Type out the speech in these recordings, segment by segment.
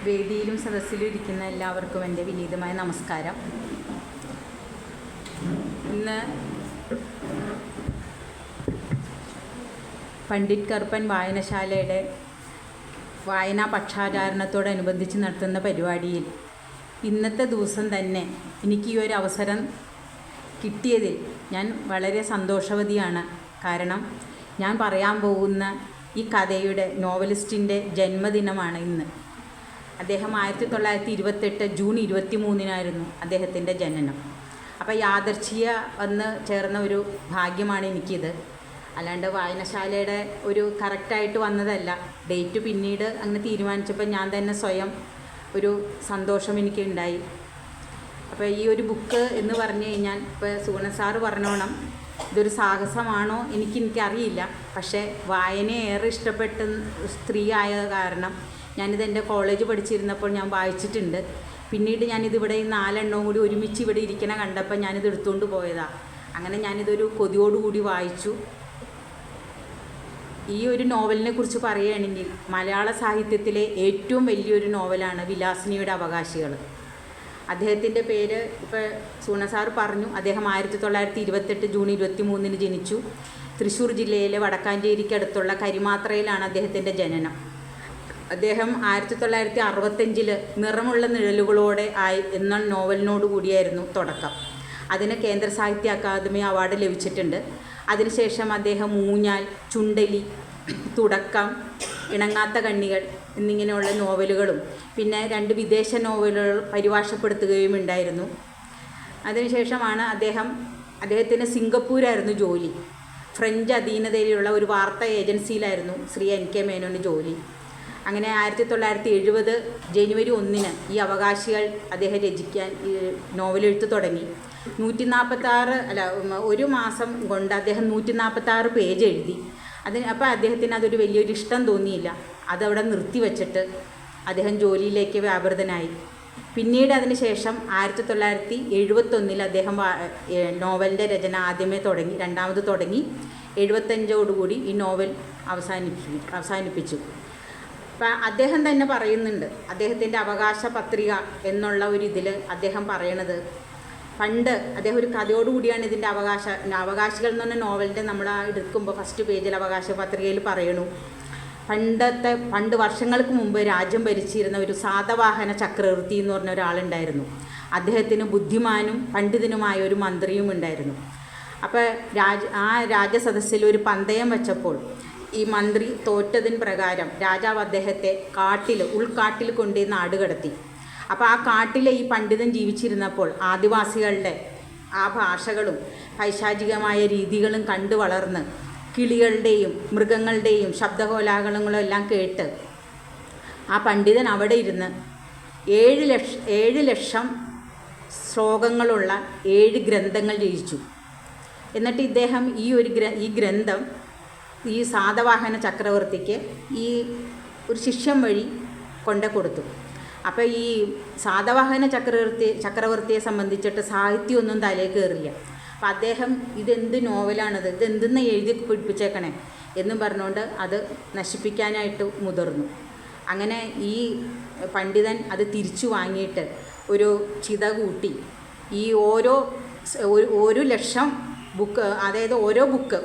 വേദിയിലും സദസ്സിലും ഇരിക്കുന്ന എല്ലാവർക്കും എൻ്റെ വിനീതമായ നമസ്കാരം. ഇന്ന് പണ്ഡിറ്റ് കറുപ്പൻ വായനശാലയുടെ വായനാ പക്ഷാചാരണത്തോടനുബന്ധിച്ച് നടത്തുന്ന പരിപാടിയിൽ ഇന്നത്തെ ദിവസം തന്നെ എനിക്ക് ഈ ഒരു അവസരം കിട്ടിയതിൽ ഞാൻ വളരെ സന്തോഷവതിയാണ്. കാരണം ഞാൻ പറയാൻ പോകുന്ന ഈ കഥയുടെ നോവലിസ്റ്റിൻ്റെ ജന്മദിനമാണ് ഇന്ന്. അദ്ദേഹം 1928 ജൂൺ 23 അദ്ദേഹത്തിൻ്റെ ജനനം. അപ്പോൾ യാദർച്ഛിക വന്ന് ചേർന്ന ഒരു ഭാഗ്യമാണ് എനിക്കിത്. അല്ലാണ്ട് വായനശാലയുടെ ഒരു കറക്റ്റായിട്ട് വന്നതല്ല. ഡേറ്റ് പിന്നീട് അങ്ങനെ തീരുമാനിച്ചപ്പോൾ ഞാൻ തന്നെ സ്വയം ഒരു സന്തോഷം എനിക്കുണ്ടായി. അപ്പോൾ ഈ ഒരു ബുക്ക് എന്ന് പറഞ്ഞു കഴിഞ്ഞാൽ ഇപ്പോൾ സുഗുണ സാറ് പറഞ്ഞോണം ഇതൊരു സാഹസമാണോ എനിക്കറിയില്ല. പക്ഷേ വായനയെ ഏറെ ഇഷ്ടപ്പെട്ട സ്ത്രീ ആയ കാരണം ഞാനിതെൻ്റെ കോളേജ് പഠിച്ചിരുന്നപ്പോൾ ഞാൻ വായിച്ചിട്ടുണ്ട്. പിന്നീട് ഞാനിതിവിടെ 4 എണ്ണവും കൂടി ഒരുമിച്ച് ഇവിടെ ഇരിക്കണ കണ്ടപ്പോൾ ഞാനിത് എടുത്തുകൊണ്ട് പോയതാണ്. അങ്ങനെ ഞാനിതൊരു കൊതിയോടുകൂടി വായിച്ചു. ഈ ഒരു നോവലിനെ കുറിച്ച് പറയുകയാണെങ്കിൽ മലയാള സാഹിത്യത്തിലെ ഏറ്റവും വലിയൊരു നോവലാണ് വിലാസിനിയുടെ അവകാശികൾ. അദ്ദേഹത്തിൻ്റെ പേര് ഇപ്പോൾ സൂണ സാർ പറഞ്ഞു. അദ്ദേഹം 1928 ജൂൺ 23 ജനിച്ചു. തൃശ്ശൂർ ജില്ലയിലെ വടക്കാഞ്ചേരിക്കടുത്തുള്ള കരിമാത്രയിലാണ് അദ്ദേഹത്തിൻ്റെ ജനനം. അദ്ദേഹം 1965 നിറമുള്ള നിഴലുകളോടെ എന്ന നോവലിനോട് കൂടിയായിരുന്നു തുടക്കം. അതിന് കേന്ദ്ര സാഹിത്യ അക്കാദമി അവാർഡ് ലഭിച്ചിട്ടുണ്ട്. അതിനുശേഷം അദ്ദേഹം ഊഞ്ഞാൽ, ചുണ്ടലി, തുടക്കം, ഇണങ്ങാത്ത കണ്ണികൾ എന്നിങ്ങനെയുള്ള നോവലുകളും പിന്നെ 2 വിദേശ നോവലുകൾ പരിഭാഷപ്പെടുത്തുകയും ഉണ്ടായിരുന്നു. അതിനുശേഷമാണ് അദ്ദേഹത്തിന് സിംഗപ്പൂരായിരുന്നു ജോലി. ഫ്രഞ്ച് അധീനതയിലുള്ള ഒരു വാർത്താ ഏജൻസിയിലായിരുന്നു ശ്രീ NK മേനോന് ജോലി. അങ്ങനെ 1970 ജനുവരി 1 ഈ അവകാശികൾ അദ്ദേഹം രചിക്കാൻ നോവലെഴുത്ത് തുടങ്ങി. 146 ഒരു മാസം കൊണ്ട് അദ്ദേഹം 146 പേജ് എഴുതി. അപ്പോൾ അദ്ദേഹത്തിന് അതൊരു വലിയൊരു ഇഷ്ടം തോന്നിയില്ല. അതവിടെ നിർത്തിവെച്ചിട്ട് അദ്ദേഹം ജോലിയിലേക്ക് വ്യാപൃതനായി. പിന്നീട് അതിന് ശേഷം 1971 അദ്ദേഹം നോവലിൻ്റെ രചന ആദ്യമേ തുടങ്ങി, രണ്ടാമത് തുടങ്ങി. 75 ഈ നോവൽ അവസാനിപ്പിച്ചു. അപ്പം അദ്ദേഹം തന്നെ പറയുന്നുണ്ട്, അദ്ദേഹത്തിൻ്റെ അവകാശ പത്രിക എന്നുള്ള ഒരു ഇതിൽ അദ്ദേഹം പറയണത്, പണ്ട് അദ്ദേഹം ഒരു കഥയോടുകൂടിയാണ് ഇതിൻ്റെ അവകാശികൾ എന്ന് പറഞ്ഞ നോവലിൻ്റെ നമ്മൾ എടുക്കുമ്പോൾ ഫസ്റ്റ് പേജിൽ അവകാശ പത്രികയിൽ പറയണു, പണ്ട് വർഷങ്ങൾക്ക് മുമ്പ് രാജ്യം ഭരിച്ചിരുന്ന ഒരു സാതവാഹന ചക്രവർത്തി എന്ന് പറഞ്ഞ ഒരാളുണ്ടായിരുന്നു. അദ്ദേഹത്തിന് ബുദ്ധിമാനും പണ്ഡിതനുമായ ഒരു മന്ത്രിയും ഉണ്ടായിരുന്നു. അപ്പോൾ ആ രാജസദസ്സിൽ ഒരു പന്തയം വെച്ചപ്പോൾ ഈ മന്ത്രി തോറ്റതിന് പ്രകാരം രാജാവ് അദ്ദേഹത്തെ ഉൾക്കാട്ടിൽ കൊണ്ട് നാട് കടത്തി. അപ്പോൾ ആ കാട്ടിലെ ഈ പണ്ഡിതൻ ജീവിച്ചിരുന്നപ്പോൾ ആദിവാസികളുടെ ആ ഭാഷകളും പൈശാചികമായ രീതികളും കണ്ടു വളർന്ന് കിളികളുടെയും മൃഗങ്ങളുടെയും ശബ്ദകോലാഹലങ്ങളും എല്ലാം കേട്ട് ആ പണ്ഡിതൻ അവിടെ ഇരുന്ന് 7 ലക്ഷം ശ്ലോകങ്ങളുള്ള 7 ഗ്രന്ഥങ്ങൾ രചിച്ചു. എന്നിട്ട് ഇദ്ദേഹം ഈ ഗ്രന്ഥം ഈ സാതവാഹന ചക്രവർത്തിക്ക് ഈ ഒരു ശിഷ്യം വഴി കൊണ്ടു കൊടുത്തു. അപ്പോൾ ഈ സാതവാഹന ചക്രവർത്തിയെ സംബന്ധിച്ചിട്ട് സാഹിത്യമൊന്നും തലയിൽ കയറില്ല. അപ്പം അദ്ദേഹം ഇതെന്ത് നോവലാണത്, ഇതെന്തെന്ന് എഴുതി പിടിപ്പിച്ചേക്കണേ എന്നും പറഞ്ഞുകൊണ്ട് അത് നശിപ്പിക്കാനായിട്ട് മുതിർന്നു. അങ്ങനെ ഈ പണ്ഡിതൻ അത് തിരിച്ചു വാങ്ങിയിട്ട് ഒരു ചിത കൂട്ടി ഈ ഒരു ലക്ഷം ബുക്ക്, അതായത് ഓരോ ബുക്ക്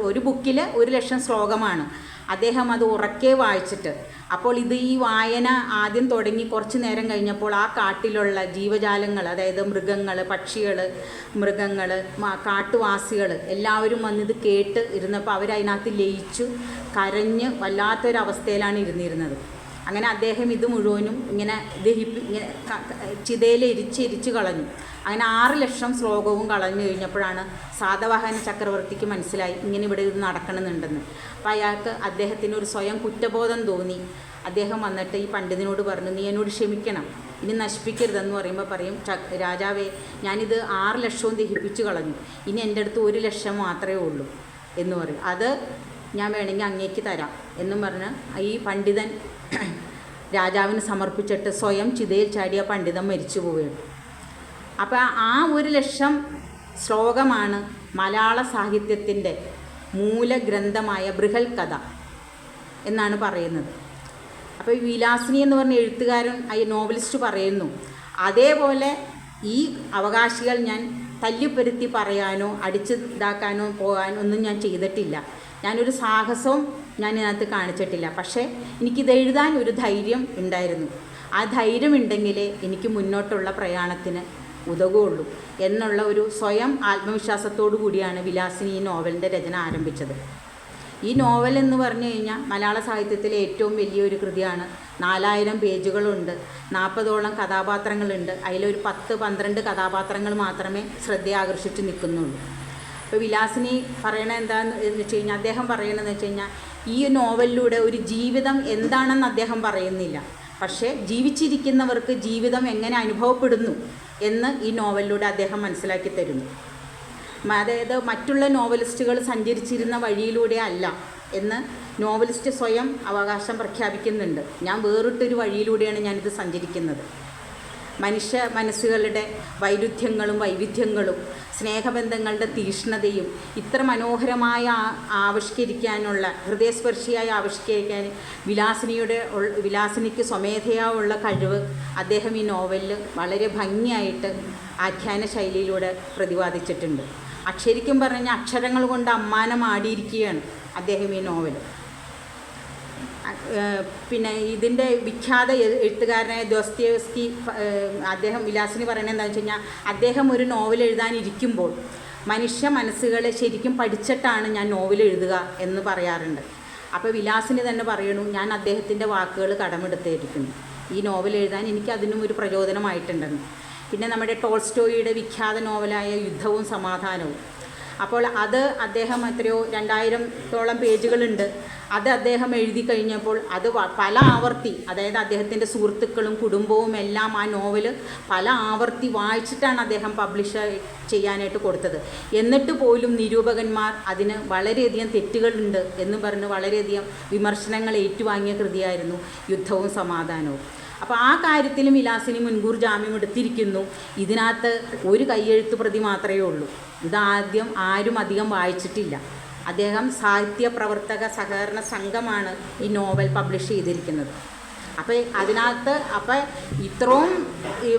ഒരു ബുക്കിൽ 1 ലക്ഷം ശ്ലോകമാണ്. അദ്ദേഹം അത് ഉറക്കെ വായിച്ചിട്ട്, അപ്പോൾ ഈ വായന ആദ്യം തുടങ്ങി കുറച്ച് നേരം കഴിഞ്ഞപ്പോൾ ആ കാട്ടിലുള്ള ജീവജാലങ്ങൾ, അതായത് മൃഗങ്ങൾ, പക്ഷികൾ, കാട്ടുവാസികൾ എല്ലാവരും വന്നിത് കേട്ട് ഇരുന്നപ്പോൾ അവരതിനകത്ത് ലയിച്ചു കരഞ്ഞ് വല്ലാത്തൊരവസ്ഥയിലാണ് ഇരുന്നിരുന്നത്. അങ്ങനെ അദ്ദേഹം ഇത് മുഴുവനും ഇങ്ങനെ ചിതയിൽ എരിച്ച് കളഞ്ഞു. അങ്ങനെ 6 ലക്ഷം ശ്ലോകവും കളഞ്ഞു കഴിഞ്ഞപ്പോഴാണ് സാതവാഹന ചക്രവർത്തിക്ക് മനസ്സിലായി ഇങ്ങനെ ഇവിടെ ഇത് നടക്കണമെന്നുണ്ടെന്ന്. അപ്പോൾ അയാൾക്ക് അദ്ദേഹത്തിന് ഒരു സ്വയം കുറ്റബോധം തോന്നി. അദ്ദേഹം വന്നിട്ട് ഈ പണ്ഡിതനോട് പറഞ്ഞു, നീ എന്നോട് ക്ഷമിക്കണം, ഇനി നശിപ്പിക്കരുതെന്ന് പറയുമ്പോൾ പറയും, രാജാവേ, ഞാനിത് 6 ലക്ഷവും ദഹിപ്പിച്ചു കളഞ്ഞു, ഇനി എൻ്റെ അടുത്ത് 1 ലക്ഷം മാത്രമേ ഉള്ളൂ എന്ന് പറയും. അത് ഞാൻ വേണമെങ്കിൽ അങ്ങേക്ക് തരാം എന്നും പറഞ്ഞ് ഈ പണ്ഡിതൻ രാജാവിന് സമർപ്പിച്ചിട്ട് സ്വയം ചിതയിൽ ചാടിയ പണ്ഡിതൻ മരിച്ചു പോവുകയാണ്. അപ്പോൾ ആ 1 ലക്ഷം ശ്ലോകമാണ് മലയാള സാഹിത്യത്തിൻ്റെ മൂലഗ്രന്ഥമായ ബൃഹൽ കഥ എന്നാണ് പറയുന്നത്. അപ്പോൾ ഈ വിലാസിനി എന്ന് പറഞ്ഞ എഴുത്തുകാരൻ നോവലിസ്റ്റ് പറയുന്നു, അതേപോലെ ഈ അവകാശികൾ ഞാൻ തല്ലിപ്പരുത്തി പറയാനോ അടിച്ച് ഇതാക്കാനോ പോകാനോ ഒന്നും ഞാൻ ചെയ്തിട്ടില്ല. ഞാനൊരു സാഹസവും ഞാൻ ഇതിനകത്ത് കാണിച്ചിട്ടില്ല. പക്ഷേ എനിക്കിത് എഴുതാൻ ഒരു ധൈര്യം ഉണ്ടായിരുന്നു. ആ ധൈര്യമുണ്ടെങ്കിലേ എനിക്ക് മുന്നോട്ടുള്ള പ്രയാണത്തിന് ഉതകുള്ളൂ എന്നുള്ള ഒരു സ്വയം ആത്മവിശ്വാസത്തോടു കൂടിയാണ് വിലാസിനി ഈ നോവലിൻ്റെ രചന ആരംഭിച്ചത്. ഈ നോവൽ എന്ന് പറഞ്ഞു കഴിഞ്ഞാൽ മലയാള സാഹിത്യത്തിലെ ഏറ്റവും വലിയൊരു കൃതിയാണ്. 4000 പേജുകളുണ്ട്, 40ഓളം കഥാപാത്രങ്ങളുണ്ട്. അതിലൊരു 10-12 കഥാപാത്രങ്ങൾ മാത്രമേ ശ്രദ്ധയാകർഷിച്ച് നിൽക്കുന്നുള്ളൂ. അപ്പോൾ വിലാസിനി പറയണത് എന്താണെന്ന് വെച്ച് കഴിഞ്ഞാൽ, അദ്ദേഹം പറയണതെന്ന് വെച്ച് കഴിഞ്ഞാൽ, ഈ നോവലിലൂടെ ഒരു ജീവിതം എന്താണെന്ന് അദ്ദേഹം പറയുന്നില്ല, പക്ഷേ ജീവിച്ചിരിക്കുന്നവർക്ക് ജീവിതം എങ്ങനെ അനുഭവപ്പെടുന്നു എന്ന് ഈ നോവലിലൂടെ അദ്ദേഹം മനസ്സിലാക്കി തരുന്നു. അതായത് മറ്റുള്ള നോവലിസ്റ്റുകൾ സഞ്ചരിച്ചിരുന്ന വഴിയിലൂടെ അല്ല എന്ന് നോവലിസ്റ്റ് സ്വയം അവകാശം പ്രഖ്യാപിക്കുന്നുണ്ട്. ഞാൻ വേറിട്ടൊരു വഴിയിലൂടെയാണ് ഞാനിത് സഞ്ചരിക്കുന്നത്. മനുഷ്യ മനസ്സുകളുടെ വൈരുദ്ധ്യങ്ങളും വൈവിധ്യങ്ങളും സ്നേഹബന്ധങ്ങളുടെ തീഷ്ണതയും ഇത്ര മനോഹരമായി ആവിഷ്കരിക്കാനുള്ള, ഹൃദയസ്പർശിയായി ആവിഷ്കരിക്കാൻ വിലാസിനിക്ക് സ്വമേധയാ ഉള്ള കഴിവ് അദ്ദേഹം ഈ നോവലിൽ വളരെ ഭംഗിയായിട്ട് ആഖ്യാന ശൈലിയിലൂടെ പ്രതിപാദിച്ചിട്ടുണ്ട്. ശരിക്കും പറഞ്ഞാൽ അക്ഷരങ്ങൾ കൊണ്ട് അമ്മാനമാടിയിരിക്കുകയാണ് അദ്ദേഹം ഈ നോവൽ. പിന്നെ ഇതിൻ്റെ വിഖ്യാത എഴുത്തുകാരനായ ദോസ്തോയെവ്സ്കി, അദ്ദേഹം വിലാസിനി പറയുന്നത് എന്താണെന്ന് വെച്ച് കഴിഞ്ഞാൽ, അദ്ദേഹം ഒരു നോവൽ എഴുതാനിരിക്കുമ്പോൾ മനുഷ്യ മനസ്സുകളെ ശരിക്കും പഠിച്ചിട്ടാണ് ഞാൻ നോവൽ എഴുതുക എന്ന് പറയാറുണ്ട്. അപ്പോൾ വിലാസിനി തന്നെ പറയണു, ഞാൻ അദ്ദേഹത്തിൻ്റെ വാക്കുകൾ കടമെടുത്തിരിക്കുന്നു. ഈ നോവൽ എഴുതാൻ എനിക്ക് അതിനും ഒരു പ്രചോദനമായിട്ടുണ്ടെന്ന്. പിന്നെ നമ്മുടെ ടോൾസ്റ്റോയിയുടെ വിഖ്യാത നോവലായ യുദ്ധവും സമാധാനവും, അപ്പോൾ അത് അദ്ദേഹം എത്രയോ 2000ഓളം പേജുകളുണ്ട്. അത് അദ്ദേഹം എഴുതി കഴിഞ്ഞപ്പോൾ അത് പല ആവർത്തി, അതായത് അദ്ദേഹത്തിൻ്റെ സുഹൃത്തുക്കളും കുടുംബവും എല്ലാം ആ നോവൽ പല ആവർത്തി വായിച്ചിട്ടാണ് അദ്ദേഹം പബ്ലിഷ് ചെയ്യാനായിട്ട് കൊടുത്തത്. എന്നിട്ട് പോലും നിരൂപകന്മാർ അതിന് വളരെയധികം തെറ്റുകളുണ്ട് എന്ന് പറഞ്ഞ് വളരെയധികം വിമർശനങ്ങൾ ഏറ്റുവാങ്ങിയ കൃതിയായിരുന്നു യുദ്ധവും സമാധാനവും. അപ്പോൾ ആ കാര്യത്തിലും വിലാസിനി മുൻകൂർ ജാമ്യം എടുത്തിരിക്കുന്നു. ഇതിനകത്ത് ഒരു കയ്യെഴുത്ത് പ്രതി മാത്രമേ ഉള്ളൂ. ഇതാദ്യം ആരും അധികം വായിച്ചിട്ടില്ല. അദ്ദേഹം സാഹിത്യ പ്രവർത്തക സഹകരണ സംഘമാണ് ഈ നോവൽ പബ്ലിഷ് ചെയ്തിരിക്കുന്നത്. അപ്പോൾ അതിനകത്ത് ഇത്രയും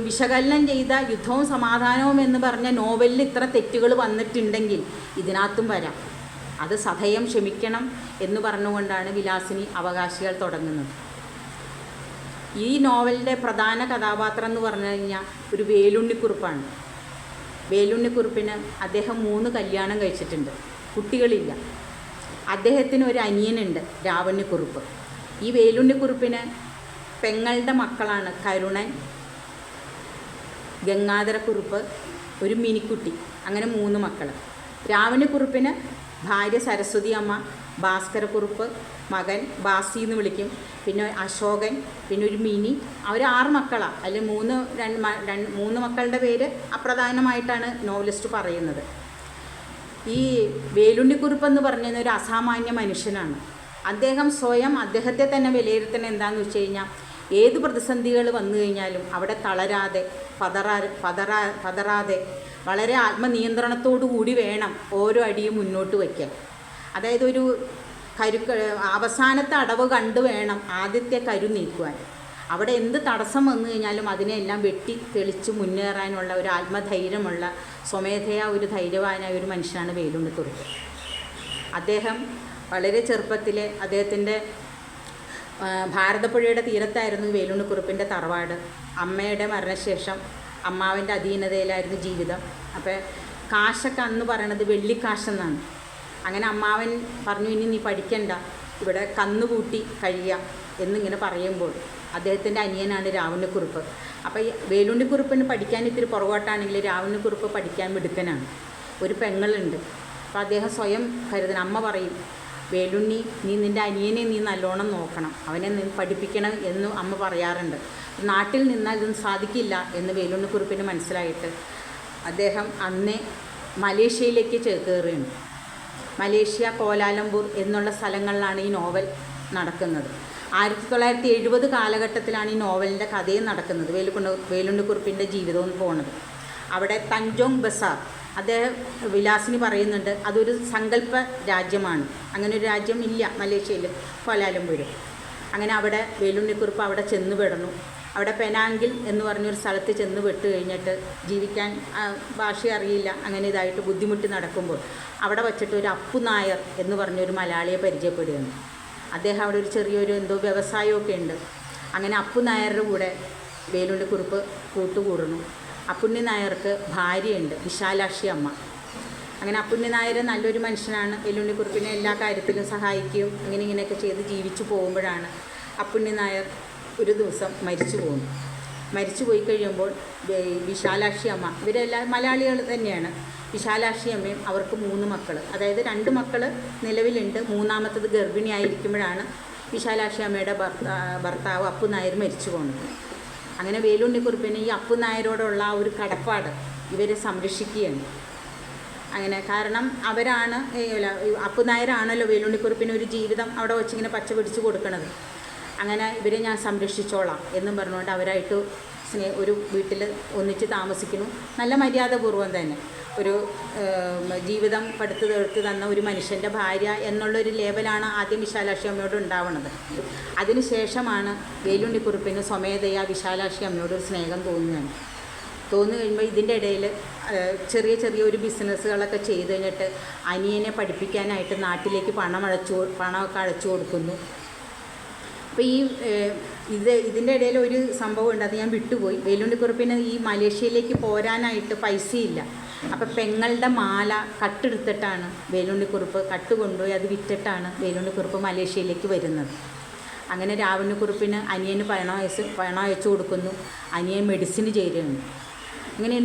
വിശകലനം ചെയ്ത യുദ്ധവും സമാധാനവും എന്ന് പറഞ്ഞ നോവലിൽ ഇത്ര തെറ്റുകൾ വന്നിട്ടുണ്ടെങ്കിൽ ഇതിനകത്തും വരാം. അത് സദയം ക്ഷമിക്കണം എന്ന് പറഞ്ഞുകൊണ്ടാണ് വിലാസിനി അവകാശികൾ തുടങ്ങുന്നത്. ഈ നോവലിൻ്റെ പ്രധാന കഥാപാത്രം എന്ന് പറഞ്ഞു കഴിഞ്ഞാൽ ഒരു വേലുണ്ണിക്കുറുപ്പാണ്. വേലുണ്ണിക്കുറുപ്പിന് അദ്ദേഹം 3 കല്യാണം കഴിച്ചിട്ടുണ്ട്, കുട്ടികളില്ല. അദ്ദേഹത്തിന് ഒരു അനിയനുണ്ട്, രാവണ്യക്കുറുപ്പ്. ഈ വേലുണ്ണിക്കുറുപ്പിന് പെങ്ങളുടെ മക്കളാണ് കരുണൻ, ഗംഗാധരക്കുറുപ്പ്, ഒരു മിനിക്കുട്ടി, അങ്ങനെ 3 മക്കൾ. രാവണ്യക്കുറുപ്പിന് ഭാര്യ സരസ്വതി അമ്മ, ഭാസ്കരക്കുറുപ്പ്, മകൻ ബാസി എന്ന് വിളിക്കും, പിന്നെ അശോകൻ, പിന്നെ ഒരു മിനി. അവർ 6 മക്കളാണ്. അതിൽ 3 മക്കളുടെ പേര് അപ്രധാനമായിട്ടാണ് നോവലിസ്റ്റ് പറയുന്നത്. ഈ വേലുണ്ണിക്കുറുപ്പ് എന്ന് പറഞ്ഞ ഒരു അസാമാന്യ മനുഷ്യനാണ്. അദ്ദേഹം സ്വയം അദ്ദേഹത്തെ തന്നെ വിലയിരുത്തുന്നത് എന്താണെന്ന് വെച്ച് കഴിഞ്ഞാൽ, ഏത് പ്രതിസന്ധികൾ വന്നു കഴിഞ്ഞാലും അവിടെ തളരാതെ പതറാതെ വളരെ ആത്മനിയന്ത്രണത്തോടു കൂടി വേണം ഓരോ അടിയും മുന്നോട്ട് വയ്ക്കാൻ. അതായത് ഒരു അവസാനത്തെ അടവ് കണ്ടു വേണം ആദ്യത്തെ കരു നീക്കുവാൻ. അവിടെ എന്ത് തടസ്സം വന്നു കഴിഞ്ഞാലും അതിനെല്ലാം വെട്ടി തെളിച്ച് മുന്നേറാനുള്ള ഒരു ആത്മധൈര്യമുള്ള, സ്വമേധയാ ഒരു ധൈര്യവാനായ ഒരു മനുഷ്യനാണ് വേലുണ്ണിക്കുറുപ്പ്. അദ്ദേഹം വളരെ ചെറുപ്പത്തിലെ അദ്ദേഹത്തിൻ്റെ ഭാരതപ്പുഴയുടെ തീരത്തായിരുന്നു വേലുണ്ണിക്കുറുപ്പിൻ്റെ തറവാട്. അമ്മയുടെ മരണശേഷം അമ്മാവൻ്റെ അധീനതയിലായിരുന്നു ജീവിതം. അപ്പോൾ കാശൊക്കെ അന്ന് പറയണത് വെള്ളിക്കാശെന്നാണ്. അങ്ങനെ അമ്മാവൻ പറഞ്ഞു, ഇനി നീ പഠിക്കണ്ട, ഇവിടെ കന്നുകൂട്ടി കഴിയാം എന്നിങ്ങനെ പറയുമ്പോൾ അദ്ദേഹത്തിൻ്റെ അനിയനാണ് രാവണ്യക്കുറുപ്പ്. അപ്പോൾ ഈ വേലുണ്ണിക്കുറുപ്പിന് പഠിക്കാൻ ഇത്തിരി പുറകോട്ടാണെങ്കിൽ രാവണ്യക്കുറുപ്പ് പഠിക്കാൻ മിടുക്കനാണ്. ഒരു പെങ്ങളുണ്ട്. അപ്പോൾ അദ്ദേഹം സ്വയം കരുതണം. അമ്മ പറയും, വേലുണ്ണി, നീ നിൻ്റെ അനിയനെ നീ നല്ലോണം നോക്കണം, അവനെ നീ പഠിപ്പിക്കണം എന്ന് അമ്മ പറയാറുണ്ട്. നാട്ടിൽ നിന്നാൽ ഇതൊന്നും സാധിക്കില്ല എന്ന് വേലുണ്ണിക്കുറുപ്പിന് മനസ്സിലായിട്ട് അദ്ദേഹം അന്നേ മലേഷ്യയിലേക്ക് കയറുകയാണ്. മലേഷ്യ, കോലാലംപൂർ എന്നുള്ള സ്ഥലങ്ങളിലാണ് ഈ നോവൽ നടക്കുന്നത്. 1970 കാലഘട്ടത്തിലാണ് ഈ നോവലിൻ്റെ കഥയും നടക്കുന്നത്, വേലുണ്ണിക്കുറുപ്പിൻ്റെ ജീവിതവും പോകുന്നത്. അവിടെ തഞ്ചോങ് ബസാർ, അദ്ദേഹം വിലാസിനി പറയുന്നുണ്ട്, അതൊരു സങ്കല്പ രാജ്യമാണ്. അങ്ങനെ ഒരു രാജ്യം ഇല്ല മലേഷ്യയിൽ, കോലാലംപൂർ. അങ്ങനെ അവിടെ വേലുണ്ണിക്കുറുപ്പ് അവിടെ ചെന്ന് പെടുന്നു. അവിടെ പെനാങ്കിൽ എന്ന് പറഞ്ഞൊരു സ്ഥലത്ത് ചെന്ന് പെട്ട് കഴിഞ്ഞിട്ട് ജീവിക്കാൻ ഭാഷ അറിയില്ല, അങ്ങനെ ഇതായിട്ട് ബുദ്ധിമുട്ടി നടക്കുമ്പോൾ അവിടെ വച്ചിട്ട് ഒരു അപ്പു നായർ എന്ന് പറഞ്ഞൊരു മലയാളിയെ പരിചയപ്പെടുകയാണ്. അദ്ദേഹം അവിടെ ഒരു ചെറിയൊരു എന്തോ വ്യവസായമൊക്കെ ഉണ്ട്. അങ്ങനെ അപ്പു നായരുടെ കൂടെ വേലുണ്ണിക്കുറുപ്പ് കൂട്ടുകൂടുന്നു. അപ്പുണ്ണി നായർക്ക് ഭാര്യയുണ്ട്, വിശാലാക്ഷി അമ്മ. അങ്ങനെ അപ്പുണ്ണി നായർ നല്ലൊരു മനുഷ്യനാണ്, വേലുണ്ണിക്കുറുപ്പിനെ എല്ലാ കാര്യത്തിലും സഹായിക്കുകയും ഇങ്ങനെയൊക്കെ ചെയ്ത് ജീവിച്ചു പോകുമ്പോഴാണ് അപ്പുണ്ണി നായർ ഒരു ദിവസം മരിച്ചു പോകുന്നു. മരിച്ചു പോയി കഴിയുമ്പോൾ വിശാലാക്ഷി അമ്മ, ഇവരെല്ലാം മലയാളികൾ തന്നെയാണ്, വിശാലാക്ഷി അമ്മയും അവർക്ക് 3 മക്കൾ, അതായത് 2 മക്കൾ നിലവിലുണ്ട്, മൂന്നാമത്തത് ഗർഭിണിയായിരിക്കുമ്പോഴാണ് വിശാലാക്ഷി അമ്മയുടെ ഭർത്താവ് അപ്പു നായർ മരിച്ചു പോകുന്നത്. അങ്ങനെ വേലുണ്ണിക്കുറുപ്പിന് ഈ അപ്പു നായരോടുള്ള ആ ഒരു കടപ്പാട് ഇവരെ സംരക്ഷിക്കുകയാണ്. അങ്ങനെ കാരണം അവരാണ് അപ്പു നായരാണല്ലോ വേലുണ്ണിക്കുറുപ്പിന് ഒരു ജീവിതം അവിടെ വച്ചിങ്ങനെ പച്ച പിടിച്ച് കൊടുക്കണത്. അങ്ങനെ ഇവരെ ഞാൻ സംരക്ഷിച്ചോളാം എന്നും പറഞ്ഞുകൊണ്ട് അവരായിട്ട് ഒരു വീട്ടിൽ ഒന്നിച്ച് താമസിക്കുന്നു. നല്ല മര്യാദപൂർവ്വം തന്നെ ഒരു ജീവിതം പടുത്തു തന്ന ഒരു മനുഷ്യൻ്റെ ഭാര്യ എന്നുള്ളൊരു ലേബലാണ് ആദ്യം വിശാലാക്ഷി അമ്മയോട് ഉണ്ടാവുന്നത്. അതിനുശേഷമാണ് വേലുണ്ണിക്കുറുപ്പിന് സ്വമേധയാ വിശാലാക്ഷി അമ്മയോട് ഒരു സ്നേഹം തോന്നു കഴിയുമ്പോൾ ഇതിൻ്റെ ഇടയിൽ ചെറിയ ഒരു ബിസിനസ്സുകളൊക്കെ ചെയ്ത് കഴിഞ്ഞിട്ട് അനിയനെ പഠിപ്പിക്കാനായിട്ട് നാട്ടിലേക്ക് പണമൊക്കെ അടച്ചു കൊടുക്കുന്നു. അപ്പോൾ ഇതിൻ്റെ ഇടയിൽ ഒരു സംഭവം ഉണ്ട്, അത് ഞാൻ വിട്ടുപോയി. വേലുണ്ണിക്കുറുപ്പിന് ഈ മലേഷ്യയിലേക്ക് പോരാനായിട്ട് പൈസയില്ല. അപ്പോൾ പെങ്ങളുടെ മാല കട്ടെടുത്തിട്ടാണ് വേലുണ്ണിക്കുറുപ്പ് കൊണ്ടുപോയി അത് വിറ്റിട്ടാണ് വേലുണ്ണിക്കുറുപ്പ് മലേഷ്യയിലേക്ക് വരുന്നത്. അങ്ങനെ രാവണക്കുറുപ്പിന് അനിയന് പണം അയച്ചു കൊടുക്കുന്നു. അനിയൻ മെഡിസിന് ചേരുന്നു.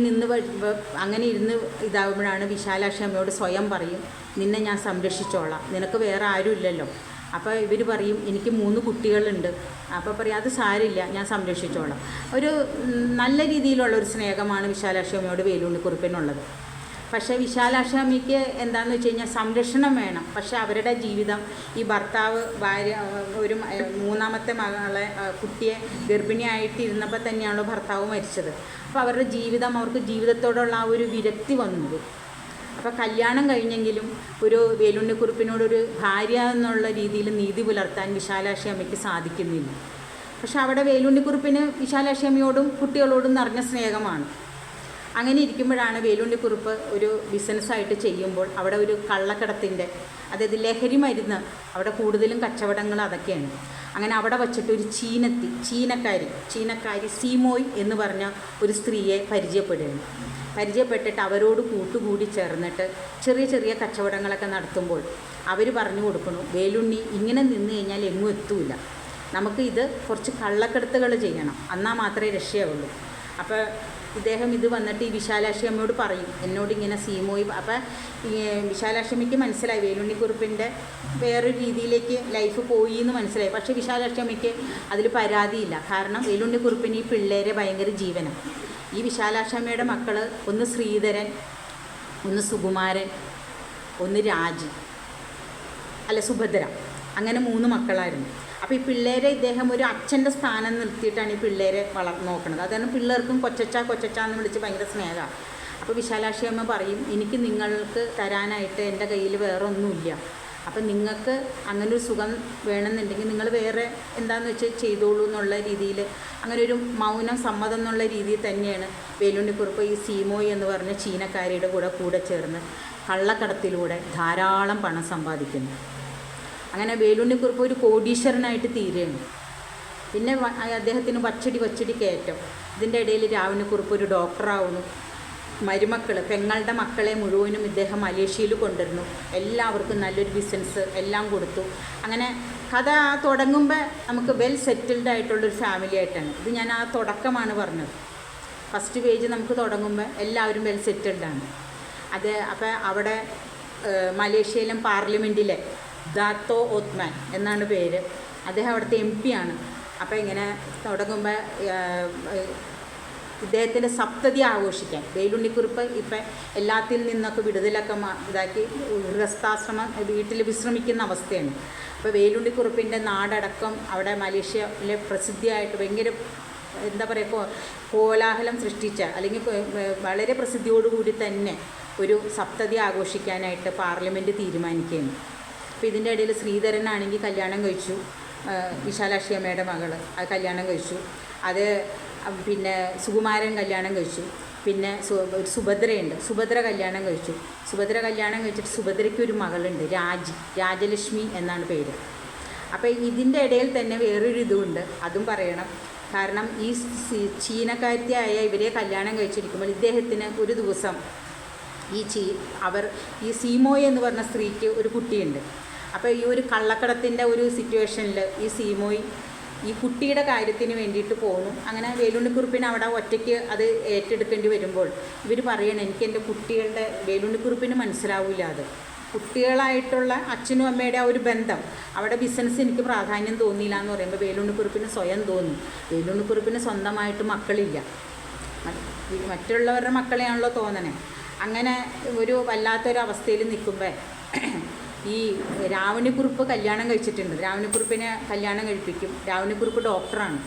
അങ്ങനെ ഇരുന്ന് ഇതാകുമ്പോഴാണ് വിശാലാക്ഷി അമ്മയോട് സ്വയം പറയും, നിന്നെ ഞാൻ സംരക്ഷിച്ചോളാം, നിനക്ക് വേറെ ആരും ഇല്ലല്ലോ. അപ്പോൾ ഇവർ പറയും, എനിക്ക് 3 കുട്ടികളുണ്ട്. അപ്പോൾ പറയും, അത് സാരില്ല, ഞാൻ സംരക്ഷിച്ചോളാം. ഒരു നല്ല രീതിയിലുള്ളൊരു സ്നേഹമാണ് വിശാലാക്ഷി അമ്മയോട് വേലുണ്ണിക്കുറുപ്പിനുള്ളത്. പക്ഷേ വിശാലാക്ഷി അമ്മയ്ക്ക് എന്താണെന്ന് വെച്ച് കഴിഞ്ഞാൽ സംരക്ഷണം വേണം. പക്ഷേ അവരുടെ ജീവിതം ഈ ഭർത്താവ് ഭാര്യ ഒരു 3ാമത്തെ മകളെ കുട്ടിയെ ഗർഭിണിയായിട്ടിരുന്നപ്പോൾ തന്നെയാണല്ലോ ഭർത്താവ് മരിച്ചത്. അപ്പോൾ അവരുടെ ജീവിതം, അവർക്ക് ജീവിതത്തോടുള്ള ആ ഒരു വിരക്തി വന്നത്. അപ്പോൾ കല്യാണം കഴിഞ്ഞെങ്കിലും ഒരു വേലുണ്ണിക്കുറുപ്പിനോടൊരു ഭാര്യ എന്നുള്ള രീതിയിൽ നീതി പുലർത്താൻ വിശാലാക്ഷി അമ്മയ്ക്ക് സാധിക്കുന്നില്ല. പക്ഷെ അവിടെ വേലുണ്ണിക്കുറുപ്പിന് വിശാലാക്ഷി അമ്മയോടും കുട്ടികളോടും നിറഞ്ഞ സ്നേഹമാണ്. അങ്ങനെ ഇരിക്കുമ്പോഴാണ് വേലുണ്ണിക്കുറുപ്പ് ഒരു ബിസിനസ്സായിട്ട് ചെയ്യുമ്പോൾ അവിടെ ഒരു കള്ളക്കടത്തിൻ്റെ, അതായത് ലഹരി മരുന്ന്, അവിടെ കൂടുതലും കച്ചവടങ്ങൾ അതൊക്കെയാണ്. അങ്ങനെ അവിടെ വച്ചിട്ട് ഒരു ചീനക്കാരി സീമോയ് എന്ന് പറഞ്ഞ ഒരു സ്ത്രീയെ പരിചയപ്പെട്ടിട്ട് അവരോട് കൂട്ടുകൂടി ചേർന്നിട്ട് ചെറിയ കച്ചവടങ്ങളൊക്കെ നടത്തുമ്പോൾ അവർ പറഞ്ഞു കൊടുക്കണു, വേലുണ്ണി ഇങ്ങനെ നിന്ന് കഴിഞ്ഞാൽ എങ്ങും എത്തൂല, നമുക്ക് ഇത് കുറച്ച് കള്ളക്കടത്തുകൾ ചെയ്യണം, എന്നാൽ മാത്രമേ രക്ഷയുള്ളൂ. അപ്പോൾ ഇദ്ദേഹം ഇത് വന്നിട്ട് ഈ വിശാലാക്ഷി അമ്മയോട് പറയും, എന്നോട് ഇങ്ങനെ സീമോയി. അപ്പം ഈ വിശാലാക്ഷി അമ്മയ്ക്ക് മനസ്സിലായി വേലുണ്ണിക്കുറുപ്പിൻ്റെ വേറൊരു രീതിയിലേക്ക് ലൈഫ് പോയി എന്ന് മനസ്സിലായി. പക്ഷേ വിശാലാക്ഷി അമ്മയ്ക്ക് അതിൽ പരാതിയില്ല. കാരണം വേലുണ്ണിക്കുറുപ്പിന് ഈ പിള്ളേരെ ഭയങ്കര ജീവനം. ഈ വിശാലാക്ഷി അമ്മയുടെ മക്കൾ ഒന്ന് ശ്രീധരൻ, ഒന്ന് സുകുമാരൻ, ഒന്ന് സുഭദ്ര, അങ്ങനെ 3 മക്കളായിരുന്നു. അപ്പോൾ ഈ പിള്ളേരെ ഇദ്ദേഹം ഒരു അച്ഛൻ്റെ സ്ഥാനം നിർത്തിയിട്ടാണ് ഈ പിള്ളേരെ നോക്കുന്നത്. അതാണ് പിള്ളേർക്കും കൊച്ചച്ചാന്ന് വിളിച്ച് ഭയങ്കര സ്നേഹമാണ്. അപ്പോൾ വിശാലാക്ഷി അമ്മ പറയും, എനിക്ക് നിങ്ങൾക്ക് തരാനായിട്ട് എൻ്റെ കയ്യിൽ വേറെ ഒന്നുമില്ല. അപ്പം നിങ്ങൾക്ക് അങ്ങനൊരു സുഖം വേണമെന്നുണ്ടെങ്കിൽ നിങ്ങൾ വേറെ എന്താണെന്ന് വെച്ചാൽ ചെയ്തോളൂ എന്നുള്ള രീതിയിൽ, അങ്ങനെ ഒരു മൗനം സമ്മതം എന്നുള്ള രീതിയിൽ തന്നെയാണ് വേലുണ്ണിക്കുറുപ്പ് ഈ സീമോയ് എന്ന് പറഞ്ഞ ചീനക്കാരിയുടെ കൂടെ ചേർന്ന് കള്ളക്കടത്തിലൂടെ ധാരാളം പണം സമ്പാദിക്കുന്നു. അങ്ങനെ വേലുണ്ണിക്കുറുപ്പ് ഒരു കോടീശ്വരനായിട്ട് തീരുകയാണ്. പിന്നെ അദ്ദേഹത്തിന് വച്ചടി കയറ്റം. ഇതിൻ്റെ ഇടയിൽ രാവണക്കുറുപ്പ് ഒരു ഡോക്ടറാവുന്നു. പെങ്ങളുടെ മക്കളെ മുഴുവനും ഇദ്ദേഹം മലേഷ്യയിൽ കൊണ്ടുവരുന്നു. എല്ലാവർക്കും നല്ലൊരു ബിസിനസ് എല്ലാം കൊടുത്തു. അങ്ങനെ കഥ തുടങ്ങുമ്പോൾ നമുക്ക് വെൽ സെറ്റിൽഡ് ആയിട്ടുള്ളൊരു ഫാമിലി ആയിട്ടാണ്. ഇത് ഞാൻ ആ തുടക്കമാണ് പറഞ്ഞത്. ഫസ്റ്റ് പേജ് നമുക്ക് തുടങ്ങുമ്പോൾ എല്ലാവരും വെൽ സെറ്റിൽഡാണ്. അപ്പോൾ അവിടെ മലേഷ്യയിലും പാർലമെൻറ്റിലെ ദാത്തോ ഓത്മാൻ എന്നാണ് പേര്. അദ്ദേഹം അവിടുത്തെ MP ആണ്. അപ്പോൾ ഇങ്ങനെ തുടങ്ങുമ്പോൾ ഇദ്ദേഹത്തിൻ്റെ സപ്തതി ആഘോഷിക്കാൻ വേലുണ്ണിക്കുറുപ്പ് ഇപ്പം എല്ലാത്തിൽ നിന്നൊക്കെ വിടുതലൊക്കെ ഇതാക്കി ഗൃഹസ്ഥാശ്രമം വീട്ടിൽ വിശ്രമിക്കുന്ന അവസ്ഥയാണ്. അപ്പോൾ വേലുണ്ണിക്കുറുപ്പിൻ്റെ നാടടക്കം അവിടെ മലേഷ്യയിലെ പ്രസിദ്ധിയായിട്ട് ഭയങ്കര എന്താ പറയുക കോലാഹലം സൃഷ്ടിച്ച, അല്ലെങ്കിൽ വളരെ പ്രസിദ്ധിയോടുകൂടി തന്നെ ഒരു സപ്തതി ആഘോഷിക്കാനായിട്ട് പാർലമെൻറ്റ് തീരുമാനിക്കുകയാണ്. അപ്പോൾ ഇതിൻ്റെ ഇടയിൽ ശ്രീധരനാണെങ്കിൽ കല്യാണം കഴിച്ചു. വിശാലാക്ഷി അമ്മയുടെ മകൾ അത് കല്യാണം കഴിച്ചു. അത് പിന്നെ സുകുമാരൻ കല്യാണം കഴിച്ചു. പിന്നെ സുഭദ്രയുണ്ട്, സുഭദ്ര കല്യാണം കഴിച്ചു. സുഭദ്ര കല്യാണം കഴിച്ചിട്ട് സുഭദ്രയ്ക്ക് ഒരു മകളുണ്ട്, രാജലക്ഷ്മി എന്നാണ് പേര്. അപ്പോൾ ഇതിൻ്റെ ഇടയിൽ തന്നെ വേറൊരു ഇതുമുണ്ട്, അതും പറയണം. കാരണം ഈ ചീനക്കാരത്തിയായ ഇവരെ കല്യാണം കഴിച്ചിരിക്കുമ്പോൾ ഇദ്ദേഹത്തിന് ഒരു ദിവസം ഈ സീമോയ് എന്ന് പറഞ്ഞ സ്ത്രീക്ക് ഒരു കുട്ടിയുണ്ട്. അപ്പോൾ ഈ ഒരു കള്ളക്കടത്തിൻ്റെ ഒരു സിറ്റുവേഷനിൽ ഈ സീമോയ് ഈ കുട്ടിയുടെ കാര്യത്തിന് വേണ്ടിയിട്ട് പോകുന്നു. അങ്ങനെ വേലുണ്ണിക്കുറുപ്പിന് അവിടെ ഒറ്റയ്ക്ക് അത് ഏറ്റെടുക്കേണ്ടി വരുമ്പോൾ ഇവർ പറയണം, എനിക്ക് എൻ്റെ കുട്ടികളുടെ വേലുണ്ണിക്കുറുപ്പിന് മനസ്സിലാവില്ല, അത് കുട്ടികളായിട്ടുള്ള അച്ഛനും അമ്മയുടെ ആ ഒരു ബന്ധം, അവിടെ ബിസിനസ് എനിക്ക് പ്രാധാന്യം തോന്നിയില്ല എന്ന് പറയുമ്പോൾ വേലുണ്ണിക്കുറുപ്പിന് സ്വയം തോന്നും. വേലുണ്ണിക്കുറുപ്പിന് സ്വന്തമായിട്ട് മക്കളില്ല, മറ്റുള്ളവരുടെ മക്കളെയാണല്ലോ തോന്നണേ. അങ്ങനെ ഒരു വല്ലാത്തൊരവസ്ഥയിൽ നിൽക്കുമ്പോൾ ഈ രാവണിക്കുറുപ്പ് കല്യാണം കഴിച്ചിട്ടുണ്ട്. രാവണിക്കുറുപ്പിനെ കല്യാണം കഴിപ്പിക്കും. രാവണിക്കുറുപ്പ് ഡോക്ടറാണ്.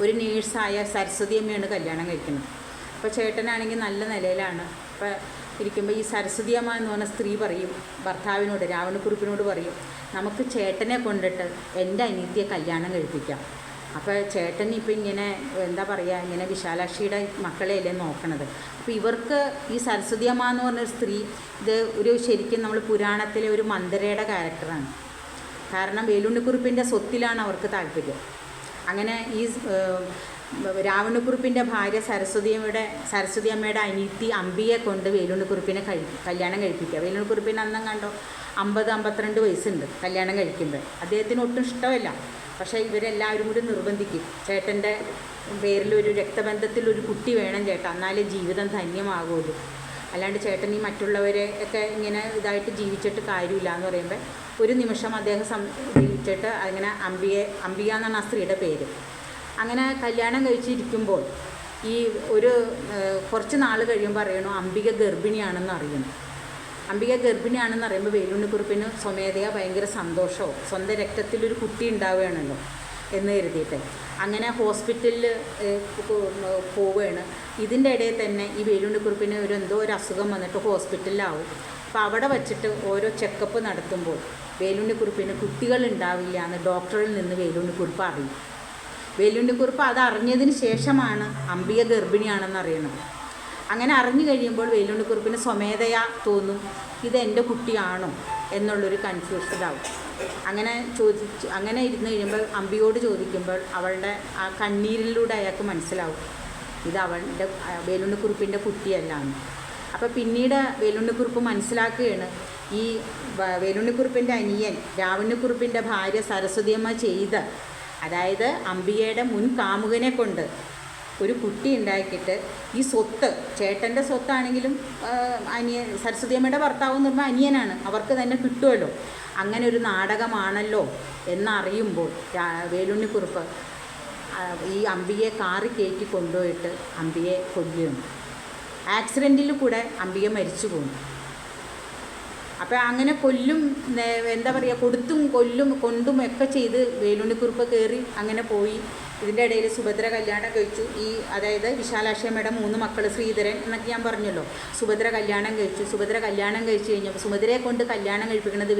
ഒരു നേഴ്സായ സരസ്വതി അമ്മയാണ് കല്യാണം കഴിക്കുന്നത്. അപ്പോൾ ചേട്ടനാണെങ്കിൽ നല്ല നിലയിലാണ്. അപ്പോൾ ഇരിക്കുമ്പോൾ ഈ സരസ്വതി അമ്മ എന്ന് പറഞ്ഞ സ്ത്രീ പറയും ഭർത്താവിനോട്, രാവണിക്കുറുപ്പിനോട് പറയും, നമുക്ക് ചേട്ടനെ കൊണ്ടിട്ട് എൻ്റെ അനിയത്തിയെ കല്യാണം കഴിപ്പിക്കാം. അപ്പോൾ ചേട്ടൻ ഇപ്പോൾ ഇങ്ങനെ എന്താ പറയുക, ഇങ്ങനെ വിശാലാക്ഷിയുടെ മക്കളെയല്ലേ നോക്കണത്. അപ്പോൾ ഇവർക്ക് ഈ സരസ്വതി അമ്മ എന്ന് പറഞ്ഞൊരു സ്ത്രീ ഇത് ഒരു ശരിക്കും നമ്മൾ പുരാണത്തിലെ ഒരു മന്ദരയുടെ ക്യാരക്ടറാണ്. കാരണം വേലുണ്ണിക്കുറുപ്പിൻ്റെ സ്വത്തിലാണ് അവർക്ക് താല്പര്യം. അങ്ങനെ ഈ രാവണിക്കുറുപ്പിൻ്റെ ഭാര്യ സരസ്വതി അമ്മയുടെ അനിയത്തി അമ്പിയെ കൊണ്ട് വേലുണ്ണിക്കുറുപ്പിനെ കല്യാണം കഴിപ്പിക്കുക. വേലുണ്ണിക്കുറുപ്പിന് അന്നം കണ്ടോ 50-52 വയസ്സുണ്ട് കല്യാണം കഴിക്കുമ്പോൾ. അദ്ദേഹത്തിന് ഒട്ടും ഇഷ്ടമല്ല. പക്ഷേ ഇവരെല്ലാവരും കൂടി നിർബന്ധിക്കും, ചേട്ടൻ്റെ പേരിലൊരു രക്തബന്ധത്തിലൊരു കുട്ടി വേണം ചേട്ടാ, എന്നാലേ ജീവിതം ധന്യമാകുള്ളൂ, അല്ലാണ്ട് ചേട്ടൻ ഈ മറ്റുള്ളവരെ ഒക്കെ ഇങ്ങനെ ഇതായിട്ട് ജീവിച്ചിട്ട് കാര്യമില്ല എന്ന് പറയുമ്പോൾ ഒരു നിമിഷം അദ്ദേഹം ജീവിച്ചിട്ട് അങ്ങനെ അംബിക എന്നാണ് ആ സ്ത്രീയുടെ പേര്. അങ്ങനെ കല്യാണം കഴിച്ചിരിക്കുമ്പോൾ ഈ കുറച്ച് നാൾ കഴിയുമ്പോൾ അറിയണു അംബിക ഗർഭിണിയാണെന്ന് അറിയണം. അംബിക ഗർഭിണിയാണെന്ന് പറയുമ്പോൾ വേലുണ്ണിക്കുറുപ്പിന് സ്വമേധയാ ഭയങ്കര സന്തോഷവും സ്വന്തം രക്തത്തിലൊരു കുട്ടി ഉണ്ടാവുകയാണല്ലോ എന്ന് കരുതിയിട്ട് അങ്ങനെ ഹോസ്പിറ്റലിൽ പോവുകയാണ്. ഇതിൻ്റെ ഇടയിൽ തന്നെ ഈ വേലുണ്ണിക്കുറുപ്പിന് എന്തോ ഒരു അസുഖം വന്നിട്ട് ഹോസ്പിറ്റലിലാവും. അപ്പോൾ അവിടെ വച്ചിട്ട് ഓരോ ചെക്കപ്പ് നടത്തുമ്പോൾ വേലുണ്ണിക്കുറുപ്പിന് കുട്ടികളുണ്ടാവില്ല എന്ന് ഡോക്ടറിൽ നിന്ന് വേലുണ്ണിക്കുറുപ്പ് അറിയും. വേലുണ്ണിക്കുറുപ്പ് അത് അറിഞ്ഞതിന് ശേഷമാണ് അംബിക ഗർഭിണിയാണെന്ന് അറിയണത്. അങ്ങനെ അറിഞ്ഞു കഴിയുമ്പോൾ വേലുണ്ണിക്കുറുപ്പിന് സ്വമേധയാ തോന്നും, ഇത് എൻ്റെ കുട്ടിയാണോ എന്നുള്ളൊരു കൺഫ്യൂഷനാവും. അങ്ങനെ ഇരുന്ന് കഴിയുമ്പോൾ അംബിയോട് ചോദിക്കുമ്പോൾ അവളുടെ ആ കണ്ണീരിലൂടെ അയാൾക്ക് മനസ്സിലാവും ഇത് വേലുണ്ണിക്കുറുപ്പിൻ്റെ കുട്ടിയല്ല എന്ന്. അപ്പോൾ പിന്നീട് വേലുണ്ണിക്കുറുപ്പ് മനസ്സിലാക്കുകയാണ് ഈ വേലുണ്ണിക്കുറുപ്പിൻ്റെ അനിയൻ രാവണിക്കുറുപ്പിൻ്റെ ഭാര്യ സരസ്വതിയമ്മ ചെയ്ത്, അതായത് അംബികയുടെ മുൻ കാമുകനെ കൊണ്ട് ഒരു കുട്ടി ഉണ്ടാക്കിയിട്ട് ഈ സ്വത്ത്, ചേട്ടൻ്റെ സ്വത്താണെങ്കിലും സരസ്വതിയമ്മയുടെ ഭർത്താവ് എന്ന് പറഞ്ഞാൽ അനിയനാണ്, അവർക്ക് തന്നെ കിട്ടുമല്ലോ. അങ്ങനെ ഒരു നാടകമാണല്ലോ എന്നറിയുമ്പോൾ വേലുണ്ണിക്കുറുപ്പ് ഈ അംബികയെ കാറി കയറ്റി കൊണ്ടുപോയിട്ട് അംബികയെ കൊല്ലുന്നു. ആക്സിഡൻറ്റിൽ കൂടെ അംബിക മരിച്ചു പോകുന്നു. അപ്പോൾ അങ്ങനെ കൊല്ലും, എന്താ പറയുക, കൊണ്ടും ഒക്കെ ചെയ്ത് വേലുണ്ണിക്കുറുപ്പ് കയറി അങ്ങനെ പോയി. ഇതിൻ്റെ ഇടയിൽ സുഭദ്ര കല്യാണം കഴിച്ചു. അതായത് വിശാലാക്ഷിയമ്മയുടെ 3 മക്കൾ, ശ്രീധരൻ എന്നൊക്കെ ഞാൻ പറഞ്ഞല്ലോ, സുഭദ്ര കല്യാണം കഴിച്ചു. സുഭദ്ര കല്യാണം കഴിച്ചു കഴിഞ്ഞപ്പോൾ സുഭദ്രയെ കൊണ്ട് കല്യാണം കഴിപ്പിക്കുന്നത്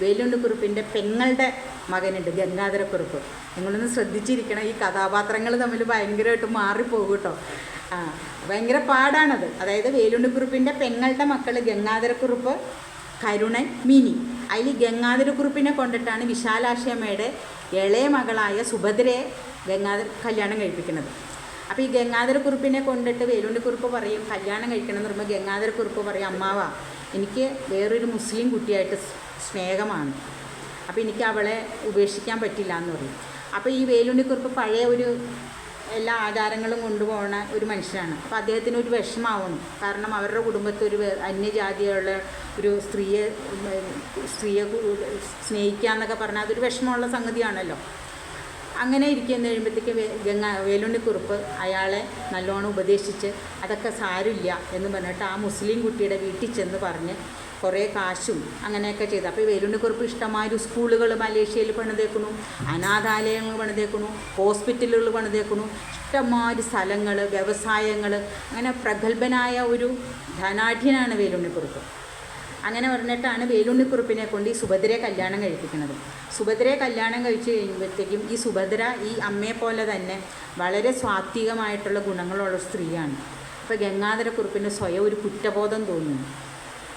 വേലുണ്ണിക്കുറുപ്പിൻ്റെ പെങ്ങളുടെ മകനുണ്ട് ഗംഗാധരക്കുറുപ്പ്. നിങ്ങളൊന്ന് ശ്രദ്ധിച്ചിരിക്കണം, ഈ കഥാപാത്രങ്ങൾ തമ്മിൽ ഭയങ്കരമായിട്ട് മാറിപ്പോകും കേട്ടോ. ഭയങ്കര പാടാണത്. അതായത് വേലുണ്ണിക്കുറുപ്പിൻ്റെ പെങ്ങളുടെ മക്കൾ ഗംഗാധരക്കുറുപ്പ്, കരുണൻ, മിനി. അതിൽ ഗംഗാധരക്കുറുപ്പിനെ കൊണ്ടിട്ടാണ് വിശാലാക്ഷിയമ്മയുടെ ഇളയ മകളായ സുഭദ്രയെ കല്യാണം കഴിപ്പിക്കുന്നത്. അപ്പോൾ ഈ ഗംഗാധരക്കുറുപ്പിനെ കൊണ്ടിട്ട് വേലുണ്ണിക്കുറുപ്പ് പറയും കല്യാണം കഴിക്കണം എന്ന് പറയുമ്പോൾ ഗംഗാധരക്കുറുപ്പ് പറയും, അമ്മാവ എനിക്ക് വേറൊരു മുസ്ലിം കുട്ടിയായിട്ട് സ്നേഹമാണ്, അപ്പോൾ എനിക്ക് അവളെ ഉപേക്ഷിക്കാൻ പറ്റില്ല എന്ന് പറയും. അപ്പോൾ ഈ വേലുണ്ണിക്കുറുപ്പ് പഴയ എല്ലാ ആചാരങ്ങളും കൊണ്ടുപോകുന്ന ഒരു മനുഷ്യനാണ്. അപ്പോൾ അദ്ദേഹത്തിന് ഒരു വിഷമാവണം, കാരണം അവരുടെ കുടുംബത്തിൽ ഒരു അന്യജാതിയുള്ള ഒരു സ്ത്രീയെ സ്നേഹിക്കുക എന്നൊക്കെ പറഞ്ഞാൽ അതൊരു വിഷമമുള്ള സംഗതിയാണല്ലോ. അങ്ങനെ ഇരിക്കുന്ന കഴിയുമ്പോഴത്തേക്ക് വേലുണ്ണിക്കുറുപ്പ് അയാളെ നല്ലോണം ഉപദേശിച്ച് അതൊക്കെ സാരമില്ല എന്ന് പറഞ്ഞിട്ട് ആ മുസ്ലിം കുട്ടിയുടെ വീട്ടിൽ ചെന്ന് പറഞ്ഞ് കുറേ കാശും അങ്ങനെയൊക്കെ ചെയ്തു. അപ്പോൾ വേലുണ്ണിക്കുറുപ്പ് ഇഷ്ടമായൊരു സ്കൂളുകൾ മലേഷ്യയിൽ പണിതേക്കണു, അനാഥാലയങ്ങൾ പണിതേക്കണു, ഹോസ്പിറ്റലുകൾ പണിതേക്കണു, ഇഷ്ടമായൊരു സ്ഥലങ്ങൾ, വ്യവസായങ്ങൾ, അങ്ങനെ പ്രഗത്ഭനായ ഒരു ധനാഢ്യനാണ് വേലുണ്ണിക്കുറുപ്പ്. അങ്ങനെ പറഞ്ഞിട്ടാണ് വേലുണ്ണിക്കുറുപ്പിനെ കൊണ്ട് ഈ സുഭദ്രയെ കല്യാണം കഴിപ്പിക്കുന്നത്. സുഭദ്രയെ കല്യാണം കഴിച്ച് കഴിയുമ്പോഴത്തേക്കും ഈ സുഭദ്ര ഈ അമ്മയെപ്പോലെ തന്നെ വളരെ സ്വാത്വികമായിട്ടുള്ള ഗുണങ്ങളുള്ള സ്ത്രീയാണ്. അപ്പോൾ ഗംഗാധരക്കുറുപ്പിന് സ്വയം ഒരു കുറ്റബോധം തോന്നുന്നു.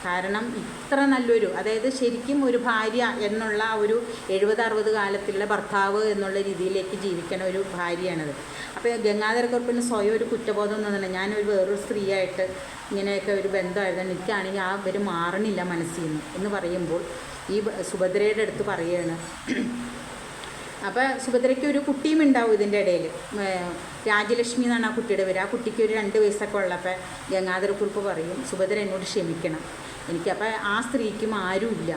കാരണം ഇത്ര നല്ലൊരു, അതായത് ശരിക്കും ഒരു ഭാര്യ എന്നുള്ള ഒരു 70-60 കാലത്തിലുള്ള ഭർത്താവ് എന്നുള്ള രീതിയിലേക്ക് ജീവിക്കണ ഒരു ഭാര്യയാണത്. അപ്പോൾ ഗംഗാധരക്കുറുപ്പിന് സ്വയം ഒരു കുറ്റബോധം തോന്നുന്നില്ല. ഞാനൊരു വേറൊരു സ്ത്രീയായിട്ട് ഇങ്ങനെയൊക്കെ ഒരു ബന്ധമായിരുന്നു, എനിക്കാണെങ്കിൽ ആ ഇവർ മാറണില്ല മനസ്സിൽ നിന്ന് എന്ന് പറയുമ്പോൾ ഈ സുഭദ്രയുടെ അടുത്ത് പറയുകയാണ്. അപ്പോൾ സുഭദ്രയ്ക്ക് ഒരു കുട്ടിയും ഉണ്ടാവും ഇതിൻ്റെ ഇടയിൽ. രാജലക്ഷ്മി എന്നാണ് ആ കുട്ടിയുടെ പേര്. ആ കുട്ടിക്ക് ഒരു 2 വയസ്സൊക്കെ ഉള്ളപ്പോൾ ഗംഗാധരക്കുറുപ്പ് പറയും, സുഭദ്ര എന്നോട് ക്ഷമിക്കണം, എനിക്കപ്പോൾ ആ സ്ത്രീക്കും ആരുമില്ല.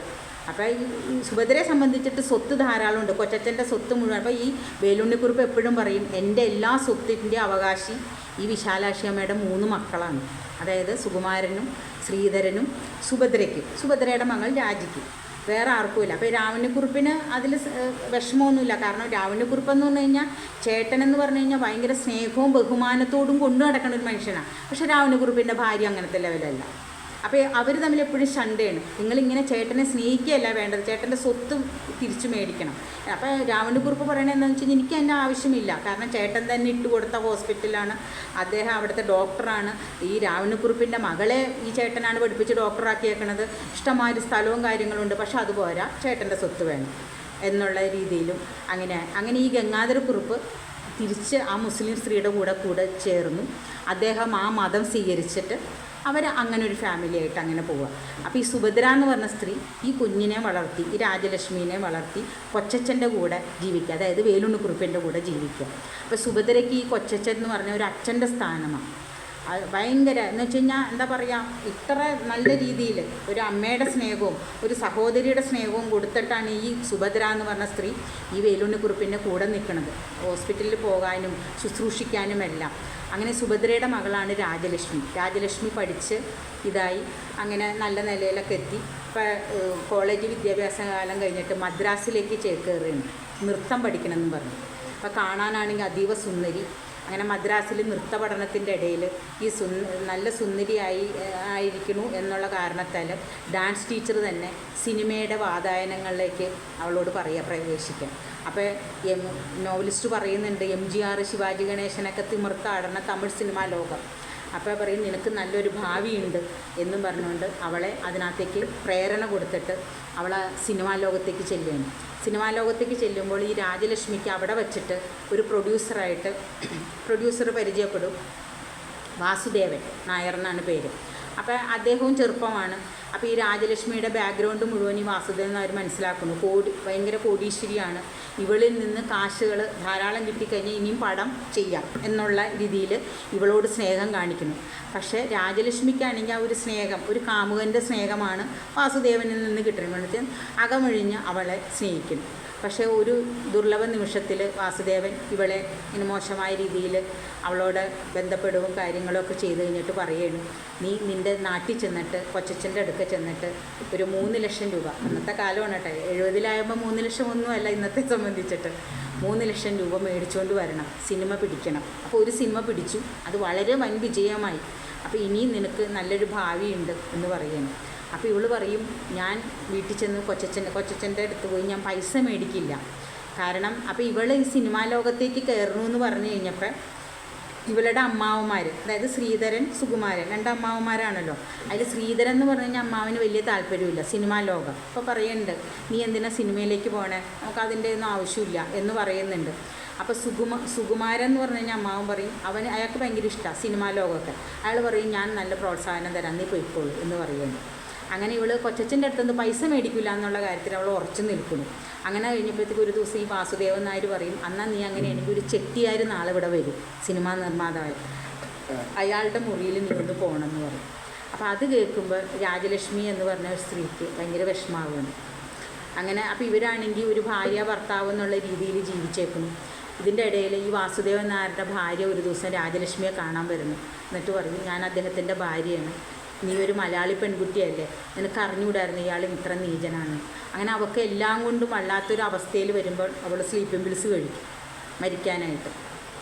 അപ്പോൾ ഈ സുഭദ്രയെ സംബന്ധിച്ചിട്ട് സ്വത്ത് ധാരാളമുണ്ട്, കൊച്ചച്ഛൻ്റെ സ്വത്ത് മുഴുവൻ. അപ്പോൾ ഈ വേലുണ്ണിക്കുറുപ്പ് എപ്പോഴും പറയും, എൻ്റെ എല്ലാ സ്വത്തിൻ്റെ അവകാശി ഈ വിശാലാക്ഷി അമ്മയുടെ 3 മക്കളാണ്. അതായത് സുകുമാരനും ശ്രീധരനും സുഭദ്രയുടെ മകൾ രാജിക്ക്, വേറെ ആർക്കുമില്ല. അപ്പോൾ രാവണ്യക്കുറുപ്പിന് അതിൽ വിഷമമൊന്നുമില്ല. കാരണം രാവണ്യക്കുറുപ്പെന്ന് പറഞ്ഞു കഴിഞ്ഞാൽ ചേട്ടനെന്ന് പറഞ്ഞു കഴിഞ്ഞാൽ ഭയങ്കര സ്നേഹവും ബഹുമാനത്തോടും കൊണ്ടു നടക്കുന്ന ഒരു മനുഷ്യനാണ്. പക്ഷേ രാവണ്യക്കുറുപ്പിൻ്റെ ഭാര്യ അങ്ങനത്തെ ലെവലല്ല. അപ്പോൾ അവർ തമ്മിൽ എപ്പോഴും ശണ്ടയാണ്. നിങ്ങളിങ്ങനെ ചേട്ടനെ സ്നേഹിക്കുകയല്ല വേണ്ടത്, ചേട്ടൻ്റെ സ്വത്ത് തിരിച്ചു മേടിക്കണം. അപ്പോൾ രാവണ്യക്കുറുപ്പ് പറയണത് എന്താണെന്ന് വെച്ച് കഴിഞ്ഞാൽ എനിക്ക് എൻ്റെ ആവശ്യമില്ല. കാരണം ചേട്ടൻ തന്നെ ഇട്ട് കൊടുത്ത ഹോസ്പിറ്റലാണ്, അദ്ദേഹം അവിടുത്തെ ഡോക്ടറാണ്. ഈ രാവണ്യക്കുറുപ്പിൻ്റെ മകളെ ഈ ചേട്ടനാണ് പഠിപ്പിച്ച് ഡോക്ടറാക്കിയേക്കണത്. ഇഷ്ടമായൊരു സ്ഥലവും കാര്യങ്ങളുണ്ട്. പക്ഷെ അതുപോരാ, ചേട്ടൻ്റെ സ്വത്ത് വേണം എന്നുള്ള രീതിയിലും അങ്ങനെ ഈ ഗംഗാധരക്കുറുപ്പ് തിരിച്ച് ആ മുസ്ലിം സ്ത്രീയുടെ കൂടെ ചേർന്നു. അദ്ദേഹം ആ മതം സ്വീകരിച്ചിട്ട് അവർ അങ്ങനെ ഒരു ഫാമിലി ആയിട്ട് അങ്ങനെ പോവുക. അപ്പോൾ ഈ സുഭദ്ര എന്ന് പറഞ്ഞ സ്ത്രീ ഈ കുഞ്ഞിനെ വളർത്തി, ഈ രാജലക്ഷ്മീനെ വളർത്തി കൊച്ചച്ഛൻ്റെ കൂടെ ജീവിക്കുക, അതായത് വേലുണ്ണിക്കുറുപ്പിൻ്റെ കൂടെ ജീവിക്കുക. അപ്പോൾ സുഭദ്രയ്ക്ക് ഈ കൊച്ചച്ഛൻ എന്ന് പറഞ്ഞ ഒരു അച്ഛൻ്റെ സ്ഥാനമാണ്. ഭയങ്കര എന്ന് വെച്ച് കഴിഞ്ഞാൽ എന്താ പറയുക, ഇത്ര നല്ല രീതിയിൽ ഒരു അമ്മയുടെ സ്നേഹവും ഒരു സഹോദരിയുടെ സ്നേഹവും കൊടുത്തിട്ടാണ് ഈ സുഭദ്ര എന്ന് പറഞ്ഞ സ്ത്രീ ഈ വേലുണ്ണിക്കുറുപ്പിൻ്റെ കൂടെ നിൽക്കുന്നത്, ഹോസ്പിറ്റലിൽ പോകാനും ശുശ്രൂഷിക്കാനും എല്ലാം. അങ്ങനെ സുഭദ്രയുടെ മകളാണ് രാജലക്ഷ്മി പഠിച്ച് ഇതായി അങ്ങനെ നല്ല നിലയിലൊക്കെ എത്തി. ഇപ്പോൾ കോളേജ് വിദ്യാഭ്യാസ കാലം കഴിഞ്ഞിട്ട് മദ്രാസിലേക്ക് ചേക്കേറുകയാണ്, നൃത്തം പഠിക്കണമെന്ന് പറഞ്ഞു. അപ്പോൾ കാണാനാണെങ്കിൽ അതീവ സുന്ദരി. അങ്ങനെ മദ്രാസിൽ നൃത്ത പഠനത്തിൻ്റെ ഇടയിൽ ഈ നല്ല ആയിരിക്കണു എന്നുള്ള കാരണത്താൽ ഡാൻസ് ടീച്ചർ തന്നെ സിനിമയുടെ വാതായനങ്ങളിലേക്ക് അവളോട് പ്രവേശിക്കാം. അപ്പോൾ നോവലിസ്റ്റ് പറയുന്നുണ്ട്, MGR ശിവാജി ഗണേശനൊക്കെ തിമിർത്താടുന്ന തമിഴ് സിനിമാ ലോകം. അപ്പോൾ പറയും നിനക്ക് നല്ലൊരു ഭാവിയുണ്ട് എന്നും പറഞ്ഞുകൊണ്ട് അവളെ അതിനകത്തേക്ക് പ്രേരണ കൊടുത്തിട്ട് അവളെ സിനിമാ ലോകത്തേക്ക് ചെല്ലുകയാണ്. സിനിമാ ലോകത്തേക്ക് ചെല്ലുമ്പോൾ ഈ രാജലക്ഷ്മിക്ക് അവിടെ വച്ചിട്ട് ഒരു പ്രൊഡ്യൂസർ പരിചയപ്പെടും, വാസുദേവൻ നായർ എന്നാണ് പേര്. അപ്പോൾ അദ്ദേഹവും ചെറുപ്പമാണ്. അപ്പോൾ ഈ രാജലക്ഷ്മിയുടെ ബാക്ക്ഗ്രൗണ്ട് മുഴുവൻ ഈ വാസുദേവൻ അവർ മനസ്സിലാക്കുന്നു. ഭയങ്കര കോടീശ്വരിയാണ്, ഇവളിൽ നിന്ന് കാശുകൾ ധാരാളം കിട്ടിക്കഴിഞ്ഞാൽ ഇനിയും പടം ചെയ്യാം എന്നുള്ള രീതിയിൽ ഇവളോട് സ്നേഹം കാണിക്കുന്നു. പക്ഷേ രാജലക്ഷ്മിക്കാണെങ്കിൽ ആ ഒരു സ്നേഹം, ഒരു കാമുകൻ്റെ സ്നേഹമാണ് വാസുദേവനിൽ നിന്ന് കിട്ടുന്നത്. അകമൊഴിഞ്ഞ് അവളെ സ്നേഹിക്കുന്നു. പക്ഷേ ഒരു ദുർലഭ നിമിഷത്തിൽ വാസുദേവൻ ഇവളെ ഇങ്ങനെ മോശമായ രീതിയിൽ അവളോട് ബന്ധപ്പെടുകയും കാര്യങ്ങളൊക്കെ ചെയ്ത് കഴിഞ്ഞിട്ട് പറയുകയാണ്, നീ നിൻ്റെ നാട്ടിൽ ചെന്നിട്ട് കൊച്ചച്ഛൻ്റെ അടുക്ക ചെന്നിട്ട് ഒരു 3 ലക്ഷം രൂപ, അന്നത്തെ കാലമാണ് കേട്ടോ, 70-ലാകുമ്പോൾ 3 ലക്ഷം ഒന്നുമല്ല ഇന്നത്തെ സംബന്ധിച്ചിട്ട്, 3 ലക്ഷം രൂപ മേടിച്ചുകൊണ്ട് വരണം, സിനിമ പിടിക്കണം. അപ്പോൾ ഒരു സിനിമ പിടിച്ചു, അത് വളരെ വൻ വിജയമായി. അപ്പോൾ ഇനിയും നിനക്ക് നല്ലൊരു ഭാവിയുണ്ട് എന്ന് പറയുകയാണ്. അപ്പോൾ ഇവൾ പറയും, ഞാൻ വീട്ടിൽ ചെന്ന് കൊച്ചച്ഛൻ്റെ അടുത്ത് പോയി ഞാൻ പൈസ മേടിക്കില്ല. കാരണം അപ്പോൾ ഇവൾ ഈ സിനിമാ ലോകത്തേക്ക് കയറണമെന്ന് പറഞ്ഞു കഴിഞ്ഞപ്പോൾ ഇവളുടെ അമ്മാവന്മാർ, അതായത് ശ്രീധരൻ സുകുമാരൻ, 2 അമ്മാവന്മാരാണല്ലോ. അതിൽ ശ്രീധരൻ എന്ന് പറഞ്ഞു കഴിഞ്ഞാൽ അമ്മാവന് വലിയ താല്പര്യമില്ല സിനിമാ ലോകം. അപ്പോൾ പറയുന്നുണ്ട്, നീ എന്തിനാ സിനിമയിലേക്ക് പോകണേ, നമുക്ക് അതിൻ്റെ ഒന്നും ആവശ്യമില്ല എന്ന് പറയുന്നുണ്ട്. അപ്പോൾ സുകുമാരൻ എന്ന് പറഞ്ഞു കഴിഞ്ഞാൽ അമ്മാവൻ പറയും, അയാൾക്ക് ഭയങ്കര ഇഷ്ടമാണ് സിനിമാ ലോകമൊക്കെ. അയാൾ പറയും, ഞാൻ നല്ല പ്രോത്സാഹനം തരാം, നീ പോയിക്കോളൂ എന്ന് പറയുന്നുണ്ട്. അങ്ങനെ ഇവൾ കൊച്ചച്ഛൻ്റെ അടുത്തുനിന്ന് പൈസ മേടിക്കില്ല എന്നുള്ള കാര്യത്തിൽ അവൾ ഉറച്ചു നിൽക്കുന്നു. അങ്ങനെ കഴിഞ്ഞപ്പോഴത്തേക്ക് ഒരു ദിവസം ഈ വാസുദേവൻ നായർ പറയും, എന്നാൽ നീ അങ്ങനെയാണെങ്കിൽ ഒരു ചെട്ടിയാർ നാളെ ഇവിടെ വരും, സിനിമാ നിർമ്മാതാവ്, അയാളുടെ മുറിയിൽ നീ ഒന്ന് പോകണമെന്ന് പറയും. അപ്പോൾ അത് കേൾക്കുമ്പോൾ രാജലക്ഷ്മി എന്ന് പറഞ്ഞ ഒരു സ്ത്രീക്ക് ഭയങ്കര വിഷമാവുകയാണ്. അങ്ങനെ അപ്പോൾ ഇവരാണെങ്കിൽ ഒരു ഭാര്യ ഭർത്താവ് എന്നുള്ള രീതിയിൽ ജീവിച്ചേക്കുന്നു. ഇതിൻ്റെ ഇടയിൽ ഈ വാസുദേവൻ നായരുടെ ഭാര്യ ഒരു ദിവസം രാജലക്ഷ്മിയെ കാണാൻ വരുന്നു. എന്നിട്ട് പറയും, ഞാൻ അദ്ദേഹത്തിൻ്റെ ഭാര്യയാണ്, നീ ഒരു മലയാളി പെൺകുട്ടിയല്ലേ, നിനക്ക് അറിഞ്ഞുകൂടായിരുന്നു ഇയാൾ ഇത്ര നീചനാണ്. അങ്ങനെ അവൾക്ക് എല്ലാം കൊണ്ടും വല്ലാത്തൊരു അവസ്ഥയിൽ വരുമ്പോൾ അവൾ സ്ലീപ്പിംഗ് പിൽസ് കഴിക്കും മരിക്കാനായിട്ട്.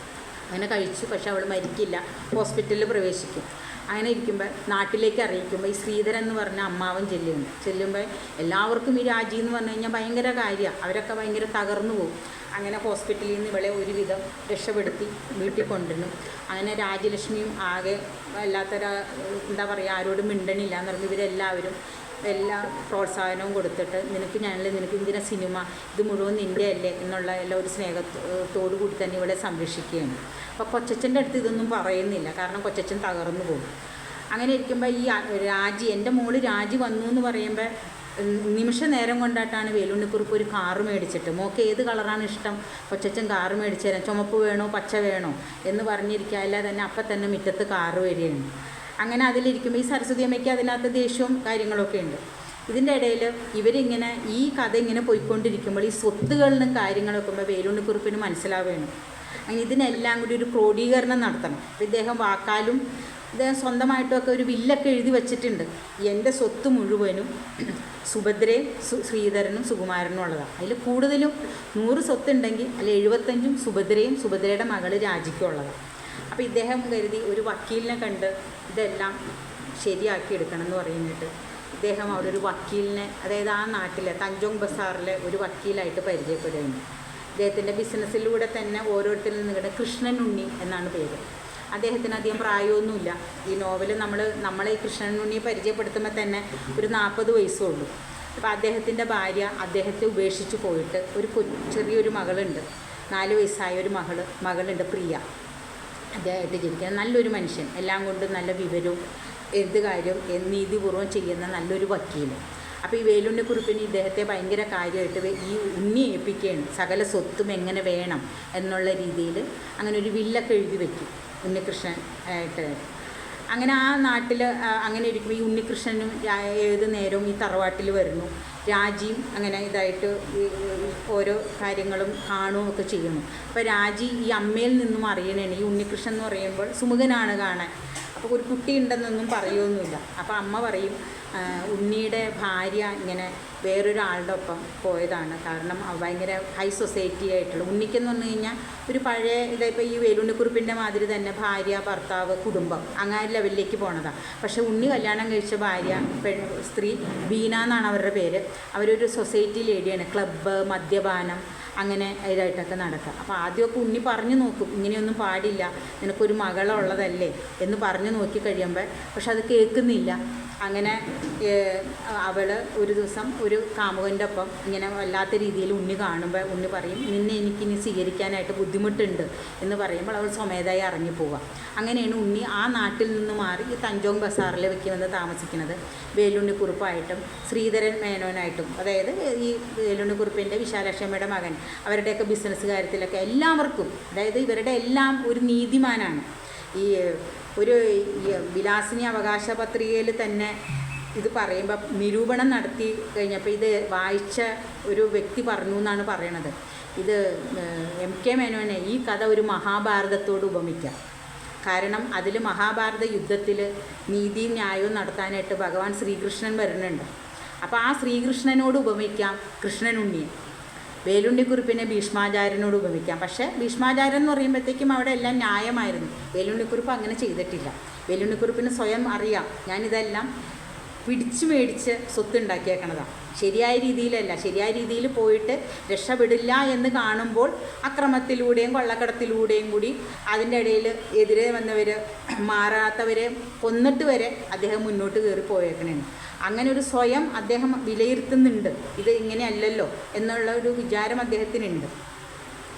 അങ്ങനെ കഴിച്ചു. പക്ഷെ അവൾ മരിക്കില്ല, ഹോസ്പിറ്റലിൽ പ്രവേശിക്കും. അങ്ങനെ ഇരിക്കുമ്പോൾ നാട്ടിലേക്ക് അറിയിക്കുമ്പോൾ ഈ ശ്രീധരൻ എന്ന് പറഞ്ഞ അമ്മാവൻ ചെല്ലുമ്പോൾ എല്ലാവർക്കും ഈ രാജി എന്ന് പറഞ്ഞു കഴിഞ്ഞാൽ ഭയങ്കര കാര്യമാണ്. അവരൊക്കെ ഭയങ്കര തകർന്നു പോകും. അങ്ങനെ ഹോസ്പിറ്റലിൽ നിന്ന് ഇവളെ ഒരുവിധം രക്ഷപ്പെടുത്തി വീട്ടിൽ കൊണ്ടുവന്നു. അങ്ങനെ രാജലക്ഷ്മിയും ആകെ വല്ലാത്തൊരു എന്താ പറയുക, ആരോടും മിണ്ടണില്ല എന്ന് പറഞ്ഞ് ഇവരെല്ലാവരും എല്ലാ പ്രോത്സാഹനവും കൊടുത്തിട്ട് നിനക്ക് എന്തിനാ സിനിമ, ഇത് മുഴുവൻ നിൻ്റെ അല്ലേ എന്നുള്ള എല്ലാ ഒരു സ്നേഹത്തോടു കൂടി തന്നെ ഇവളെ സംരക്ഷിക്കുകയാണ്. അപ്പോൾ കൊച്ചച്ഛൻ്റെ അടുത്ത് ഇതൊന്നും പറയുന്നില്ല, കാരണം കൊച്ചച്ഛൻ തകർന്നു പോകും. അങ്ങനെ ഇരിക്കുമ്പോൾ ഈ രാജി, എൻ്റെ മോള് രാജി വന്നു എന്ന് പറയുമ്പോൾ നിമിഷ നേരം കൊണ്ടായിട്ടാണ് വേലുണ്ണിക്കുറുപ്പ് ഒരു കാറ് മേടിച്ചിട്ട്, മോൾക്ക് ഏത് കളറാണ് ഇഷ്ടം, കൊച്ചച്ഛൻ കാറ് മേടിച്ചു തരാം, ചുമപ്പ് വേണോ പച്ച വേണോ എന്ന് പറഞ്ഞിരിക്കുക. അല്ലാതെ തന്നെ അപ്പം തന്നെ മുറ്റത്ത് കാറ് വരികയാണ്. അങ്ങനെ അതിലിരിക്കുമ്പോൾ ഈ സരസ്വതി അമ്മയ്ക്ക് അതിനകത്ത് ദേഷ്യവും കാര്യങ്ങളൊക്കെ ഉണ്ട്. ഇതിൻ്റെ ഇടയിൽ ഇവരിങ്ങനെ ഈ കഥ ഇങ്ങനെ പോയിക്കൊണ്ടിരിക്കുമ്പോൾ ഈ സ്വത്തുകളിലും കാര്യങ്ങളൊക്കെ വെക്കുമ്പോൾ വേലുണ്ണിക്കുറുപ്പിന് മനസ്സിലാവുകയാണ് അങ്ങനെ ഇതിനെല്ലാം കൂടി ഒരു ക്രോഡീകരണം നടത്തണം. ഇദ്ദേഹം വാക്കാലും ഇദ്ദേഹം സ്വന്തമായിട്ടൊക്കെ ഒരു വില്ലൊക്കെ എഴുതി വച്ചിട്ടുണ്ട്. എൻ്റെ സ്വത്ത് മുഴുവനും സുഭദ്രയും ശ്രീധരനും സുകുമാരനും ഉള്ളതാണ്. അതിൽ കൂടുതലും 100 സ്വത്തുണ്ടെങ്കിൽ അതിൽ 75 സുഭദ്രയും സുഭദ്രയുടെ മകൾ രാജിക്കും ഉള്ളതാണ്. അപ്പോൾ ഇദ്ദേഹം കരുതി ഒരു വക്കീലിനെ കണ്ട് ഇതെല്ലാം ശരിയാക്കി എടുക്കണം എന്ന് പറയുന്നിട്ട് ഇദ്ദേഹം അവിടെ ഒരു വക്കീലിനെ, അതായത് ആ നാട്ടിലെ തഞ്ചോങ് ബസാറിലെ ഒരു വക്കീലായിട്ട് പരിചയപ്പെടുകയാണ്. അദ്ദേഹത്തിൻ്റെ ബിസിനസ്സിലൂടെ തന്നെ ഓരോരുത്തരിൽ നിങ്ങളുടെ കൃഷ്ണൻ ഉണ്ണി എന്നാണ് പേര്. അദ്ദേഹത്തിന് അധികം പ്രായമൊന്നുമില്ല. ഈ നോവൽ നമ്മളെ ഈ കൃഷ്ണൻ ഉണ്ണിയെ പരിചയപ്പെടുത്തുമ്പോൾ തന്നെ ഒരു 40 വയസ്സേ ഉള്ളൂ. അപ്പോൾ അദ്ദേഹത്തിൻ്റെ ഭാര്യ അദ്ദേഹത്തെ ഉപേക്ഷിച്ച് പോയിട്ട് ചെറിയൊരു മകളുണ്ട്, 4 വയസ്സായ ഒരു മകളുണ്ട് പ്രിയ. അദ്ദേഹമായിട്ട് ജീവിക്കുന്ന നല്ലൊരു മനുഷ്യൻ, എല്ലാം കൊണ്ടും നല്ല വിവരവും എന്ത് കാര്യം നീതിപൂർവ്വം ചെയ്യുന്ന നല്ലൊരു വക്കീൽ. അപ്പോൾ ഈ വേലുണ്ണിക്കുറുപ്പിന് ഇദ്ദേഹത്തെ ഭയങ്കര കാര്യമായിട്ട് ഈ ഉണ്ണി ഏൽപ്പിക്കുകയാണ്, സകല സ്വത്തും എങ്ങനെ വേണം എന്നുള്ള രീതിയിൽ അങ്ങനെ ഒരു വില്ലൊക്കെ എഴുതി വയ്ക്കും ഉണ്ണികൃഷ്ണൻ ആയിട്ട്. അങ്ങനെ ആ നാട്ടിൽ അങ്ങനെ ഇരിക്കുമ്പോൾ ഈ ഉണ്ണികൃഷ്ണനും ഏത് നേരവും ഈ തറവാട്ടിൽ വരുന്നു. രാജിയും അങ്ങനെ ഇതായിട്ട് ഓരോ കാര്യങ്ങളും കാണുകയൊക്കെ ചെയ്യുന്നു. അപ്പോൾ രാജി ഈ അമ്മയിൽ നിന്നും അറിയണേണ് ഈ ഉണ്ണികൃഷ്ണൻ എന്ന് പറയുമ്പോൾ സുമുഖനാണ് കാണാൻ. അപ്പോൾ ഒരു കുട്ടി ഉണ്ടെന്നൊന്നും പറയുമൊന്നുമില്ല. അപ്പോൾ അമ്മ പറയും ഉണ്ണിയുടെ ഭാര്യ ഇങ്ങനെ വേറൊരാളുടെ ഒപ്പം പോയതാണ്, കാരണം ഭയങ്കര ഹൈ സൊസൈറ്റി ആയിട്ടുള്ള ഉണ്ണിക്കെന്ന് പറഞ്ഞു കഴിഞ്ഞാൽ ഒരു പഴയ ഇതായിപ്പോൾ ഈ വേലുണ്ണിക്കുറുപ്പിൻ്റെ മാതിരി തന്നെ ഭാര്യ ഭർത്താവ് കുടുംബം അങ്ങനെ ലെവലിലേക്ക് പോണതാണ്. പക്ഷേ ഉണ്ണി കല്യാണം കഴിച്ച ഭാര്യ സ്ത്രീ ബീന എന്നാണ് അവരുടെ പേര്. അവരൊരു സൊസൈറ്റി ലേഡിയാണ്. ക്ലബ്ബ്, മദ്യപാനം അങ്ങനെ ഇതായിട്ടൊക്കെ നടക്കുക. അപ്പോൾ ആദ്യമൊക്കെ ഉണ്ണി പറഞ്ഞു നോക്കും, ഇങ്ങനെയൊന്നും പാടില്ല, നിനക്കൊരു മകളുള്ളതല്ലേ എന്ന് പറഞ്ഞു നോക്കി കഴിയുമ്പോൾ പക്ഷെ അത് കേൾക്കുന്നില്ല. അങ്ങനെ അവൾ ഒരു ദിവസം ഒരു കാമുകൻ്റെ ഒപ്പം ഇങ്ങനെ വല്ലാത്ത രീതിയിൽ ഉണ്ണി കാണുമ്പോൾ ഉണ്ണി പറയും, നിന്നെ എനിക്കിനി സ്വീകരിക്കാനായിട്ട് ബുദ്ധിമുട്ടുണ്ട് എന്ന് പറയുമ്പോൾ അവൾ സ്വമേധയായി ഇറങ്ങിപ്പോവുക. അങ്ങനെയാണ് ഉണ്ണി ആ നാട്ടിൽ നിന്ന് മാറി ഈ തഞ്ചോങ് ബസാറിൽ വന്ന് താമസിക്കുന്നത്. വേലുണ്ണിക്കുറുപ്പായിട്ടും ശ്രീധരൻ മേനോനായിട്ടും, അതായത് ഈ വേലുണ്ണിക്കുറുപ്പിൻ്റെ വിശാലക്ഷമ്മയുടെ മകൻ, അവരുടെയൊക്കെ ബിസിനസ് കാര്യത്തിലൊക്കെ എല്ലാവർക്കും, അതായത് ഇവരുടെ എല്ലാം ഒരു നീതിമാനാണ്. ഈ ഒരു വിലാസിനി അവകാശ പത്രികയിൽ തന്നെ ഇത് പറയുമ്പോൾ നിരൂപണം നടത്തി കഴിഞ്ഞപ്പോൾ ഇത് വായിച്ച ഒരു വ്യക്തി പറഞ്ഞു എന്നാണ് പറയണത്, ഇത് MK മേനോനെ ഈ കഥ ഒരു മഹാഭാരതത്തോട് ഉപമിക്കാം. കാരണം അതിൽ മഹാഭാരത യുദ്ധത്തിൽ നീതിയും ന്യായവും നടത്താനായിട്ട് ഭഗവാൻ ശ്രീകൃഷ്ണൻ വരുന്നുണ്ട്. അപ്പോൾ ആ ശ്രീകൃഷ്ണനോട് ഉപമിക്കാം കൃഷ്ണനുണ്ണിയെ. വേലുണ്ണിക്കുറുപ്പിനെ ഭീഷ്മാചാര്യനോട് ഉപമിക്കാം. പക്ഷേ ഭീഷ്മാചാര്യൻ എന്ന് പറയുമ്പോഴത്തേക്കും അവിടെ എല്ലാം ന്യായമായിരുന്നു. വേലുണ്ണിക്കുറുപ്പ് അങ്ങനെ ചെയ്തിട്ടില്ല. വേലുണ്ണിക്കുറുപ്പിന് സ്വയം അറിയാം, ഞാനിതെല്ലാം പിടിച്ചു മേടിച്ച് സ്വത്തുണ്ടാക്കിയേക്കണതാണ്, ശരിയായ രീതിയിലല്ല. ശരിയായ രീതിയിൽ പോയിട്ട് രക്ഷപ്പെടില്ല എന്ന് കാണുമ്പോൾ അക്രമത്തിലൂടെയും കൊള്ളക്കടത്തിലൂടെയും കൂടി അതിൻ്റെ ഇടയിൽ എതിരെ വന്നവർ മാറാത്തവരെ കൊന്നിട്ട് വരെ അദ്ദേഹം മുന്നോട്ട് കയറി പോയേക്കണേണ്. അങ്ങനെ ഒരു സ്വയം അദ്ദേഹം വിലയിരുത്തുന്നുണ്ട്, ഇത് ഇങ്ങനെയല്ലല്ലോ എന്നുള്ള ഒരു വിചാരം അദ്ദേഹത്തിനുണ്ട്.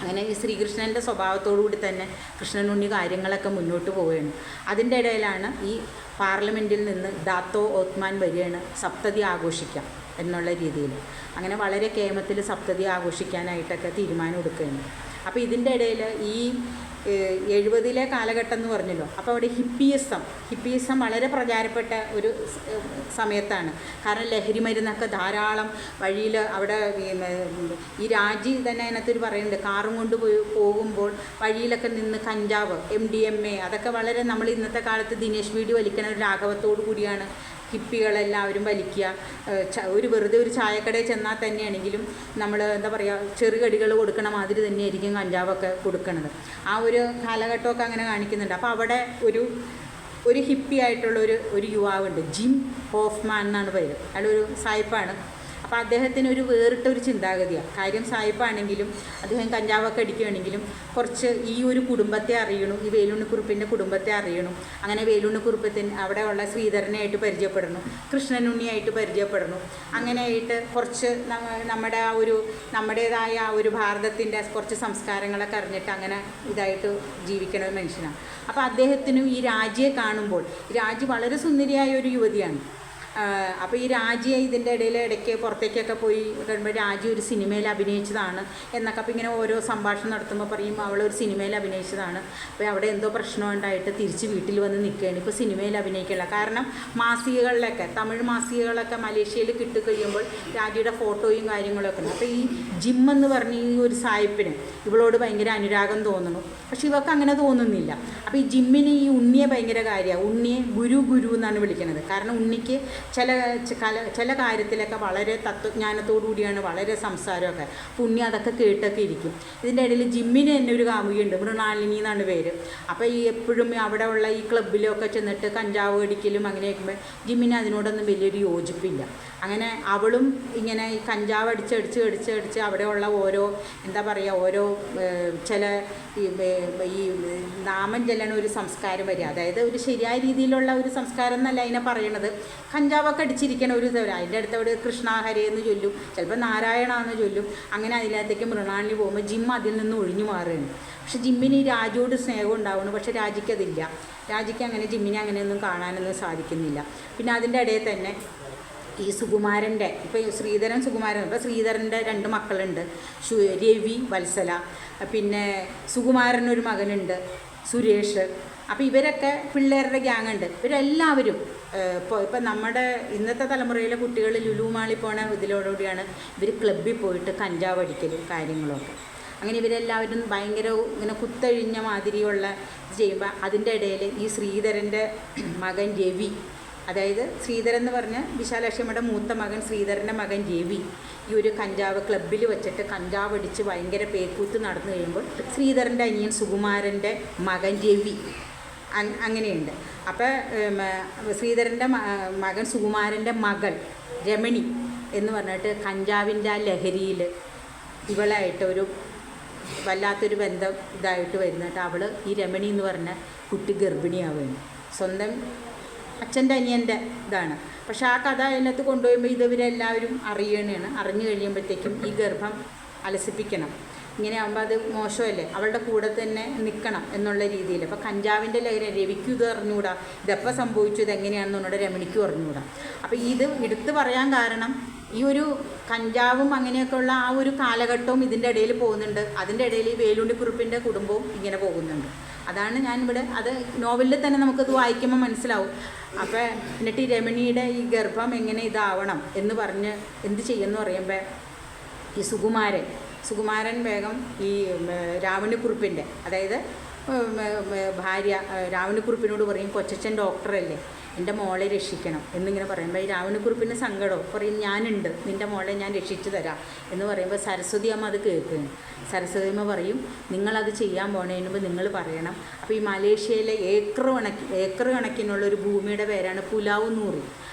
അങ്ങനെ ഈ ശ്രീകൃഷ്ണൻ്റെ സ്വഭാവത്തോടുകൂടി തന്നെ കൃഷ്ണനുണ്ണി കാര്യങ്ങളൊക്കെ മുന്നോട്ട് പോവുകയാണ്. അതിൻ്റെ ഇടയിലാണ് ഈ പാർലമെൻറ്റിൽ നിന്ന് ദാത്തോ ഓത്മാൻ വരികയാണ് സപ്തതി ആഘോഷിക്കാം എന്നുള്ള രീതിയിൽ. അങ്ങനെ വളരെ കേമത്തിൽ സപ്തതി ആഘോഷിക്കാനായിട്ടൊക്കെ തീരുമാനം എടുക്കുകയാണ്. അപ്പോൾ ഇതിൻ്റെ ഇടയിൽ ഈ 70-ലെ കാലഘട്ടം എന്ന് പറഞ്ഞല്ലോ, അപ്പോൾ അവിടെ ഹിപ്പിയിസം വളരെ പ്രചാരപ്പെട്ട ഒരു സമയത്താണ്. കാരണം ലഹരി മരുന്നൊക്കെ ധാരാളം വഴിയിൽ അവിടെ ഈ രാജി തന്നെ അതിനകത്തൊരു പറയുന്നുണ്ട്, കാറും കൊണ്ട് പോകുമ്പോൾ വഴിയിലൊക്കെ നിന്ന് കഞ്ചാവ്, MDMA അതൊക്കെ വളരെ നമ്മൾ ഇന്നത്തെ കാലത്ത് ദിനേശ് വീഡിയോ വലിക്കുന്ന ഒരു ലാഘവത്തോടു കൂടിയാണ് ഹിപ്പികളെല്ലാവരും വലിക്കുക. ഒരു വെറുതെ ഒരു ചായക്കടയിൽ ചെന്നാൽ തന്നെയാണെങ്കിലും നമ്മൾ എന്താ പറയുക, ചെറുകടികൾ കൊടുക്കണ മാതിരി തന്നെയായിരിക്കും കഞ്ചാവൊക്കെ കൊടുക്കണത്. ആ ഒരു കാലഘട്ടമൊക്കെ അങ്ങനെ കാണിക്കുന്നുണ്ട്. അപ്പോൾ അവിടെ ഒരു ഹിപ്പി ആയിട്ടുള്ള ഒരു യുവാവുണ്ട്, ജിം ഹോഫ്മാൻ എന്നാണ് പേര്. അയാളൊരു സായിപ്പാണ്. അപ്പോൾ അദ്ദേഹത്തിന് ഒരു വേറിട്ടൊരു ചിന്താഗതിയാണ്. കാര്യം സായിപ്പാണെങ്കിലും അദ്ദേഹം കഞ്ചാവൊക്കെ അടിക്കുകയാണെങ്കിലും കുറച്ച് ഈ ഒരു കുടുംബത്തെ അറിയണം, ഈ വേലുണ്ണിക്കുറുപ്പിൻ്റെ കുടുംബത്തെ അറിയണം. അങ്ങനെ വേലുണ്ണിക്കുറുപ്പത്തിന് അവിടെയുള്ള ശ്രീധരനായിട്ട് പരിചയപ്പെടണം, കൃഷ്ണനുണ്ണിയായിട്ട് പരിചയപ്പെടണം. അങ്ങനെയായിട്ട് കുറച്ച് നമ്മുടേതായ ആ ഒരു ഭാരതത്തിൻ്റെ കുറച്ച് സംസ്കാരങ്ങളൊക്കെ അറിഞ്ഞിട്ട് അങ്ങനെ ഇതായിട്ട് ജീവിക്കണ ഒരു മനുഷ്യനാണ്. അപ്പോൾ അദ്ദേഹത്തിനും ഈ രാജിയെ കാണുമ്പോൾ, രാജി വളരെ സുന്ദരിയായ ഒരു യുവതിയാണ്. അപ്പോൾ ഈ രാജിയെ ഇതിൻ്റെ ഇടയ്ക്ക് പുറത്തേക്കൊക്കെ പോയി കഴിയുമ്പോൾ രാജി ഒരു സിനിമയിൽ അഭിനയിച്ചതാണ് എന്നൊക്കെ. അപ്പോൾ ഇങ്ങനെ ഓരോ സംഭാഷണം നടത്തുമ്പോൾ പറയും അവളൊരു സിനിമയിൽ അഭിനയിച്ചതാണ്, അപ്പോൾ അവിടെ എന്തോ പ്രശ്നം ഉണ്ടായിട്ട് തിരിച്ച് വീട്ടിൽ വന്ന് നിൽക്കുകയാണ്, ഇപ്പോൾ സിനിമയിൽ അഭിനയിക്കില്ല. കാരണം മാസികകളിലൊക്കെ, തമിഴ് മാസികകളൊക്കെ മലേഷ്യയിൽ കിട്ടിക്കഴിയുമ്പോൾ രാജിയുടെ ഫോട്ടോയും കാര്യങ്ങളൊക്കെ ഉണ്ട്. അപ്പോൾ ഈ ജിം എന്ന് പറഞ്ഞ ഈ ഒരു സായിപ്പിന് ഇവളോട് ഭയങ്കര അനുരാഗം തോന്നുന്നു. പക്ഷെ ഇവർക്ക് അങ്ങനെ തോന്നുന്നില്ല. അപ്പോൾ ഈ ജിമ്മിന് ഈ ഉണ്ണിയെ ഭയങ്കര കാര്യമാണ്. ഉണ്ണിയെ ഗുരു എന്നാണ് വിളിക്കുന്നത്. കാരണം ഉണ്ണിക്ക് ചില കാര്യത്തിലൊക്കെ വളരെ തത്വജ്ഞാനത്തോടു കൂടിയാണ് വളരെ സംസാരമൊക്കെ. പുണ്യം അതൊക്കെ കേട്ടൊക്കെ ഇരിക്കും. ഇതിൻ്റെ ഇടയിൽ ജിമ്മിന് തന്നെ ഒരു കാമുകിയുണ്ട്, മൃണാലിനി എന്നാണ് പേര്. അപ്പോൾ ഈ എപ്പോഴും അവിടെ ഉള്ള ഈ ക്ലബിലൊക്കെ ചെന്നിട്ട് കഞ്ചാവ് അടിക്കലും അങ്ങനെ ആക്കുമ്പോൾ ജിമ്മിന് അതിനോടൊന്നും വലിയൊരു യോജിപ്പില്ല. അങ്ങനെ അവളും ഇങ്ങനെ ഈ കഞ്ചാവ് അടിച്ച് അവിടെയുള്ള ഓരോ എന്താ പറയുക, ഓരോ ചില ഈ നാമം ചെല്ലണ ഒരു സംസ്കാരം വരിക. അതായത് ഒരു ശരിയായ രീതിയിലുള്ള ഒരു സംസ്കാരം എന്നല്ല അതിനെ പറയണത്. കഞ്ചാവൊക്കെ അടിച്ചിരിക്കണ ഒരു അതിൻ്റെ അടുത്ത് അവിടെ കൃഷ്ണ ഹരേ എന്ന് ചൊല്ലും, ചിലപ്പോൾ നാരായണ എന്ന് ചൊല്ലും. അങ്ങനെ അതിനകത്തേക്ക് മൃണാലിനി പോകുമ്പോൾ ജിം അതിൽ നിന്ന് ഒഴിഞ്ഞു മാറുകയാണ്. പക്ഷെ ജിമ്മിന് ഈ രാജുവോട് സ്നേഹം ഉണ്ടാവുന്നു, പക്ഷെ രാജിക്കതില്ല. രാജിക്ക് അങ്ങനെ ജിമ്മിനെ അങ്ങനെയൊന്നും കാണാനൊന്നും സാധിക്കുന്നില്ല. പിന്നെ അതിൻ്റെ ഇടയിൽ തന്നെ ഈ സുകുമാരൻ്റെ, ഇപ്പോൾ ശ്രീധരൻ സുകുമാരൻ, ഇപ്പോൾ ശ്രീധരൻ്റെ 2 മക്കളുണ്ട്, രവി വത്സല. പിന്നെ സുകുമാരനൊരു മകനുണ്ട് സുരേഷ്. അപ്പോൾ ഇവരൊക്കെ പിള്ളേരുടെ ഗ്യാങ്ങുണ്ട്. ഇവരെല്ലാവരും ഇപ്പം നമ്മുടെ ഇന്നത്തെ തലമുറയിലെ കുട്ടികൾ ലുലു മാളിൽ പോണ ഇതിലോടുകൂടിയാണ് ഇവർ ക്ലബ്ബിൽ പോയിട്ട് കഞ്ചാവ് അടിക്കലും കാര്യങ്ങളൊക്കെ. അങ്ങനെ ഇവരെല്ലാവരും ഭയങ്കര ഇങ്ങനെ കുത്തഴിഞ്ഞ മാതിരിയുള്ള ഇത് ചെയ്യുമ്പോൾ അതിൻ്റെ ഇടയിൽ ഈ ശ്രീധരൻ്റെ മകൻ രവി, അതായത് ശ്രീധരൻ എന്ന് പറഞ്ഞ വിശാലാക്ഷിയമ്മയുടെ മൂത്ത മകൻ ശ്രീധരൻ്റെ മകൻ രവി ഈ ഒരു കഞ്ചാവ് ക്ലബ്ബിൽ വെച്ചിട്ട് കഞ്ചാവ് അടിച്ച് ഭയങ്കര പേക്കൂത്ത് നടന്നു കഴിയുമ്പോൾ ശ്രീധരൻ്റെ അനിയൻ സുകുമാരൻ്റെ മകൻ രവി അങ്ങനെയുണ്ട്. അപ്പോൾ ശ്രീധരൻ്റെ മകൻ സുകുമാരൻ്റെ മകൾ രമണി എന്ന് പറഞ്ഞിട്ട് കഞ്ചാവിൻ്റെ ആ ലഹരിയിൽ ഇവളായിട്ട് ഒരു വല്ലാത്തൊരു ബന്ധം ഇതായിട്ട് വരുന്നിട്ട് അവൾ ഈ രമണി എന്ന് പറഞ്ഞ കുട്ടി ഗർഭിണിയാവുകയാണ്. സ്വന്തം അച്ഛൻ്റെ അനിയൻ്റെ ഇതാണ്. പക്ഷെ ആ കഥ അതിനകത്ത് കൊണ്ടുപോകുമ്പോൾ ഇവരെല്ലാവരും അറിയണതാണ്. അറിഞ്ഞു കഴിയുമ്പോഴത്തേക്കും ഈ ഗർഭം അലസിപ്പിക്കണം. ഇങ്ങനെ ആകുമ്പോൾ അത് മോശമല്ലേ, അവളുടെ കൂടെ തന്നെ നിൽക്കണം എന്നുള്ള രീതിയിൽ. അപ്പോൾ കഞ്ചാവിൻ്റെ ലഹരി രവിക്കും ഇത് അറിഞ്ഞുകൂടാ, ഇതെപ്പോൾ സംഭവിച്ചു, ഇതെങ്ങനെയാണെന്നുള്ളത് രമണിക്കും അറിഞ്ഞുകൂടാ. അപ്പോൾ ഇത് എടുത്തു പറയാൻ കാരണം ഈ ഒരു കഞ്ചാവും അങ്ങനെയൊക്കെയുള്ള ആ ഒരു കാലഘട്ടവും ഇതിൻ്റെ ഇടയിൽ പോകുന്നുണ്ട്. അതിൻ്റെ ഇടയിൽ ഈ വേലുണ്ണിക്കുറുപ്പിൻ്റെ കുടുംബവും ഇങ്ങനെ പോകുന്നുണ്ട്. അതാണ് ഞാനിവിടെ, അത് നോവലിൽ തന്നെ നമുക്കത് വായിക്കുമ്പോൾ മനസ്സിലാവും. അപ്പോൾ എന്നിട്ട് ഈ രമണിയുടെ ഈ ഗർഭം എങ്ങനെ ഇതാവണം എന്ന് പറഞ്ഞ് എന്ത് ചെയ്യുമെന്ന് പറയുമ്പോൾ ഈ സുകുമാരൻ വേഗം ഈ രാവണിക്കുറുപ്പിൻ്റെ, അതായത് ഭാര്യ രാവണിക്കുറുപ്പിനോട് പറയും, കൊച്ചച്ഛൻ ഡോക്ടറല്ലേ, എൻ്റെ മോളെ രക്ഷിക്കണം എന്നിങ്ങനെ പറയുമ്പോൾ ഈ രാവണിക്കുറുപ്പിൻ്റെ സങ്കടവും പറയും, ഞാനുണ്ട്, നിൻ്റെ മോളെ ഞാൻ രക്ഷിച്ചു തരാം എന്ന് പറയുമ്പോൾ സരസ്വതി അമ്മ അത് കേൾക്കുകയാണ്. സരസ്വതി അമ്മ പറയും, നിങ്ങളത് ചെയ്യാൻ പോണതിന് മുമ്പ് നിങ്ങൾ പറയണം. അപ്പോൾ ഈ മലേഷ്യയിലെ ഏക്കർ കണക്കിനുള്ളൊരു ഭൂമിയുടെ പേരാണ് പുലാവുന്നൂറി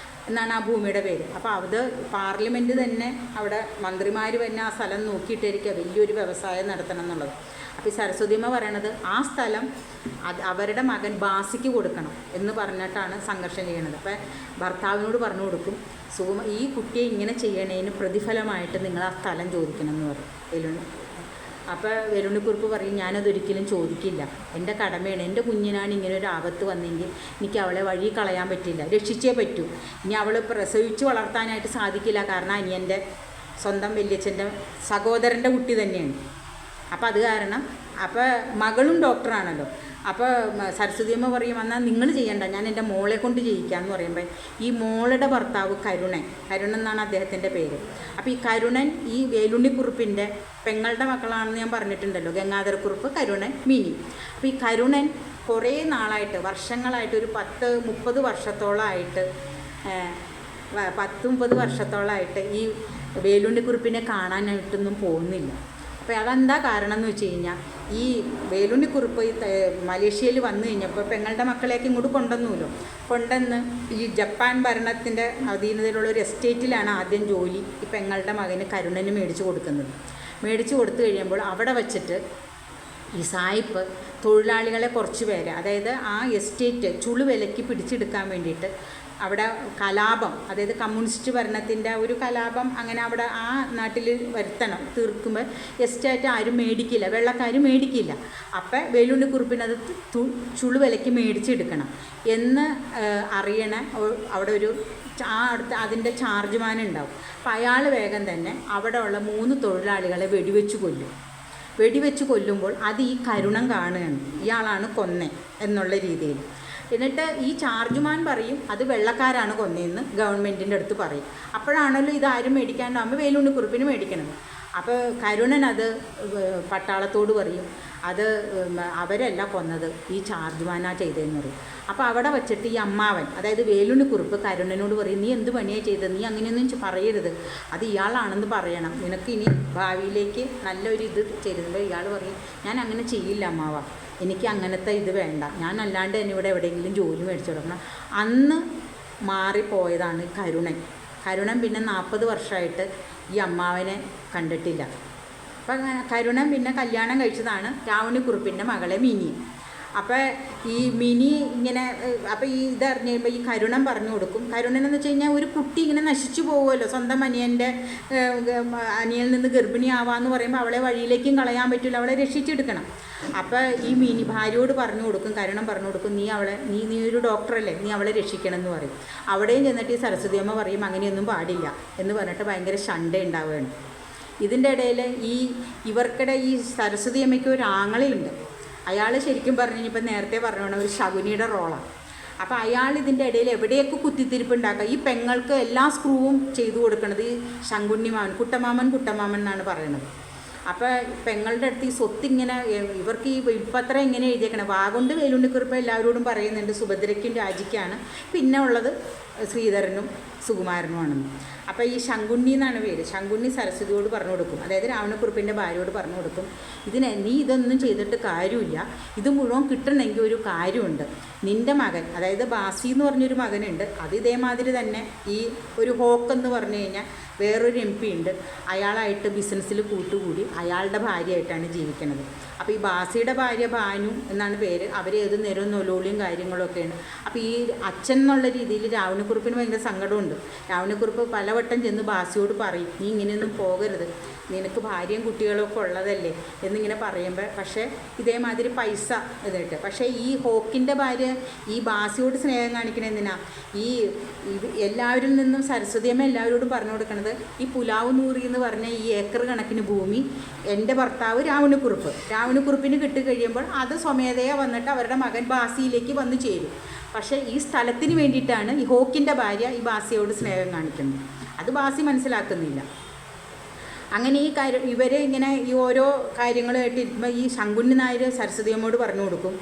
എന്നാണ് ആ ഭൂമിയുടെ പേര്. അപ്പോൾ അത് പാർലമെൻറ്റ് തന്നെ അവിടെ മന്ത്രിമാർ തന്നെ ആ സ്ഥലം നോക്കിയിട്ടിരിക്കുക വലിയൊരു വ്യവസായം നടത്തണം എന്നുള്ളത്. അപ്പോൾ ഈ സരസ്വതിയമ്മ പറയണത് ആ സ്ഥലം അവരുടെ മകൻ ബാസിക്ക് കൊടുക്കണം എന്ന് പറഞ്ഞിട്ടാണ് സംഘർഷം ചെയ്യണത്. അപ്പോൾ ഭർത്താവിനോട് പറഞ്ഞു കൊടുക്കും, ഈ കുട്ടിയെ ഇങ്ങനെ ചെയ്യണതിന് പ്രതിഫലമായിട്ട് നിങ്ങൾ ആ സ്ഥലം ചോദിക്കണം എന്ന് പറയും. അപ്പോൾ വേലുണ്ണിക്കുറുപ്പ് പറയും, ഞാനതൊരിക്കലും ചോദിക്കില്ല, എൻ്റെ കടമയാണ്, എൻ്റെ കുഞ്ഞിനാണ് ഇങ്ങനെ ഒരു ആപത്ത് വന്നെങ്കിൽ എനിക്ക് അവളെ വഴി കളയാൻ പറ്റില്ല, രക്ഷിച്ചേ പറ്റൂ. ഇനി അവൾ പ്രസവിച്ച് വളർത്താനായിട്ട് സാധിക്കില്ല, കാരണം അനിയൻ്റെ സ്വന്തം വല്യച്ഛൻ്റെ സഹോദരൻ്റെ കുട്ടി തന്നെയാണ്. അപ്പോൾ അത് കാരണം, അപ്പോൾ മകളും ഡോക്ടറാണല്ലോ. അപ്പോൾ സരസ്വതിയമ്മ പറയും, എന്നാൽ നിങ്ങൾ ചെയ്യണ്ട, ഞാൻ എൻ്റെ മോളെ കൊണ്ട് ചെയ്യിക്കാമെന്ന് പറയുമ്പോൾ ഈ മോളുടെ ഭർത്താവ് കരുണൻ എന്നാണ് അദ്ദേഹത്തിൻ്റെ പേര്. അപ്പോൾ ഈ കരുണൻ ഈ വേലുണ്ണിക്കുറുപ്പിൻ്റെ പെങ്ങളുടെ മക്കളാണെന്ന് ഞാൻ പറഞ്ഞിട്ടുണ്ടല്ലോ, ഗംഗാധരക്കുറുപ്പ്, കരുണൻ, മിനി. അപ്പോൾ ഈ കരുണൻ കുറേ നാളായിട്ട്, വർഷങ്ങളായിട്ട്, ഒരു 10-30 വർഷത്തോളമായിട്ട് 10-30 വർഷത്തോളമായിട്ട് ഈ വേലുണ്ണിക്കുറുപ്പിനെ കാണാനായിട്ടൊന്നും പോകുന്നില്ല. അപ്പോൾ അതെന്താ കാരണം എന്ന് വെച്ച് കഴിഞ്ഞാൽ, ഈ വേലുണ്ണിക്കുറുപ്പ് മലേഷ്യയിൽ വന്നു കഴിഞ്ഞപ്പോൾ പെങ്ങളുടെ മക്കളെയൊക്കെ ഇങ്ങോട്ട് കൊണ്ടുവന്നുല്ലോ. കൊണ്ടുവന്ന് ഈ ജപ്പാൻ ഭരണത്തിൻ്റെ അധീനതയിലുള്ള ഒരു എസ്റ്റേറ്റിലാണ് ആദ്യം ജോലി ഈ പെങ്ങളുടെ മകന് കരുണന് മേടിച്ച് കൊടുക്കുന്നത്. മേടിച്ച് കൊടുത്തു കഴിയുമ്പോൾ അവിടെ വച്ചിട്ട് ഈ സായിപ്പ് തൊഴിലാളികളെ കുറച്ച് പേരെ, അതായത് ആ എസ്റ്റേറ്റ് ചുളു വിലയ്ക്ക് പിടിച്ചെടുക്കാൻ വേണ്ടിയിട്ട് അവിടെ കലാപം, അതായത് കമ്മ്യൂണിസ്റ്റ് ഭരണത്തിൻ്റെ ഒരു കലാപം അങ്ങനെ അവിടെ ആ നാട്ടിൽ വരുത്തണം. തീർക്കുമ്പോൾ എസ്റ്റേറ്റ് ആരും മേടിക്കില്ല, വെള്ളക്കാർ മേടിക്കില്ല. അപ്പം വേലുണ്ണിക്കുറുപ്പിനത് ചുളു വിലയ്ക്ക് മേടിച്ചെടുക്കണം എന്ന് അറിയണ അവിടെ ഒരു അതിൻ്റെ ചാർജ്മാൻ ഉണ്ടാവും. അപ്പം അയാൾ വേഗം തന്നെ അവിടെ ഉള്ള 3 തൊഴിലാളികളെ വെടിവെച്ച് കൊല്ലുമ്പോൾ അത് ഈ കരുണം കാണുകയാണ്, ഇയാളാണ് കൊന്നേ എന്നുള്ള രീതിയിൽ. എന്നിട്ട് ഈ ചാർജുമാൻ പറയും അത് വെള്ളക്കാരാണ് കൊന്നതെന്ന് ഗവൺമെൻറ്റിൻ്റെ അടുത്ത് പറയും. അപ്പോഴാണല്ലോ ഇതാരും മേടിക്കാണ്ടാകുമ്പോൾ വേലുണ്ണിക്കുറുപ്പിന് മേടിക്കണത്. അപ്പോൾ കരുണൻ അത് പട്ടാളത്തോട് പറയും, അത് അവരല്ല കൊന്നത്, ഈ ചാർജുമാനാ ചെയ്തതെന്ന് പറയും. അപ്പോൾ അവിടെ വച്ചിട്ട് ഈ അമ്മാവൻ, അതായത് വേലുണ്ണിക്കുറുപ്പ് കരുണനോട് പറയും, നീ എന്ത് പണിയാണ് ചെയ്തത്, നീ അങ്ങനെയൊന്നും പറയരുത്, അത് ഇയാളാണെന്ന് പറയണം, നിനക്ക് ഇനി ഭാവിയിലേക്ക് നല്ലൊരു ഇത് ചെയ്തിട്ടുണ്ട്. ഇയാൾ പറയും, ഞാൻ അങ്ങനെ ചെയ്യില്ല അമ്മാവ, എനിക്ക് അങ്ങനത്തെ ഇത് വേണ്ട, ഞാൻ അല്ലാണ്ട് തന്നെ ഇവിടെ എവിടെയെങ്കിലും ജോലി മേടിച്ചു കൊടുക്കണം. അന്ന് മാറിപ്പോയതാണ് കരുണൻ. പിന്നെ 40 വർഷമായിട്ട് ഈ അമ്മാവനെ കണ്ടിട്ടില്ല. അപ്പം കരുണൻ പിന്നെ കല്യാണം കഴിച്ചതാണ് രാവണിക്കുറുപ്പിൻ്റെ മകളെ മിനി. അപ്പോൾ ഈ മിനി ഇങ്ങനെ, അപ്പോൾ ഈ ഇതറിഞ്ഞ് കഴിയുമ്പോൾ ഈ കരുണൻ പറഞ്ഞു കൊടുക്കും. കരുണനെന്ന് വെച്ച് കഴിഞ്ഞാൽ ഒരു കുട്ടി ഇങ്ങനെ നശിച്ചു പോകുമല്ലോ, സ്വന്തം അനിയനിൽ നിന്ന് ഗർഭിണിയാവാന്ന് പറയുമ്പോൾ അവളെ വഴിയിലേക്കും കളയാൻ പറ്റില്ല, അവളെ രക്ഷിച്ചെടുക്കണം. അപ്പോൾ ഈ മിനി ഭാര്യയോട് പറഞ്ഞു കൊടുക്കും, കരുണൻ പറഞ്ഞു കൊടുക്കും, നീ ഒരു ഡോക്ടറല്ലേ, നീ അവളെ രക്ഷിക്കണം എന്ന് പറയും. അവിടെയും ചെന്നിട്ട് ഈ സരസ്വതി അമ്മ പറയും അങ്ങനെയൊന്നും പാടില്ല എന്ന് പറഞ്ഞിട്ട് ഭയങ്കര ശണ്ട ഉണ്ടാവുകയാണ്. ഇതിൻ്റെ ഇടയിൽ ഇവർക്കിടെ ഈ സരസ്വതി അമ്മയ്ക്ക് ഒരു ആങ്ങളയുണ്ട്. അയാൾ ശരിക്കും പറഞ്ഞു കഴിഞ്ഞപ്പോൾ നേരത്തെ പറഞ്ഞോണം ഒരു ശകുനിയുടെ റോളാണ്. അപ്പോൾ അയാൾ ഇതിൻ്റെ ഇടയിൽ എവിടെയൊക്കെ കുത്തിത്തിരിപ്പുണ്ടാക്കുക, ഈ പെങ്ങൾക്ക് എല്ലാ സ്ക്രൂവും ചെയ്തു കൊടുക്കുന്നത് ഈ ശങ്കുണ്ണിമാമൻ, കുട്ടമാമൻ എന്നാണ് പറയണത്. അപ്പോൾ പെങ്ങളുടെ അടുത്ത് ഈ സ്വത്ത് ഇങ്ങനെ ഇവർക്ക് ഈ ഇപ്പത്ര ഇങ്ങനെ എഴുതിയേക്കണം, വാഗൊണ്ട് വേലുണ്ണിക്കുറുപ്പ് എല്ലാവരോടും പറയുന്നുണ്ട് സുഭദ്രയ്ക്കും രാജിക്കാണ്, പിന്നെ ഉള്ളത് ശ്രീധരനും സുകുമാരനുമാണെന്ന്. അപ്പോൾ ഈ ശങ്കുണ്ണി എന്നാണ് പേര്. ശങ്കുണ്ണി സരസ്വതിയോട് പറഞ്ഞു കൊടുക്കും, അതായത് രാവണക്കുറുപ്പിൻ്റെ ഭാര്യയോട് പറഞ്ഞു കൊടുക്കും, നീ ഇതൊന്നും ചെയ്തിട്ട് കാര്യമില്ല, ഇത് മുഴുവൻ കിട്ടണമെങ്കിൽ ഒരു കാര്യമുണ്ട്, നിൻ്റെ മകൻ, അതായത് ബാസി എന്ന് പറഞ്ഞൊരു മകനുണ്ട്, അത് ഇതേമാതിരി തന്നെ ഈ ഒരു ഹോക്കെന്ന് പറഞ്ഞു കഴിഞ്ഞാൽ വേറൊരു MP ഉണ്ട്, അയാളായിട്ട് ബിസിനസ്സിൽ കൂട്ടുകൂടി അയാളുടെ ഭാര്യയായിട്ടാണ് ജീവിക്കുന്നത്. അപ്പോൾ ഈ ബാസിയുടെ ഭാര്യ ഭാനു എന്നാണ് പേര്, അവർ ഏത് നേരവും നൊലോളിയും കാര്യങ്ങളൊക്കെയാണ്. അപ്പോൾ ഈ അച്ഛൻ എന്നുള്ള രീതിയിൽ രാവണക്കുറുപ്പിന് ഭയങ്കര സങ്കടമുണ്ട്. രാവണക്കുറുപ്പ് പലവട്ടം ചെന്ന് ബാസിയോട് പറയും, നീ ഇങ്ങനെയൊന്നും പോകരുത്, നിനക്ക് ഭാര്യയും കുട്ടികളൊക്കെ ഉള്ളതല്ലേ എന്നിങ്ങനെ പറയുമ്പോൾ, പക്ഷേ ഇതേമാതിരി പൈസ ഇതിട്ട്. പക്ഷേ ഈ ഹോക്കിൻ്റെ ഭാര്യ ഈ ബാസിയോട് സ്നേഹം കാണിക്കണ എന്തിനാ, ഈ എല്ലാവരിൽ നിന്നും സരസ്വതിയമ്മ എല്ലാവരോടും പറഞ്ഞു കൊടുക്കുന്നത്, ഈ പുലാവ് നൂറി എന്ന് പറഞ്ഞ ഈ ഏക്കർ കണക്കിന് ഭൂമി എൻ്റെ ഭർത്താവ് രാവണക്കുറുപ്പിന് കിട്ടിക്കഴിയുമ്പോൾ അത് സ്വമേധയാ വന്നിട്ട് അവരുടെ മകൻ ബാസിയിലേക്ക് വന്നു ചേരും. പക്ഷേ ഈ സ്ഥലത്തിന് വേണ്ടിയിട്ടാണ് ഈ ഹോക്കിൻ്റെ ഭാര്യ ഈ ബാസിയോട് സ്നേഹം കാണിക്കുന്നത്. അത് ബാസി മനസ്സിലാക്കുന്നില്ല. അങ്ങനെ ഇവരെ ഇങ്ങനെ ഈ ഓരോ കാര്യങ്ങളുമായിട്ട് ഇരിക്കുമ്പോൾ ഈ ശങ്കുണ്ണി നായർ സരസ്വതിയമ്മയോട് പറഞ്ഞു കൊടുക്കും,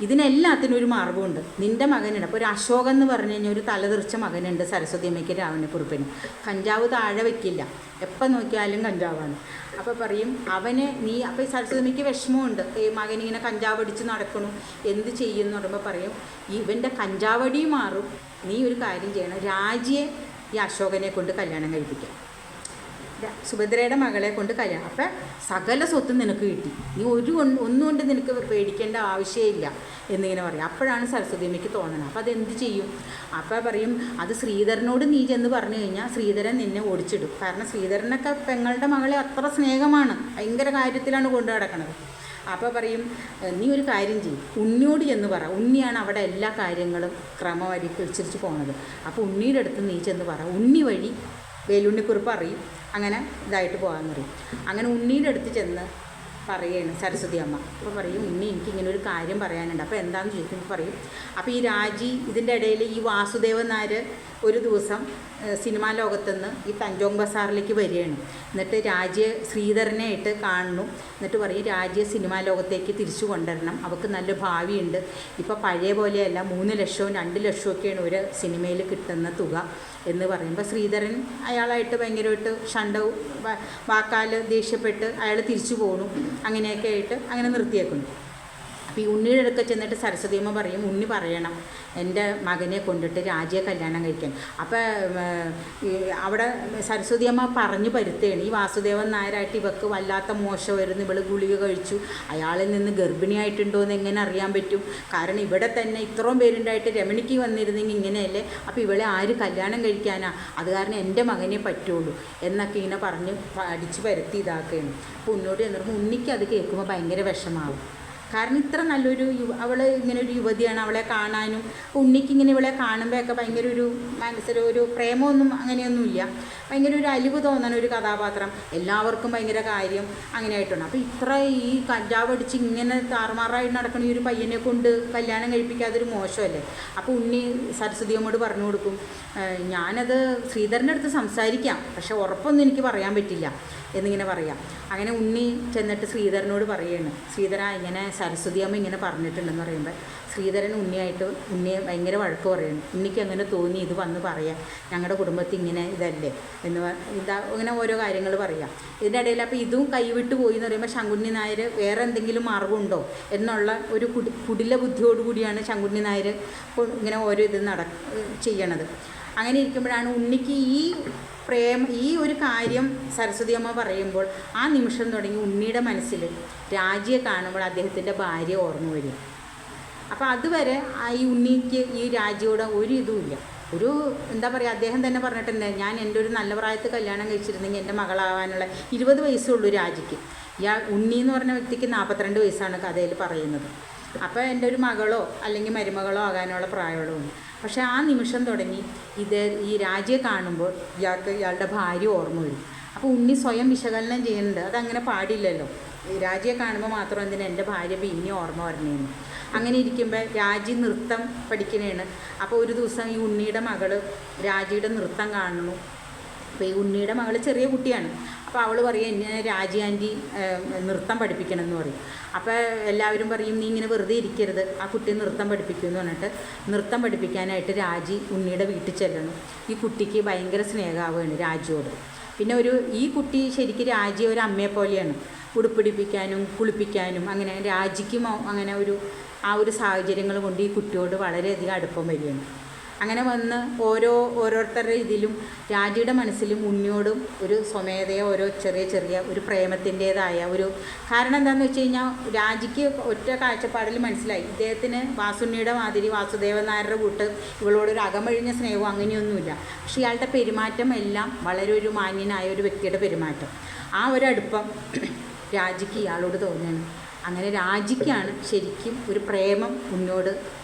ഇതിനെല്ലാത്തിനും ഒരു മാർഗമുണ്ട്, നിൻ്റെ മകനുണ്ട്. അപ്പോൾ ഒരു അശോകൻ എന്ന് പറഞ്ഞു കഴിഞ്ഞാൽ ഒരു തലതെറിച്ച മകനുണ്ട് സരസ്വതി അമ്മയ്ക്ക് രാവണക്കുറുപ്പിന്. കഞ്ചാവ് താഴെ വയ്ക്കില്ല, എപ്പം നോക്കിയാലും കഞ്ചാവാണ്. അപ്പോൾ പറയും അവനെ നീ, അപ്പോൾ ഈ സരസ്വതി അമ്മയ്ക്ക് വിഷമമുണ്ട്, ഈ മകനിങ്ങനെ കഞ്ചാവ് അടിച്ച് നടക്കണു, എന്ത് ചെയ്യുമെന്ന് പറയുമ്പോൾ പറയും, ഇവൻ്റെ കഞ്ചാവടി മാറും, നീ ഒരു കാര്യം ചെയ്യണം, രാജിയെ ഈ അശോകനെ കൊണ്ട് കല്യാണം കഴിപ്പിക്കാം, സുഭദ്രയുടെ മകളെ കൊണ്ട് കല്യാണം, അപ്പം സകല സ്വത്തും നിനക്ക് കിട്ടി, നീ ഒന്നുകൊണ്ട് നിനക്ക് പേടിക്കേണ്ട ആവശ്യമില്ല എന്നിങ്ങനെ പറയും. അപ്പോഴാണ് സരസ്വതി അമ്മയ്ക്ക് തോന്നണം. അപ്പോൾ അതെന്ത് ചെയ്യും? അപ്പോൾ പറയും, അത് ശ്രീധരനോട് നീ ചെന്ന് പറഞ്ഞു കഴിഞ്ഞാൽ ശ്രീധരൻ നിന്നെ ഓടിച്ചിടും. കാരണം ശ്രീധരനൊക്കെ പെങ്ങളുടെ മകളെ അത്ര സ്നേഹമാണ്, ഭയങ്കര കാര്യത്തിലാണ് കൊണ്ടു നടക്കണത്. അപ്പോൾ പറയും, നീ ഒരു കാര്യം ചെയ്യും, ഉണ്ണിയോട് ചെന്ന് പറ, ഉണ്ണിയാണ് അവിടെ എല്ലാ കാര്യങ്ങളും ക്രമവരിക്കനുസരിച്ച് പോണത്. അപ്പോൾ ഉണ്ണിയുടെ അടുത്ത് നീ ചെന്ന് പറ, ഉണ്ണി വഴി വേലുണ്ണിക്കുറുപ്പ് അറിയും, അങ്ങനെ ഇതായിട്ട് പോകാമെന്ന് പറയും. അങ്ങനെ ഉണ്ണിയുടെ അടുത്ത് ചെന്ന് പറയുകയാണ് സരസ്വതി അമ്മ. അപ്പോൾ പറയും, ഉണ്ണി എനിക്കിങ്ങനെ ഒരു കാര്യം പറയാനുണ്ട്. അപ്പോൾ എന്താണെന്ന് ചോദിക്കുമ്പോൾ പറയും, അപ്പോൾ ഈ രാജി ഇതിൻ്റെ ഇടയിൽ ഈ വാസുദേവൻ നായർ ഒരു ദിവസം സിനിമാ ലോകത്തുനിന്ന് ഈ തഞ്ചോങ് ബസാറിലേക്ക് വരികയാണ്. എന്നിട്ട് ശ്രീധരനെ ആയിട്ട് കാണുന്നു. എന്നിട്ട് പറയും രാജ്യ സിനിമാ ലോകത്തേക്ക് തിരിച്ചു കൊണ്ടുവരണം, അവൾക്ക് നല്ല ഭാവിയുണ്ട്. ഇപ്പോൾ പഴയ പോലെയല്ല, 3 ലക്ഷവും 2 ലക്ഷമൊക്കെയാണ് ഒരു സിനിമയിൽ കിട്ടുന്ന തുക എന്ന് പറയുമ്പോൾ ശ്രീധരൻ അയാളായിട്ട് ഭയങ്കരമായിട്ട് വാക്കാൽ ദേഷ്യപ്പെട്ട് അയാൾ തിരിച്ചു പോകണു. അങ്ങനെയൊക്കെ ആയിട്ട് അങ്ങനെ നിർത്തിയേക്കുന്നു. അപ്പോൾ ഈ ഉണ്ണിയുടെ അടുക്ക ചെന്നിട്ട് സരസ്വതിയമ്മ പറയും, ഉണ്ണി പറയണം എൻ്റെ മകനെ കൊണ്ടിട്ട് രാജിയെ കല്യാണം കഴിക്കാൻ. അപ്പോൾ അവിടെ സരസ്വതിയമ്മ പറഞ്ഞു പരുത്തുകയാണ്, ഈ വാസുദേവൻ നായരായിട്ട് ഇവൾക്ക് വല്ലാത്ത മോശം വരുന്നു, ഇവൾ ഗുളിക കഴിച്ചു, അയാളിൽ നിന്ന് ഗർഭിണിയായിട്ടുണ്ടോ എന്ന് എങ്ങനെ അറിയാൻ പറ്റും? കാരണം ഇവിടെ തന്നെ ഇത്രയും പേരുണ്ടായിട്ട് രമണിക്ക് വന്നിരുന്നെങ്കിൽ ഇങ്ങനെയല്ലേ, അപ്പോൾ ഇവളെ ആര് കല്യാണം കഴിക്കാനാ? അത് കാരണം എൻ്റെ മകനെ പറ്റുള്ളൂ എന്നൊക്കെ ഇങ്ങനെ പറഞ്ഞ് അടിച്ച് പരത്തി ഇതാക്കുകയാണ്. അപ്പോൾ ഉന്നോട് ചെന്നിട്ട് ഉണ്ണിക്ക് അത് കേൾക്കുമ്പോൾ ഭയങ്കര വിഷമാവും. കാരണം ഇത്ര നല്ലൊരു അവൾ ഇങ്ങനെ ഒരു യുവതിയാണ്, അവളെ കാണാനും ഉണ്ണിക്കിങ്ങനെ ഇവളെ കാണുമ്പോഴൊക്കെ ഭയങ്കര ഒരു മനസ്സിലൊരു പ്രേമമൊന്നും അങ്ങനെയൊന്നുമില്ല, ഭയങ്കര ഒരു അലിവ് തോന്നണ ഒരു കഥാപാത്രം, എല്ലാവർക്കും ഭയങ്കര കാര്യം അങ്ങനെ ആയിട്ടുണ്ട്. അപ്പോൾ ഇത്ര ഈ കഞ്ചാവ് അടിച്ച് ഇങ്ങനെ താറുമാറായി നടക്കുന്ന ഈ ഒരു പയ്യനെ കൊണ്ട് കല്യാണം കഴിപ്പിക്കാതൊരു മോശമല്ലേ? അപ്പോൾ ഉണ്ണി സരസ്വതിയമ്മോട് പറഞ്ഞു കൊടുക്കും, ഞാനത് ശ്രീധരൻ്റെ അടുത്ത് സംസാരിക്കാം, പക്ഷെ ഉറപ്പൊന്നും എനിക്ക് പറയാൻ പറ്റില്ല എന്നിങ്ങനെ പറയാം. അങ്ങനെ ഉണ്ണി ചെന്നിട്ട് ശ്രീധരനോട് പറയുകയാണ്, ശ്രീധര ഇങ്ങനെ സരസ്വതിയമ്മ ഇങ്ങനെ പറഞ്ഞിട്ടുണ്ടെന്ന് പറയുമ്പോൾ ശ്രീധരൻ ഉണ്ണിയെ ഭയങ്കര വഴക്ക് പറയുന്നു. ഉണ്ണിക്ക് അങ്ങനെ തോന്നി ഇത് വന്ന് പറയാം, ഞങ്ങളുടെ കുടുംബത്തിൽ ഇങ്ങനെ ഇതല്ലേ എന്ന് ഇങ്ങനെ ഓരോ കാര്യങ്ങൾ പറയാം. ഇതിൻ്റെ ഇടയിൽ അപ്പോൾ ഇതും കൈവിട്ട് പോയി എന്ന് പറയുമ്പോൾ ശങ്കുണ്ണി നായർ വേറെ എന്തെങ്കിലും മാർഗമുണ്ടോ എന്നുള്ള ഒരു കുടില ബുദ്ധിയോടുകൂടിയാണ് ശങ്കുണ്ണി നായർ ഇങ്ങനെ ഓരോ ഇത് ചെയ്യണത്. അങ്ങനെ ഇരിക്കുമ്പോഴാണ് ഉണ്ണിക്ക് ഈ ഒരു കാര്യം സരസ്വതിയമ്മ പറയുമ്പോൾ ആ നിമിഷം തുടങ്ങി ഉണ്ണിയുടെ മനസ്സിൽ രാജിയെ കാണുമ്പോൾ അദ്ദേഹത്തിൻ്റെ ഭാര്യ ഓർമ്മ വരും. അപ്പോൾ അതുവരെ ഈ ഉണ്ണിക്ക് ഈ രാജിയോട് ഒരു ഇതുമില്ല. എന്താ പറയുക, അദ്ദേഹം തന്നെ പറഞ്ഞിട്ടുണ്ട്, ഞാൻ എൻ്റെ ഒരു നല്ല പ്രായത്തിൽ കല്യാണം കഴിച്ചിരുന്നെങ്കിൽ എൻ്റെ മകളാവാനുള്ള 20 വയസ്സുള്ളൂ രാജിക്ക്. ഉണ്ണി എന്ന് പറഞ്ഞ വ്യക്തിക്ക് 42 വയസ്സാണ് കഥയിൽ പറയുന്നത്. അപ്പോൾ എൻ്റെ ഒരു മകളോ അല്ലെങ്കിൽ മരുമകളോ ആകാനുള്ള പ്രായമുള്ളതുണ്ട്. പക്ഷേ ആ നിമിഷം തുടങ്ങി ഈ രാജിയെ കാണുമ്പോൾ ഇയാളുടെ ഭാര്യ ഓർമ്മ വരും. അപ്പോൾ ഉണ്ണി സ്വയം വിശകലനം ചെയ്യുന്നുണ്ട്, അതങ്ങനെ പാടില്ലല്ലോ, രാജിയെ കാണുമ്പോൾ മാത്രം എന്തിനാ എൻ്റെ ഭാര്യ പിന്നെ ഓർമ്മ വരണേന്ന്. അങ്ങനെ ഇരിക്കുമ്പോൾ രാജി നൃത്തം പഠിക്കണേണ്. അപ്പോൾ ഒരു ദിവസം ഈ ഉണ്ണിയുടെ മകൾ രാജിയുടെ നൃത്തം കാണുന്നു. അപ്പോൾ ഈ ഉണ്ണിയുടെ മകൾ ചെറിയ കുട്ടിയാണ്. അപ്പോൾ അവൾ പറയും, എന്നെ രാജി ആൻറ്റി നൃത്തം പഠിപ്പിക്കണം എന്ന് പറയും. അപ്പോൾ എല്ലാവരും പറയും, നീ ഇങ്ങനെ വെറുതെ ഇരിക്കരുത്, ആ കുട്ടി നൃത്തം പഠിപ്പിക്കുമെന്ന് പറഞ്ഞിട്ട് നൃത്തം പഠിപ്പിക്കാനായിട്ട് രാജി ഉണ്ണിയുടെ വീട്ടിൽ ചെല്ലണം. ഈ കുട്ടിക്ക് ഭയങ്കര സ്നേഹമാവുകയാണ് രാജിയോട്. പിന്നെ ഈ കുട്ടി ശരിക്കും രാജിയെ ഒരു അമ്മയെ പോലെയാണ്, ഉടുപ്പിടിപ്പിക്കാനും കുളിപ്പിക്കാനും അങ്ങനെ രാജിക്കും അങ്ങനെ ആ ഒരു സാഹചര്യങ്ങൾ കൊണ്ട് ഈ കുട്ടിയോട് വളരെയധികം അടുപ്പം വരികയാണ്. അങ്ങനെ വന്ന് ഓരോരുത്തരുടെ ഇതിലും രാജിയുടെ മനസ്സിലും ഉണ്ണിയോടും ഒരു സ്വമേധയ ചെറിയ ഒരു പ്രേമത്തിൻ്റേതായ കാരണം എന്താണെന്ന് വെച്ച് കഴിഞ്ഞാൽ രാജിക്ക് ഒറ്റ കാഴ്ചപ്പാടിൽ മനസ്സിലായി, ഇദ്ദേഹത്തിന് വാസുണ്ണിയുടെ മാതിരി വാസുദേവൻ നായരുടെ കൂട്ട് ഇവളോടൊരു അകമഴിഞ്ഞ സ്നേഹവും അങ്ങനെയൊന്നുമില്ല. പക്ഷേ ഇയാളുടെ പെരുമാറ്റം എല്ലാം വളരെ ഒരു മാന്യനായ ഒരു വ്യക്തിയുടെ പെരുമാറ്റം, ആ ഒരു അടുപ്പം രാജിക്ക് ഇയാളോട് തോന്നുകയാണ്. അങ്ങനെ രാജിക്കാണ് ശരിക്കും ഒരു പ്രേമം ഉണ്ണിയോട്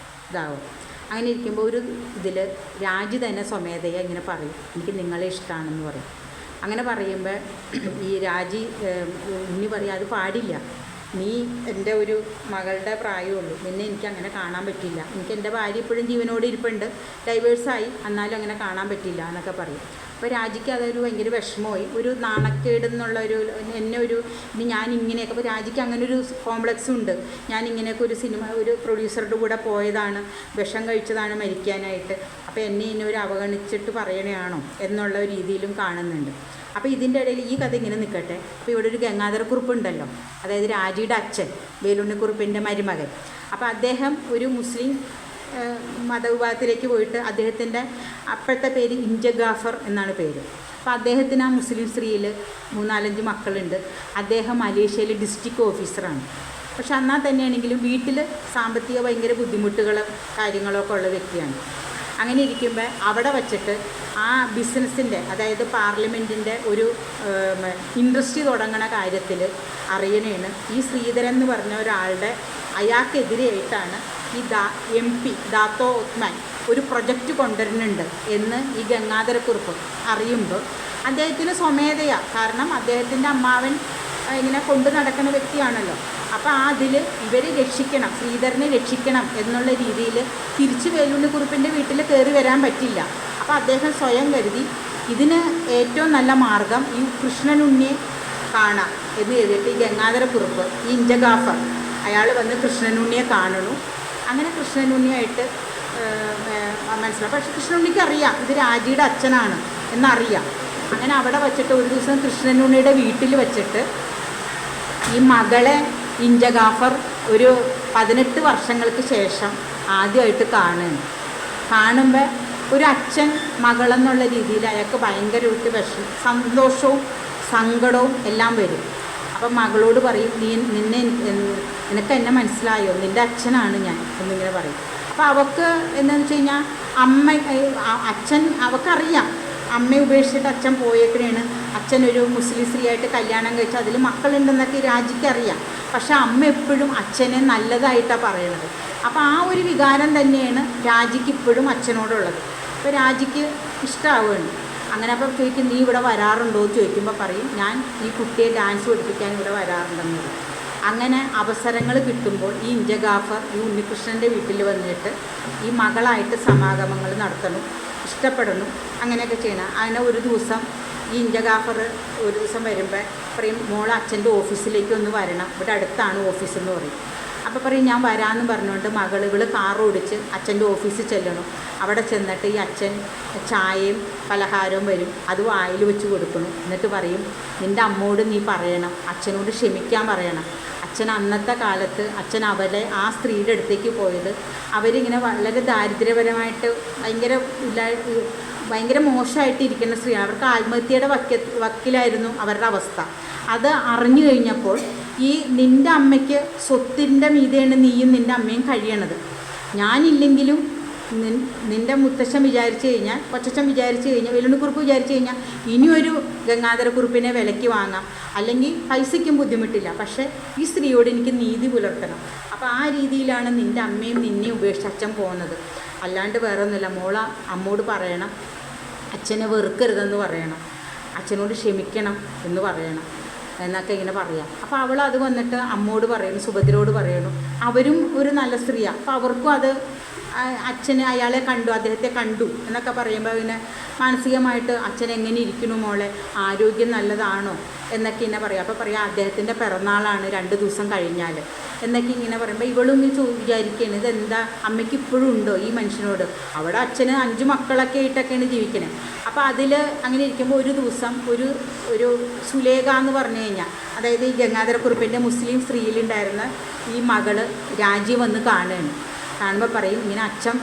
ഇതാവും. അങ്ങനെ ഇരിക്കുമ്പോൾ ഇതിൽ രാജി തന്നെ സ്വമേധയ ഇങ്ങനെ പറയും, എനിക്ക് നിങ്ങളെ ഇഷ്ടമാണെന്ന് പറയും. അങ്ങനെ പറയുമ്പോൾ ഈ രാജി ഉണ്ണി പറയും, അത് പാടില്ല, നീ എൻ്റെ ഒരു മകളുടെ പ്രായമുള്ളൂ, നിന്നെ എനിക്ക് അങ്ങനെ കാണാൻ പറ്റില്ല, എനിക്ക് എൻ്റെ ഭാര്യ ഇപ്പോഴും ജീവനോട് ഇരിപ്പുണ്ട്, ഡൈവേഴ്സായി, എന്നാലും അങ്ങനെ കാണാൻ പറ്റില്ല എന്നൊക്കെ പറയും. അപ്പോൾ രാജിക്ക് അതൊരു ഭയങ്കര വിഷമമായി, ഒരു നാണക്കേടെന്നുള്ള ഇനി ഞാനിങ്ങനെയൊക്കെ, അപ്പോൾ രാജിക്ക് അങ്ങനെ ഒരു കോംപ്ലക്സും ഉണ്ട്, ഞാനിങ്ങനെയൊക്കെ ഒരു പ്രൊഡ്യൂസറുടെ കൂടെ പോയതാണ്, വിഷം കഴിച്ചതാണ് മരിക്കാനായിട്ട്, അപ്പോൾ എന്നെ ഇനി അവഗണിച്ചിട്ട് പറയണയാണോ എന്നുള്ള ഒരു രീതിയിലും കാണുന്നുണ്ട്. അപ്പോൾ ഇതിൻ്റെ ഇടയിൽ ഈ കഥ ഇങ്ങനെ നിൽക്കട്ടെ. അപ്പോൾ ഇവിടെ ഒരു ഗംഗാധരക്കുറുപ്പ് ഉണ്ടല്ലോ, അതായത് രാജിയുടെ അച്ഛൻ വേലുണ്ണിക്കുറുപ്പിൻ്റെ മരുമകൻ. അപ്പോൾ അദ്ദേഹം ഒരു മുസ്ലിം മതവിഭാഗത്തിലേക്ക് പോയിട്ട് അദ്ദേഹത്തിൻ്റെ അപ്പോഴത്തെ പേര് ഇഞ്ചഗാഫർ എന്നാണ് പേര്. അപ്പോൾ അദ്ദേഹത്തിന് ആ മുസ്ലിം സ്ത്രീയിൽ 3-4 മക്കളുണ്ട്. അദ്ദേഹം മലേഷ്യയിൽ ഡിസ്ട്രിക്ട് ഓഫീസറാണ്. പക്ഷെ എന്നാൽ തന്നെയാണെങ്കിലും വീട്ടിൽ സാമ്പത്തിക ഭയങ്കര ബുദ്ധിമുട്ടുകളും കാര്യങ്ങളൊക്കെ ഉള്ള വ്യക്തിയാണ്. അങ്ങനെ ഇരിക്കുമ്പോൾ അവിടെ വച്ചിട്ട് ആ ബിസിനസ്സിൻ്റെ, അതായത് പാർലമെൻറ്റിൻ്റെ ഒരു ഇൻഡസ്ട്രി തുടങ്ങണ കാര്യത്തിൽ അറിയണേണ് ഈ ശ്രീധരൻ എന്ന് പറഞ്ഞ ഒരാളുടെ അയാൾക്കെതിരെയായിട്ടാണ് ഈ MP ദാത്തോ ഒത്മാൻ ഒരു പ്രൊജക്റ്റ് കൊണ്ടുവരുന്നുണ്ട് എന്ന് ഈ ഗംഗാധരക്കുറുപ്പ് അറിയുമ്പോൾ അദ്ദേഹത്തിന് സ്വമേധയാ, കാരണം അദ്ദേഹത്തിൻ്റെ അമ്മാവൻ ഇങ്ങനെ കൊണ്ടു നടക്കുന്ന വ്യക്തിയാണല്ലോ. അപ്പോൾ അതിൽ ഇവർ രക്ഷിക്കണം, ശ്രീധരനെ രക്ഷിക്കണം എന്നുള്ള രീതിയിൽ തിരിച്ച് വേലുണ്ണിക്കുറുപ്പിൻ്റെ വീട്ടിൽ കയറി വരാൻ പറ്റില്ല. അപ്പോൾ അദ്ദേഹം സ്വയം കരുതി ഇതിന് ഏറ്റവും നല്ല മാർഗം ഈ കൃഷ്ണനുണ്ണിയെ കാണാം എന്ന് എഴുതിയിട്ട് ഈ ഗംഗാധരക്കുറുപ്പ്, ഈ ഇഞ്ചഗാഫർ അയാൾ വന്ന് കൃഷ്ണനുണ്ണിയെ കാണണു. അങ്ങനെ കൃഷ്ണനുണ്ണിയായിട്ട് മനസ്സിലാവും. പക്ഷെ കൃഷ്ണനുണ്ണിക്ക് അറിയാം ഇത് രാജിയുടെ അച്ഛനാണ് എന്നറിയാം. അങ്ങനെ അവിടെ വച്ചിട്ട് ഒരു ദിവസം കൃഷ്ണനുണ്ണിയുടെ വീട്ടിൽ വച്ചിട്ട് ഈ മകളെ ഇഞ്ചഗാഫർ ഒരു 18 വർഷങ്ങൾക്ക് ശേഷം ആദ്യമായിട്ട് കാണുമ്പോൾ ഒരു അച്ഛൻ മകളെന്നുള്ള രീതിയിൽ അയാൾക്ക് ഭയങ്കര ഒരു സന്തോഷവും സങ്കടവും എല്ലാം വരും. അപ്പം മകളോട് പറയും, നിനക്ക് എന്നെ മനസ്സിലായോ, നിൻ്റെ അച്ഛനാണ് ഞാൻ എന്നിങ്ങനെ പറയും. അപ്പോൾ അവൾക്ക് എന്താണെന്ന് വെച്ച് കഴിഞ്ഞാൽ അച്ഛൻ അവൾക്കറിയാം അമ്മയെ ഉപേക്ഷിച്ചിട്ട് അച്ഛൻ പോയേക്കണേണ്, അച്ഛനൊരു മുസ്ലിം സ്ത്രീയായിട്ട് കല്യാണം കഴിച്ച് അതിൽ മക്കളുണ്ടെന്നൊക്കെ രാജിക്കറിയാം. പക്ഷെ അമ്മ എപ്പോഴും അച്ഛനെ നല്ലതായിട്ടാണ് പറയണത്. അപ്പോൾ ആ ഒരു വികാരം തന്നെയാണ് രാജിക്ക് ഇപ്പോഴും അച്ഛനോടുള്ളത്. അപ്പോൾ രാജിക്ക് ഇഷ്ടമാവുകയാണ്. അങ്ങനെ അപ്പോൾ ചോദിക്കും, നീ ഇവിടെ വരാറുണ്ടോ എന്ന് ചോദിക്കുമ്പോൾ പറയും, ഞാൻ ഈ കുട്ടിയെ ഡാൻസ് പഠിപ്പിക്കാൻ ഇവിടെ വരാറുണ്ടെന്ന് പറയും. അങ്ങനെ അവസരങ്ങൾ കിട്ടുമ്പോൾ ഈ ഇഞ്ചഗാഫർ ഈ ഉണ്ണികൃഷ്ണൻ്റെ വീട്ടിൽ വന്നിട്ട് ഈ മകളായിട്ട് സമാഗമങ്ങൾ നടത്തണം, ഇഷ്ടപ്പെടണം, അങ്ങനെയൊക്കെ ചെയ്യണം. അങ്ങനെ ഒരു ദിവസം ഈ ഇഞ്ചഗാഫർ ഒരു ദിവസം വരുമ്പോൾ പറയും, മോൾ അച്ഛൻ്റെ ഓഫീസിലേക്ക് ഒന്ന് വരണം, ഇവിടെ അടുത്താണ് ഓഫീസെന്ന് പറയും. അപ്പോൾ പറയും, ഞാൻ വരാമെന്ന് പറഞ്ഞുകൊണ്ട് മകൾ ഇവൾ കാർ ഓടിച്ച് അച്ഛൻ്റെ ഓഫീസിൽ ചെല്ലണം. അവിടെ ചെന്നിട്ട് ഈ അച്ഛൻ ചായയും പലഹാരവും വരും, അത് വായിൽ വെച്ച് കൊടുക്കണം. എന്നിട്ട് പറയും, നിൻ്റെ അമ്മോട് നീ പറയണം, അച്ഛനോട് ക്ഷമിക്കാൻ പറയണം. അച്ഛൻ അന്നത്തെ കാലത്ത് അച്ഛൻ അവരെ ആ സ്ത്രീയുടെ അടുത്തേക്ക് പോയത് അവരിങ്ങനെ വളരെ ദാരിദ്ര്യപരമായിട്ട് ഭയങ്കര മോശമായിട്ടിരിക്കുന്ന സ്ത്രീയാണ്. അവർക്ക് ആത്മഹത്യയുടെ വക്കിലായിരുന്നു അവരുടെ അവസ്ഥ. അത് അറിഞ്ഞു കഴിഞ്ഞപ്പോൾ ഈ നിൻ്റെ അമ്മയ്ക്ക് സ്വത്തിൻ്റെ മീതെയാണ് നീയും നിൻ്റെ അമ്മയും കഴിയണത്. ഞാനില്ലെങ്കിലും നിൻ്റെ മുത്തശ്ശൻ വിചാരിച്ചു കഴിഞ്ഞാൽ, കൊച്ചച്ഛൻ വിചാരിച്ചു കഴിഞ്ഞാൽ, വേലുണ്ണിക്കുറുപ്പ് വിചാരിച്ചു കഴിഞ്ഞാൽ ഇനിയൊരു ഗംഗാധരക്കുറുപ്പിനെ വിലയ്ക്ക് വാങ്ങാം, അല്ലെങ്കിൽ പൈസയ്ക്കും ബുദ്ധിമുട്ടില്ല. പക്ഷേ ഈ സ്ത്രീയോട് എനിക്ക് നീതി പുലർത്തണം. അപ്പോൾ ആ രീതിയിലാണ് നിൻ്റെ അമ്മയും നിന്നെ ഉപേക്ഷിച്ച് അച്ഛൻ പോകുന്നത്. അല്ലാണ്ട് വേറെ ഒന്നുമില്ല. അമ്മോട് പറയണം, അച്ഛനെ വെറുക്കരുതെന്ന് പറയണം, അച്ഛനോട് ക്ഷമിക്കണം എന്ന് പറയണം എന്നൊക്കെ ഇങ്ങനെ പറയാം. അപ്പോൾ അവൾ അത് വന്നിട്ട് അമ്മോട് പറയുന്നു, സുഭദ്രയോട് പറയുന്നു. അവരും ഒരു നല്ല സ്ത്രീയാണ്. അപ്പോൾ അവർക്കും അത് അച്ഛന് അയാളെ കണ്ടു, അദ്ദേഹത്തെ കണ്ടു എന്നൊക്കെ പറയുമ്പോൾ പിന്നെ മാനസികമായിട്ട് അച്ഛൻ എങ്ങനെ ഇരിക്കുന്നു മോളെ, ആരോഗ്യം നല്ലതാണോ എന്നൊക്കെ ഇങ്ങനെ പറയാം. അപ്പോൾ പറയാം, അദ്ദേഹത്തിൻ്റെ പിറന്നാളാണ് 2 ദിവസം കഴിഞ്ഞാൽ എന്നൊക്കെ ഇങ്ങനെ പറയുമ്പോൾ ഇവളും വിചാരിക്കുകയാണ്, ഇതെന്താ അമ്മയ്ക്ക് ഇപ്പോഴും ഉണ്ടോ ഈ മനുഷ്യനോട്. അവിടെ അച്ഛന് 5 മക്കളൊക്കെ ആയിട്ടൊക്കെയാണ് ജീവിക്കണേ. അപ്പോൾ അതിൽ അങ്ങനെ ഇരിക്കുമ്പോൾ ഒരു ദിവസം ഒരു സുലേഖ എന്ന് പറഞ്ഞു കഴിഞ്ഞാൽ, അതായത് ഈ ഗംഗാധരക്കുറുപ്പിൻ്റെ മുസ്ലിം സ്ത്രീയിലുണ്ടായിരുന്ന ഈ മകള് രാജി വന്ന് കാണുമ്പോൾ പറയും, ഇങ്ങനെ അച്ഛൻ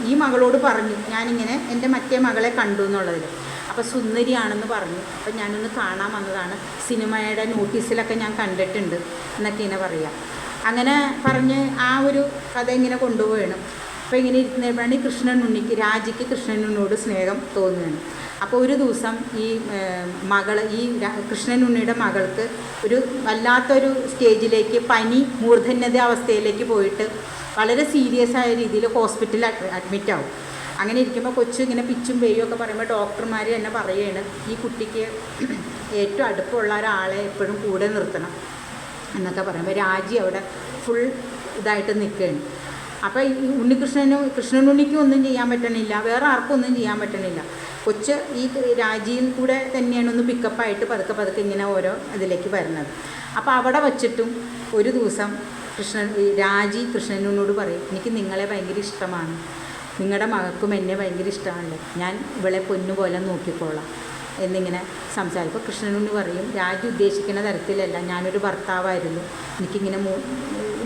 ഈ മകളോട് പറഞ്ഞു, ഞാനിങ്ങനെ എൻ്റെ മറ്റേ മകളെ കണ്ടു എന്നുള്ളതിൽ. അപ്പോൾ സുന്ദരിയാണെന്ന് പറഞ്ഞു. അപ്പോൾ ഞാനൊന്ന് കാണാൻ വന്നതാണ്, സിനിമയുടെ നോട്ടീസിലൊക്കെ ഞാൻ കണ്ടിട്ടുണ്ട് എന്നൊക്കെ ഇങ്ങനെ പറയാം. അങ്ങനെ പറഞ്ഞ് ആ ഒരു കഥ ഇങ്ങനെ കൊണ്ടുപോവുകയാണ്. അപ്പോൾ ഇങ്ങനെ ഇരിക്കുന്നപ്പോഴാണ് ഈ രാജിക്ക് കൃഷ്ണനുണ്ണിയോട് സ്നേഹം തോന്നുകയാണ്. അപ്പോൾ ഒരു ദിവസം ഈ കൃഷ്ണനുണ്ണിയുടെ മകൾക്ക് ഒരു വല്ലാത്തൊരു സ്റ്റേജിലേക്ക് പനി മൂർധന്യത അവസ്ഥയിലേക്ക് പോയിട്ട് വളരെ സീരിയസ് ആയ രീതിയിൽ ഹോസ്പിറ്റലിൽ അഡ്മിറ്റ് ആവും. അങ്ങനെ ഇരിക്കുമ്പോൾ കൊച്ചു ഇങ്ങനെ പിച്ചും പേയും ഒക്കെ പറയുമ്പോൾ ഡോക്ടർമാർ തന്നെ പറയുകയാണ്, ഈ കുട്ടിക്ക് ഏറ്റവും അടുപ്പമുള്ള ഒരാളെ എപ്പോഴും കൂടെ നിർത്തണം എന്നൊക്കെ പറയുമ്പോൾ രാജി അവിടെ ഫുൾ ഇതായിട്ട് നിൽക്കുകയാണ്. അപ്പോൾ ഈ കൃഷ്ണനുണ്ണിക്കും ഒന്നും ചെയ്യാൻ പറ്റണില്ല, വേറെ ആർക്കും ഒന്നും ചെയ്യാൻ പറ്റണില്ല. കൊച്ച് ഈ രാജിയിൽ കൂടെ തന്നെയാണ് ഒന്ന് പിക്കപ്പായിട്ട് പതുക്കെ ഇങ്ങനെ ഓരോ ഇതിലേക്ക് വരുന്നത്. അപ്പോൾ അവിടെ വച്ചിട്ടും ഒരു ദിവസം രാജി കൃഷ്ണനുണ്ണിയോട് പറയും, എനിക്ക് നിങ്ങളെ ഭയങ്കര ഇഷ്ടമാണ്, നിങ്ങളുടെ മകൾക്കും എന്നെ ഭയങ്കര ഇഷ്ടമാണല്ലോ, ഞാൻ ഇവളെ പൊന്നുപോലെ നോക്കിക്കോളാം എന്നിങ്ങനെ സംസാരിക്കും. കൃഷ്ണനുണ്ണി പറയും, രാജി ഉദ്ദേശിക്കുന്ന തരത്തിലല്ല, ഞാനൊരു ഭർത്താവായിരുന്നു, എനിക്കിങ്ങനെ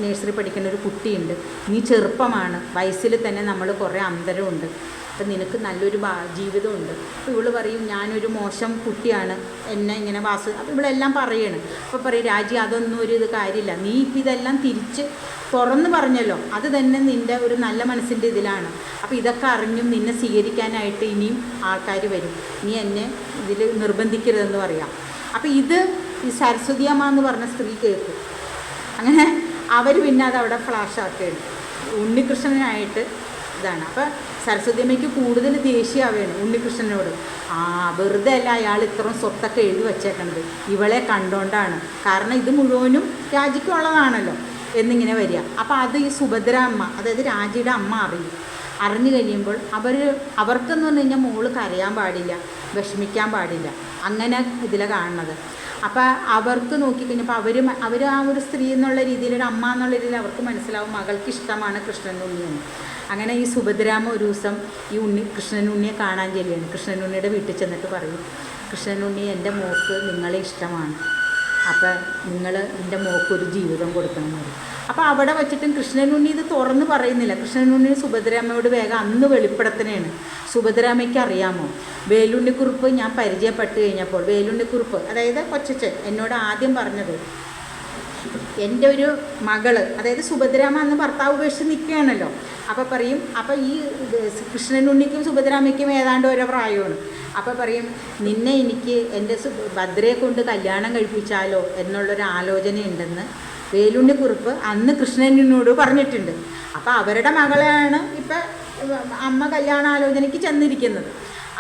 നേഴ്സറി പഠിക്കുന്ന ഒരു കുട്ടിയുണ്ട്, നീ ചെറുപ്പമാണ്, വയസ്സിൽ തന്നെ നമ്മൾ കുറേ അന്തരമുണ്ട്, അപ്പം നിനക്ക് നല്ലൊരു ജീവിതമുണ്ട്. അപ്പോൾ ഇവൾ പറയും, ഞാനൊരു മോശം കുട്ടിയാണ്, എന്നെ ഇങ്ങനെ അപ്പോൾ ഇവളെല്ലാം പറയണം. അപ്പോൾ പറയും, രാജി അതൊന്നും ഇത് കാര്യമില്ല, നീ ഇപ്പം ഇതെല്ലാം തിരിച്ച് തുറന്ന് പറഞ്ഞല്ലോ, അത് തന്നെ നിൻ്റെ ഒരു നല്ല മനസ്സിൻ്റെ ഇതിലാണ്. അപ്പോൾ ഇതൊക്കെ അറിഞ്ഞും നിന്നെ സ്വീകരിക്കാനായിട്ട് ഇനിയും ആൾക്കാർ വരും, നീ എന്നെ ഇതിൽ നിർബന്ധിക്കരുതെന്ന് പറയാം. അപ്പോൾ ഈ സരസ്വതി അമ്മ എന്ന് പറഞ്ഞ സ്ത്രീ കേൾക്കും. അങ്ങനെ അവർ പിന്നെ അത് അവിടെ ഫ്ലാഷ് ആക്കുകയാണ്. ഉണ്ണികൃഷ്ണനായിട്ട് ഇതാണ്. അപ്പം സരസ്വതിയമ്മയ്ക്ക് കൂടുതൽ ദേഷ്യമാവുകയാണ് ഉണ്ണികൃഷ്ണനോട്. വെറുതെ അല്ല അയാൾ ഇത്രയും സ്വത്തൊക്കെ എഴുതി വച്ചേക്കണത്, ഇവളെ കണ്ടോണ്ടാണ്, കാരണം ഇത് മുഴുവനും രാജിക്കുള്ളതാണല്ലോ എന്നിങ്ങനെ വരിക. അപ്പോൾ അത് ഈ സുഭദ്ര അമ്മ, അതായത് രാജിയുടെ അമ്മ അറിഞ്ഞു കഴിയുമ്പോൾ അവർക്കെന്ന് പറഞ്ഞു കഴിഞ്ഞാൽ മോള് കരയാൻ പാടില്ല, വിഷമിക്കാൻ പാടില്ല, അങ്ങനെ ഇതിലെ കാണുന്നത്. അപ്പോൾ അവർക്ക് നോക്കിക്കഴിഞ്ഞപ്പോൾ അവർ ആ ഒരു സ്ത്രീ എന്നുള്ള രീതിയിൽ, ഒരു അമ്മ എന്നുള്ള രീതിയിൽ അവർക്ക് മനസ്സിലാവും മകൾക്ക് ഇഷ്ടമാണ് കൃഷ്ണനുണ്ണിയെന്ന്. അങ്ങനെ ഈ സുഭദ്രാമ്മ ഒരു ദിവസം ഈ കൃഷ്ണനുണ്ണിയെ കാണാൻ ചെല്ലുകയാണ്. കൃഷ്ണനുണ്ണിയുടെ വീട്ടിൽ ചെന്നിട്ട് പറയും, കൃഷ്ണനുണ്ണി, എൻ്റെ മോൾക്ക് നിങ്ങളെ ഇഷ്ടമാണ്, അപ്പം നിങ്ങൾ എൻ്റെ മോക്കൊരു ജീവിതം കൊടുക്കണം എന്ന് പറയും. അപ്പോൾ അവിടെ വെച്ചിട്ടും കൃഷ്ണനുണ്ണി ഇത് തുറന്ന് പറയുന്നില്ല. കൃഷ്ണനുണ്ണി സുഭദ്രാമ്മയോട് വേഗം അന്ന് വെളിപ്പെടുത്തണേണ്. സുഭദ്രാമ്മയ്ക്ക് അറിയാമോ, വേലുണ്ണിക്കുറുപ്പ് ഞാൻ പരിചയപ്പെട്ട് കഴിഞ്ഞപ്പോൾ, വേലുണ്ണിക്കുറുപ്പ് അതായത് കൊച്ചച്ഛൻ എന്നോട് ആദ്യം പറഞ്ഞത്, എൻ്റെ ഒരു മകള്, അതായത് സുഭദ്രാമ്മ അന്ന് ഭർത്താവ് ഉപേക്ഷിച്ച് നിൽക്കുകയാണല്ലോ, അപ്പോൾ പറയും, അപ്പോൾ ഈ കൃഷ്ണനുണ്ണിക്കും സുഭദ്രാമ്മയ്ക്കും ഏതാണ്ട് ഓരോ പ്രായമാണ്. അപ്പോൾ പറയും, നിന്നെ എനിക്ക് എൻ്റെ ഭദ്രയെ കൊണ്ട് കല്യാണം കഴിപ്പിച്ചാലോ എന്നുള്ളൊരു ആലോചനയുണ്ടെന്ന് വേലുണ്ണിക്കുറുപ്പ് അന്ന് കൃഷ്ണനുണ്ണിയോട് പറഞ്ഞിട്ടുണ്ട്. അപ്പോൾ അവരുടെ മകളെയാണ് ഇപ്പം അമ്മ കല്യാണാലോചനയ്ക്ക് ചെന്നിരിക്കുന്നത്.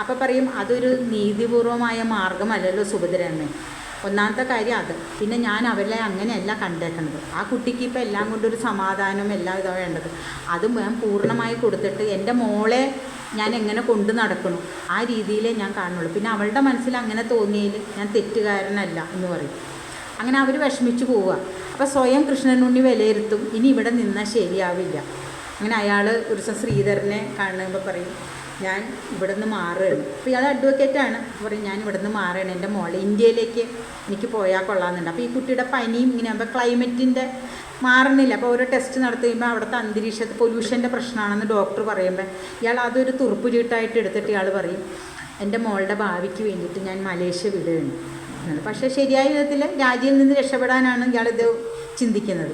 അപ്പോൾ പറയും, അതൊരു നീതിപൂർവമായ മാർഗമല്ലല്ലോ സുഭദ്രാമ്മ. ഒന്നാമത്തെ കാര്യം അത്. പിന്നെ ഞാൻ അവരെ അങ്ങനെയല്ല കണ്ടേക്കുന്നത്. ആ കുട്ടിക്ക് ഇപ്പം എല്ലാം കൊണ്ടൊരു സമാധാനം എല്ലാം ഇതാണ് വേണ്ടത്. അത് ഞാൻ പൂർണ്ണമായി കൊടുത്തിട്ട് എൻ്റെ മോളെ ഞാൻ എങ്ങനെ കൊണ്ടു നടക്കണം ആ രീതിയിലേ ഞാൻ കാണുള്ളൂ. പിന്നെ അവളുടെ മനസ്സിൽ അങ്ങനെ തോന്നിയതിൽ ഞാൻ തെറ്റുകാരനല്ല എന്ന് പറയും. അങ്ങനെ അവർ വിഷമിച്ച് പോവുക. അപ്പോൾ സ്വയം കൃഷ്ണനുണ്ണി വിലയിരുത്തും, ഇനി ഇവിടെ നിന്നാൽ ശരിയാവില്ല. അങ്ങനെ അയാൾ ഒരു ദിവസം ശ്രീധരനെ കാണുമ്പോൾ പറയും, ഞാൻ ഇവിടെ നിന്ന് മാറുകയാണ്. അപ്പോൾ ഇയാൾ അഡ്വക്കേറ്റാണ്. പറയും, ഞാൻ ഇവിടെ നിന്ന് മാറുകയാണ്, എൻ്റെ മോളെ ഇന്ത്യയിലേക്ക് എനിക്ക് പോയാൽ കൊള്ളാമെന്നുണ്ട്. അപ്പോൾ ഈ കുട്ടിയുടെ പനിയും ഇങ്ങനെ ആകുമ്പോൾ ക്ലൈമറ്റിൻ്റെ മാറുന്നില്ല. അപ്പോൾ ഓരോ ടെസ്റ്റ് നടത്തി കഴിയുമ്പോൾ അവിടുത്തെ അന്തരീക്ഷത്തിൽ പൊല്യൂഷൻ്റെ പ്രശ്നമാണെന്ന് ഡോക്ടർ പറയുമ്പോൾ ഇയാൾ അതൊരു തുറുപ്പ് ചീട്ടായിട്ട് എടുത്തിട്ട് ഇയാൾ പറയും, എൻ്റെ മോളുടെ ഭാവിക്ക് വേണ്ടിയിട്ട് ഞാൻ മലേഷ്യ വിടുകയാണ്. പക്ഷേ ശരിയായ വിധത്തിൽ രാജ്യത്തിൽ നിന്ന് രക്ഷപ്പെടാനാണ് ഇയാളിത് ചിന്തിക്കുന്നത്.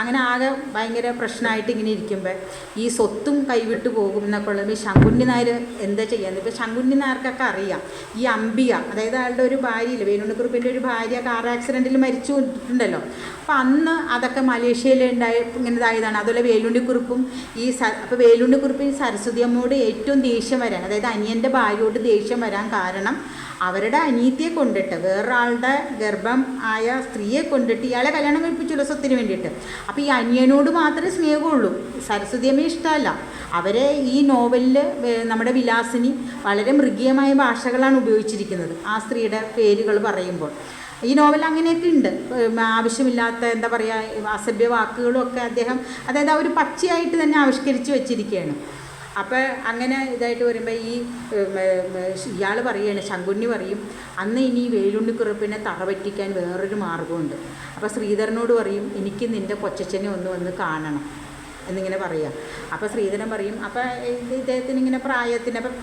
അങ്ങനെ ആകെ ഭയങ്കര പ്രശ്നമായിട്ട് ഇങ്ങനെ ഇരിക്കുമ്പോൾ ഈ സ്വത്തും കൈവിട്ട് പോകും എന്നൊക്കെ ഉള്ളത് ഈ ശങ്കുണ്ണി നായർ എന്താ ചെയ്യുന്നത്? ഇപ്പോൾ ശങ്കുണ്ണി നായർക്കൊക്കെ അറിയാം ഈ അംബിക, അതായത് അയാളുടെ ഒരു ഭാര്യയില്ല, വേലുണ്ണിക്കുറുപ്പിൻ്റെ ഒരു ഭാര്യ കാർ ആക്സിഡൻറ്റിൽ മരിച്ചുണ്ടല്ലോ. അപ്പോൾ അന്ന് അതൊക്കെ മലേഷ്യയിൽ ഇങ്ങനെ ഇതായതാണ്. അതുപോലെ വേലുണ്ണിക്കുറുപ്പും അപ്പോൾ വേലുണ്ണിക്കുറുപ്പിന് സരസ്വതി അമ്മയോട് ഏറ്റവും ദേഷ്യം വരാൻ, അതായത് അനിയൻ്റെ ഭാര്യയോട് ദേഷ്യം വരാൻ കാരണം അവരുടെ അനിയത്തിയെ കൊണ്ടിട്ട്, വേറൊരാളുടെ ഗർഭം ആയ സ്ത്രീയെ കൊണ്ടിട്ട് ഇയാളെ കല്യാണം കഴിപ്പിച്ചല്ലോ സ്വത്തിന് വേണ്ടിയിട്ട്. അപ്പോൾ ഈ അനിയനോട് മാത്രമേ സ്നേഹമുള്ളൂ, സരസ്വതിയമ്മയെ ഇഷ്ടമല്ല. അവരെ ഈ നോവലിൽ നമ്മുടെ വിലാസിനി വളരെ മൃഗീയമായ ഭാഷകളാണ് ഉപയോഗിച്ചിരിക്കുന്നത് ആ സ്ത്രീയുടെ പേരുകൾ പറയുമ്പോൾ. ഈ നോവൽ അങ്ങനെയൊക്കെ ഉണ്ട്, ആവശ്യമില്ലാത്ത എന്താ പറയുക അസഭ്യ വാക്കുകളും ഒക്കെ അദ്ദേഹം, അതായത് ആ ഒരു പച്ചയായിട്ട് തന്നെ ആവിഷ്കരിച്ച് വെച്ചിരിക്കുകയാണ്. അപ്പോൾ അങ്ങനെ ഇതായിട്ട് വരുമ്പോൾ ഇയാൾ പറയുകയാണ്, ശങ്കുണ്ണി പറയും, അന്ന് ഇനി വേലുണ്ണിക്കുറുപ്പിനെ തറപറ്റിക്കാൻ വേറൊരു മാർഗമുണ്ട്. അപ്പോൾ ശ്രീധരനോട് പറയും, എനിക്ക് നിൻ്റെ കൊച്ചച്ഛനെ ഒന്ന് വന്ന് കാണണം എന്നിങ്ങനെ പറയുക. അപ്പോൾ ശ്രീധരൻ പറയും, അപ്പോൾ ഇദ്ദേഹത്തിന് ഇങ്ങനെ പ്രായത്തിന് അപ്പം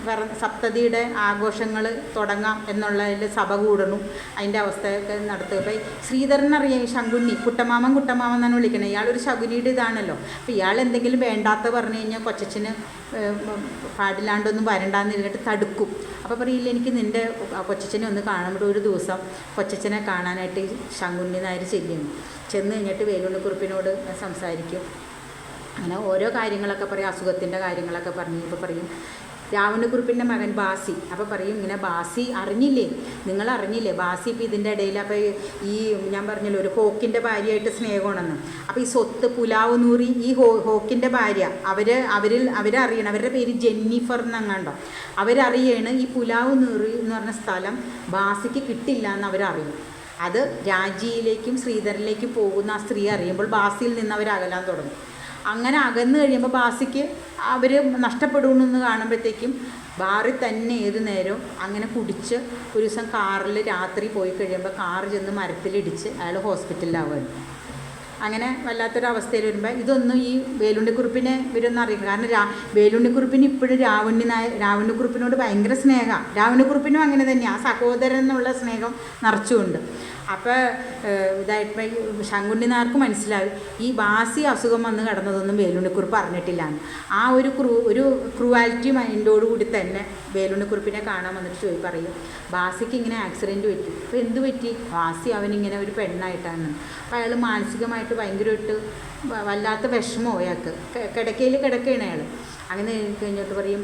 സപ്തതിയുടെ ആഘോഷങ്ങൾ തുടങ്ങാം എന്നുള്ളതിൽ സഭ കൂടണം, അതിൻ്റെ അവസ്ഥയൊക്കെ നടത്തുക. അപ്പോൾ ശ്രീധരനറിയാം ഈ ശങ്കുണ്ണി കുട്ടമാമൻ എന്നാണ് വിളിക്കുന്നത്, ഇയാളൊരു ശകുനിയുടെ ഇതാണല്ലോ. അപ്പോൾ ഇയാൾ എന്തെങ്കിലും വേണ്ടാത്ത പറഞ്ഞു കഴിഞ്ഞാൽ കൊച്ചച്ഛന് പാടില്ലാണ്ടൊന്നും വരണ്ടാന്ന് ഇരുന്നിട്ട് തടുക്കും. അപ്പോൾ പറയില്ല, എനിക്ക് നിൻ്റെ കൊച്ചച്ഛനെ ഒന്ന് കാണുമ്പോൾ ഒരു ദിവസം കൊച്ചച്ഛനെ കാണാനായിട്ട് ശങ്കുണ്ണി നായർ ചെന്ന് കഴിഞ്ഞിട്ട് വേലുണ്ണിക്കുറുപ്പിനോട് സംസാരിക്കും. അങ്ങനെ ഓരോ കാര്യങ്ങളൊക്കെ പറയും, അസുഖത്തിൻ്റെ കാര്യങ്ങളൊക്കെ പറഞ്ഞു. ഇപ്പോൾ പറയും രാവണക്കുറുപ്പിൻ്റെ മകൻ ബാസി. അപ്പോൾ പറയും, ഇങ്ങനെ ബാസി നിങ്ങൾ അറിഞ്ഞില്ലേ ബാസി ഇപ്പോൾ ഇതിൻ്റെ ഇടയിൽ അപ്പോൾ ഈ ഞാൻ പറഞ്ഞല്ലോ ഒരു ഹോക്കിൻ്റെ ഭാര്യയായിട്ട് സ്നേഹമാണെന്ന്. അപ്പോൾ ഈ സ്വത്ത് പുലാവ് നൂറി ഈ ഹോക്കിൻ്റെ ഭാര്യ അവരറിയണം, അവരുടെ പേര് ജെന്നിഫർ എന്നങ്ങാണ്ടോ, അവരറിയാണ് ഈ പുലാവ് നൂറി എന്ന് പറഞ്ഞ സ്ഥലം ബാസിക്ക് കിട്ടില്ല എന്ന് അവരറിയും. അത് രാജിയിലേക്കും ശ്രീധരനിലേക്കും പോകുന്ന ആ സ്ത്രീ അറിയുമ്പോൾ ബാസിയിൽ നിന്ന് അവർ അകലാൻ തുടങ്ങും. അങ്ങനെ അകന്നു കഴിയുമ്പോൾ ബാസിക്ക് അവർ നഷ്ടപ്പെടുമെന്ന് കാണുമ്പോഴത്തേക്കും ബാറിൽ തന്നെ ഏതു നേരവും അങ്ങനെ കുടിച്ച് ഒരു ദിവസം കാറിൽ രാത്രി പോയി കഴിയുമ്പോൾ കാറ് ചെന്ന് മരത്തിലിടിച്ച് അയാൾ ഹോസ്പിറ്റലിലാവുകയാണ്. അങ്ങനെ വല്ലാത്തൊരവസ്ഥയിൽ വരുമ്പോൾ ഇതൊന്നും ഈ വേലുണ്ണിക്കുറുപ്പിനെ ഇവരൊന്നും അറിയില്ല. കാരണം വേലുണ്ണിക്കുറുപ്പിന് ഇപ്പോഴും രാവണക്കുറുപ്പിനോട് ഭയങ്കര സ്നേഹമാണ്. രാവണക്കുറുപ്പിനും അങ്ങനെ തന്നെയാണ്, ആ സഹോദരൻ എന്നുള്ള സ്നേഹം നിറച്ചുകൊണ്ട്. അപ്പോൾ ഇതായിട്ട് ശങ്കുണ്ണി നായർക്ക് മനസ്സിലാവും ഈ ബാസി അസുഖം വന്ന് കിടന്നതൊന്നും വേലുണ്ണിക്കുറുപ്പ് അറിഞ്ഞിട്ടില്ലാന്ന്. ആ ഒരു ക്രൂവാലിറ്റി മൈൻഡോടുകൂടി തന്നെ വേലുണ്ണിക്കുറുപ്പിനെ കാണാൻ വന്നിട്ട് പറയും, ബാസിക്ക് ഇങ്ങനെ ആക്സിഡൻറ്റ് പറ്റി. അപ്പോൾ എന്ത് പറ്റി? ബാസി അവനിങ്ങനെ ഒരു പെണ്ണായിട്ടാണ്. അപ്പോൾ അയാൾ മാനസികമായിട്ട് ഭയങ്കരമായിട്ട് വല്ലാത്ത വിഷമമോ, അയാൾക്ക് കിടക്കയിൽ കിടക്കുകയാണ് അയാൾ. അങ്ങനെ കഴിഞ്ഞിട്ട് പറയും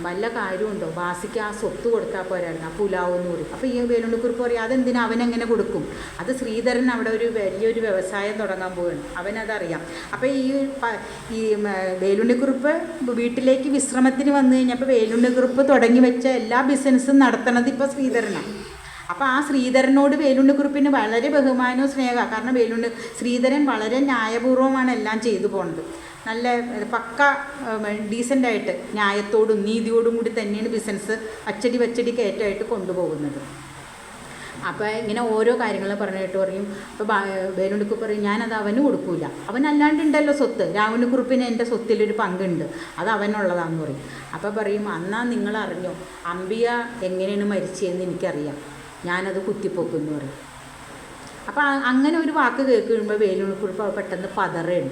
വല്ല കാര്യമുണ്ടോ, ബാസിക്ക് ആ സ്വത്ത് കൊടുത്താൽ പോരായിരുന്നു, ആ പുലാവെന്ന് പറയും. അപ്പോൾ ഈ വേലുണ്ണിക്കുറുപ്പ് പറയും അതെന്തിനാ അവനെങ്ങനെ കൊടുക്കും, അത് ശ്രീധരൻ അവിടെ ഒരു വലിയൊരു വ്യവസായം തുടങ്ങാൻ പോവുകയാണ്, അവനതറിയാം. അപ്പോൾ ഈ വേലുണ്ണിക്കുറുപ്പ് വീട്ടിലേക്ക് വിശ്രമത്തിന് വന്നു കഴിഞ്ഞപ്പോൾ വേലുണ്ണിക്കുറുപ്പ് തുടങ്ങി വെച്ച എല്ലാ ബിസിനസ്സും നടത്തണത് ഇപ്പോൾ ശ്രീധരനാണ്. അപ്പോൾ ആ ശ്രീധരനോട് വേലുണ്ണിക്കുറുപ്പിന് വളരെ ബഹുമാനവും സ്നേഹമാണ്. കാരണം ശ്രീധരൻ വളരെ ന്യായപൂർവ്വമാണ് എല്ലാം ചെയ്തു പോകുന്നത്. നല്ല പക്ക ഡീസൻ്റായിട്ട് ന്യായത്തോടും നീതിയോടും കൂടി തന്നെയാണ് ബിസിനസ് വച്ചടി കയറ്റമായിട്ട് കൊണ്ടുപോകുന്നത്. അപ്പോൾ ഇങ്ങനെ ഓരോ കാര്യങ്ങളും പറഞ്ഞിട്ട് പറയും. അപ്പോൾ വേലുണ്ണിക്കുറുപ്പ് പറയും ഞാനത് അവന് കൊടുക്കൂല, അവനല്ലാണ്ടുണ്ടല്ലോ സ്വത്ത്, രാവണക്കുറുപ്പിന് എൻ്റെ സ്വത്തിലൊരു പങ്കുണ്ട്, അത് അവനുള്ളതാണെന്ന് പറയും. അപ്പോൾ പറയും അന്നാ നിങ്ങൾ അറിഞ്ഞോ അംബിക എങ്ങനെയാണ് മരിച്ചതെന്ന് എനിക്കറിയാം, ഞാനത് കുത്തിപ്പൊക്കുമെന്ന് പറയും. അപ്പോൾ അങ്ങനെ ഒരു വാക്ക് കേൾക്കുമ്പോൾ വേലുണ്ണിക്കുറുപ്പ് പെട്ടെന്ന് പതറുകയാണ്.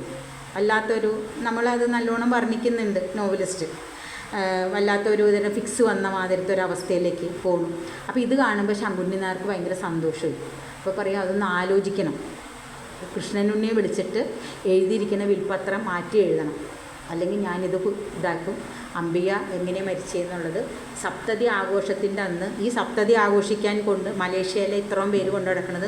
വല്ലാത്തൊരു, നമ്മളത് നല്ലോണം വർണ്ണിക്കുന്നുണ്ട് നോവലിസ്റ്റ്, വല്ലാത്തൊരു ഇതിന് ഫിക്സ് വന്ന മാതിരത്തെ ഒരു അവസ്ഥയിലേക്ക് പോകുന്നു. അപ്പോൾ ഇത് കാണുമ്പോൾ ശങ്കുണ്ണി നായർക്ക് ഭയങ്കര സന്തോഷമായി. അപ്പോൾ പറയും അതൊന്ന് ആലോചിക്കണം, കൃഷ്ണനുണ്ണിയെ വിളിച്ചിട്ട് എഴുതിയിരിക്കുന്ന വിൽപ്പത്രം മാറ്റി എഴുതണം, അല്ലെങ്കിൽ ഞാനിത് ഇതാക്കും, അംബിക എങ്ങനെ മരിച്ചതെന്നുള്ളത് സപ്തതി ആഘോഷത്തിൻ്റെ അന്ന്, ഈ സപ്തതി ആഘോഷിക്കാൻ കൊണ്ട് മലേഷ്യയിലെ ഇത്രയും പേര് കൊണ്ടു നടക്കുന്നത്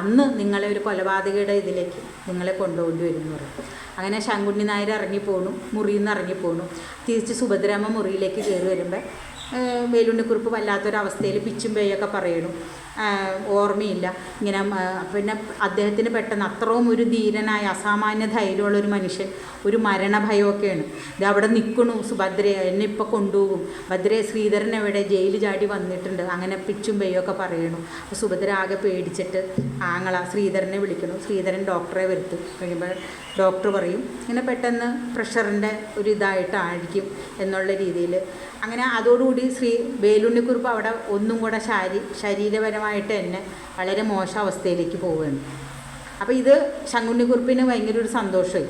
അന്ന് നിങ്ങളെ ഒരു കൊലപാതകയുടെ ഇതിലേക്ക് നിങ്ങളെ കൊണ്ടുകൊണ്ടു വരുന്നു പറയും. അങ്ങനെ ശങ്കുണ്ണി നായർ ഇറങ്ങിപ്പോണു, മുറിയിൽ നിന്ന് ഇറങ്ങിപ്പോണു. തിരിച്ച് സുഭദ്രാമ്മ മുറിയിലേക്ക് കയറി വരുമ്പോൾ വേലുണ്ണിക്കുറുപ്പ് വല്ലാത്തൊരവസ്ഥയിൽ പിച്ചും പേയൊക്കെ പറയണു, ഓർമ്മയില്ല ഇങ്ങനെ. പിന്നെ അദ്ദേഹത്തിന് പെട്ടെന്ന് അത്രയും ഒരു ധീരനായ അസാമാന്യ ധൈര്യമുള്ളൊരു മനുഷ്യൻ, ഒരു മരണഭയമൊക്കെയാണ്. ഇത് അവിടെ നിൽക്കണു, സുഭദ്രയെ എന്നെ ഇപ്പോൾ കൊണ്ടുപോകും, ഭദ്രയെ ശ്രീധരൻ എവിടെ, ജയിലിൽ ചാടി വന്നിട്ടുണ്ട്, അങ്ങനെ പിച്ചും പെയ്യൊക്കെ പറയണു. അപ്പോൾ സുഭദ്ര ആകെ പേടിച്ചിട്ട് ശ്രീധരനെ വിളിക്കണു. ശ്രീധരൻ ഡോക്ടറെ വരുത്തും. കഴിയുമ്പോൾ ഡോക്ടർ പറയും ഇങ്ങനെ പെട്ടെന്ന് പ്രഷറിൻ്റെ ഒരു ഇതായിട്ടായിരിക്കും എന്നുള്ള രീതിയിൽ. അങ്ങനെ അതോടുകൂടി വേലുണ്ണിക്കുറുപ്പ് അവിടെ ഒന്നും കൂടെ ശരീരപരമായിട്ട് തന്നെ വളരെ മോശം അവസ്ഥയിലേക്ക് പോവുകയാണ്. അപ്പോൾ ഇത് ശങ്കുണ്ണിക്കുറുപ്പിന് ഭയങ്കര ഒരു സന്തോഷമായി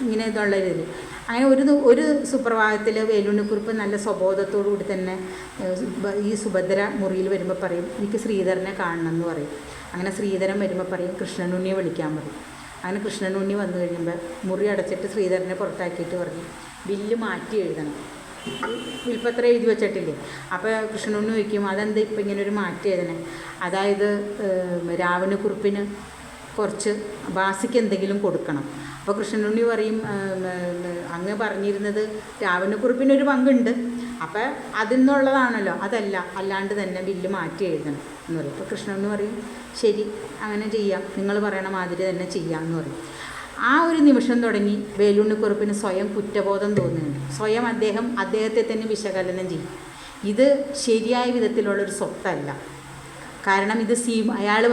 ഇങ്ങനെ ഇതുള്ള രീതിയിൽ. അങ്ങനെ ഒരു സുപ്രഭാതത്തിൽ വേലുണ്ണിക്കുറുപ്പ് നല്ല സ്വബോധത്തോടു കൂടി തന്നെ ഈ സുഭദ്ര മുറിയിൽ വരുമ്പോൾ പറയും എനിക്ക് ശ്രീധരനെ കാണണം എന്ന് പറയും. അങ്ങനെ ശ്രീധരൻ വരുമ്പോൾ പറയും കൃഷ്ണനുണ്ണിയെ വിളിക്കാൻ പറയും. അങ്ങനെ കൃഷ്ണനുണ്ണി വന്നു കഴിയുമ്പോൾ മുറി അടച്ചിട്ട് ശ്രീധരനെ പുറത്താക്കിയിട്ട് പറഞ്ഞു ബില്ല് മാറ്റി എഴുതണം, വിൽപ്പത്രം എഴുതി വെച്ചിട്ടില്ലേ. അപ്പോൾ കൃഷ്ണനുണ്ണി ചോദിക്കും അതെന്താ ഇപ്പം ഇങ്ങനെ ഒരു മാറ്റി എഴുതണേ, അതായത് രാവണക്കുറുപ്പിന് കുറച്ച് ബാസിക്ക് എന്തെങ്കിലും കൊടുക്കണം. അപ്പോൾ കൃഷ്ണനുണ്ണി പറയും അങ്ങ് പറഞ്ഞിരുന്നത് രാവണക്കുറുപ്പിനൊരു പങ്കുണ്ട്, അപ്പോൾ അതിൽ നിന്നുള്ളതാണല്ലോ, അതല്ല, അല്ലാണ്ട് തന്നെ ബില്ല് മാറ്റി എഴുതണം എന്ന് പറയും. അപ്പോൾ കൃഷ്ണനുണ്ണി പറയും ശരി അങ്ങനെ ചെയ്യാം, നിങ്ങൾ പറയണ മാതിരി തന്നെ ചെയ്യാമെന്ന് പറയും. ആ ഒരു നിമിഷം തുടങ്ങി വേലുണ്ണിക്കുറുപ്പിന് സ്വയം കുറ്റബോധം തോന്നുന്നുണ്ട്. സ്വയം അദ്ദേഹത്തെ തന്നെ വിശകലനം ചെയ്യും. ഇത് ശരിയായ വിധത്തിലുള്ളൊരു സ്വത്തല്ല, കാരണം ഇത് അയാൾ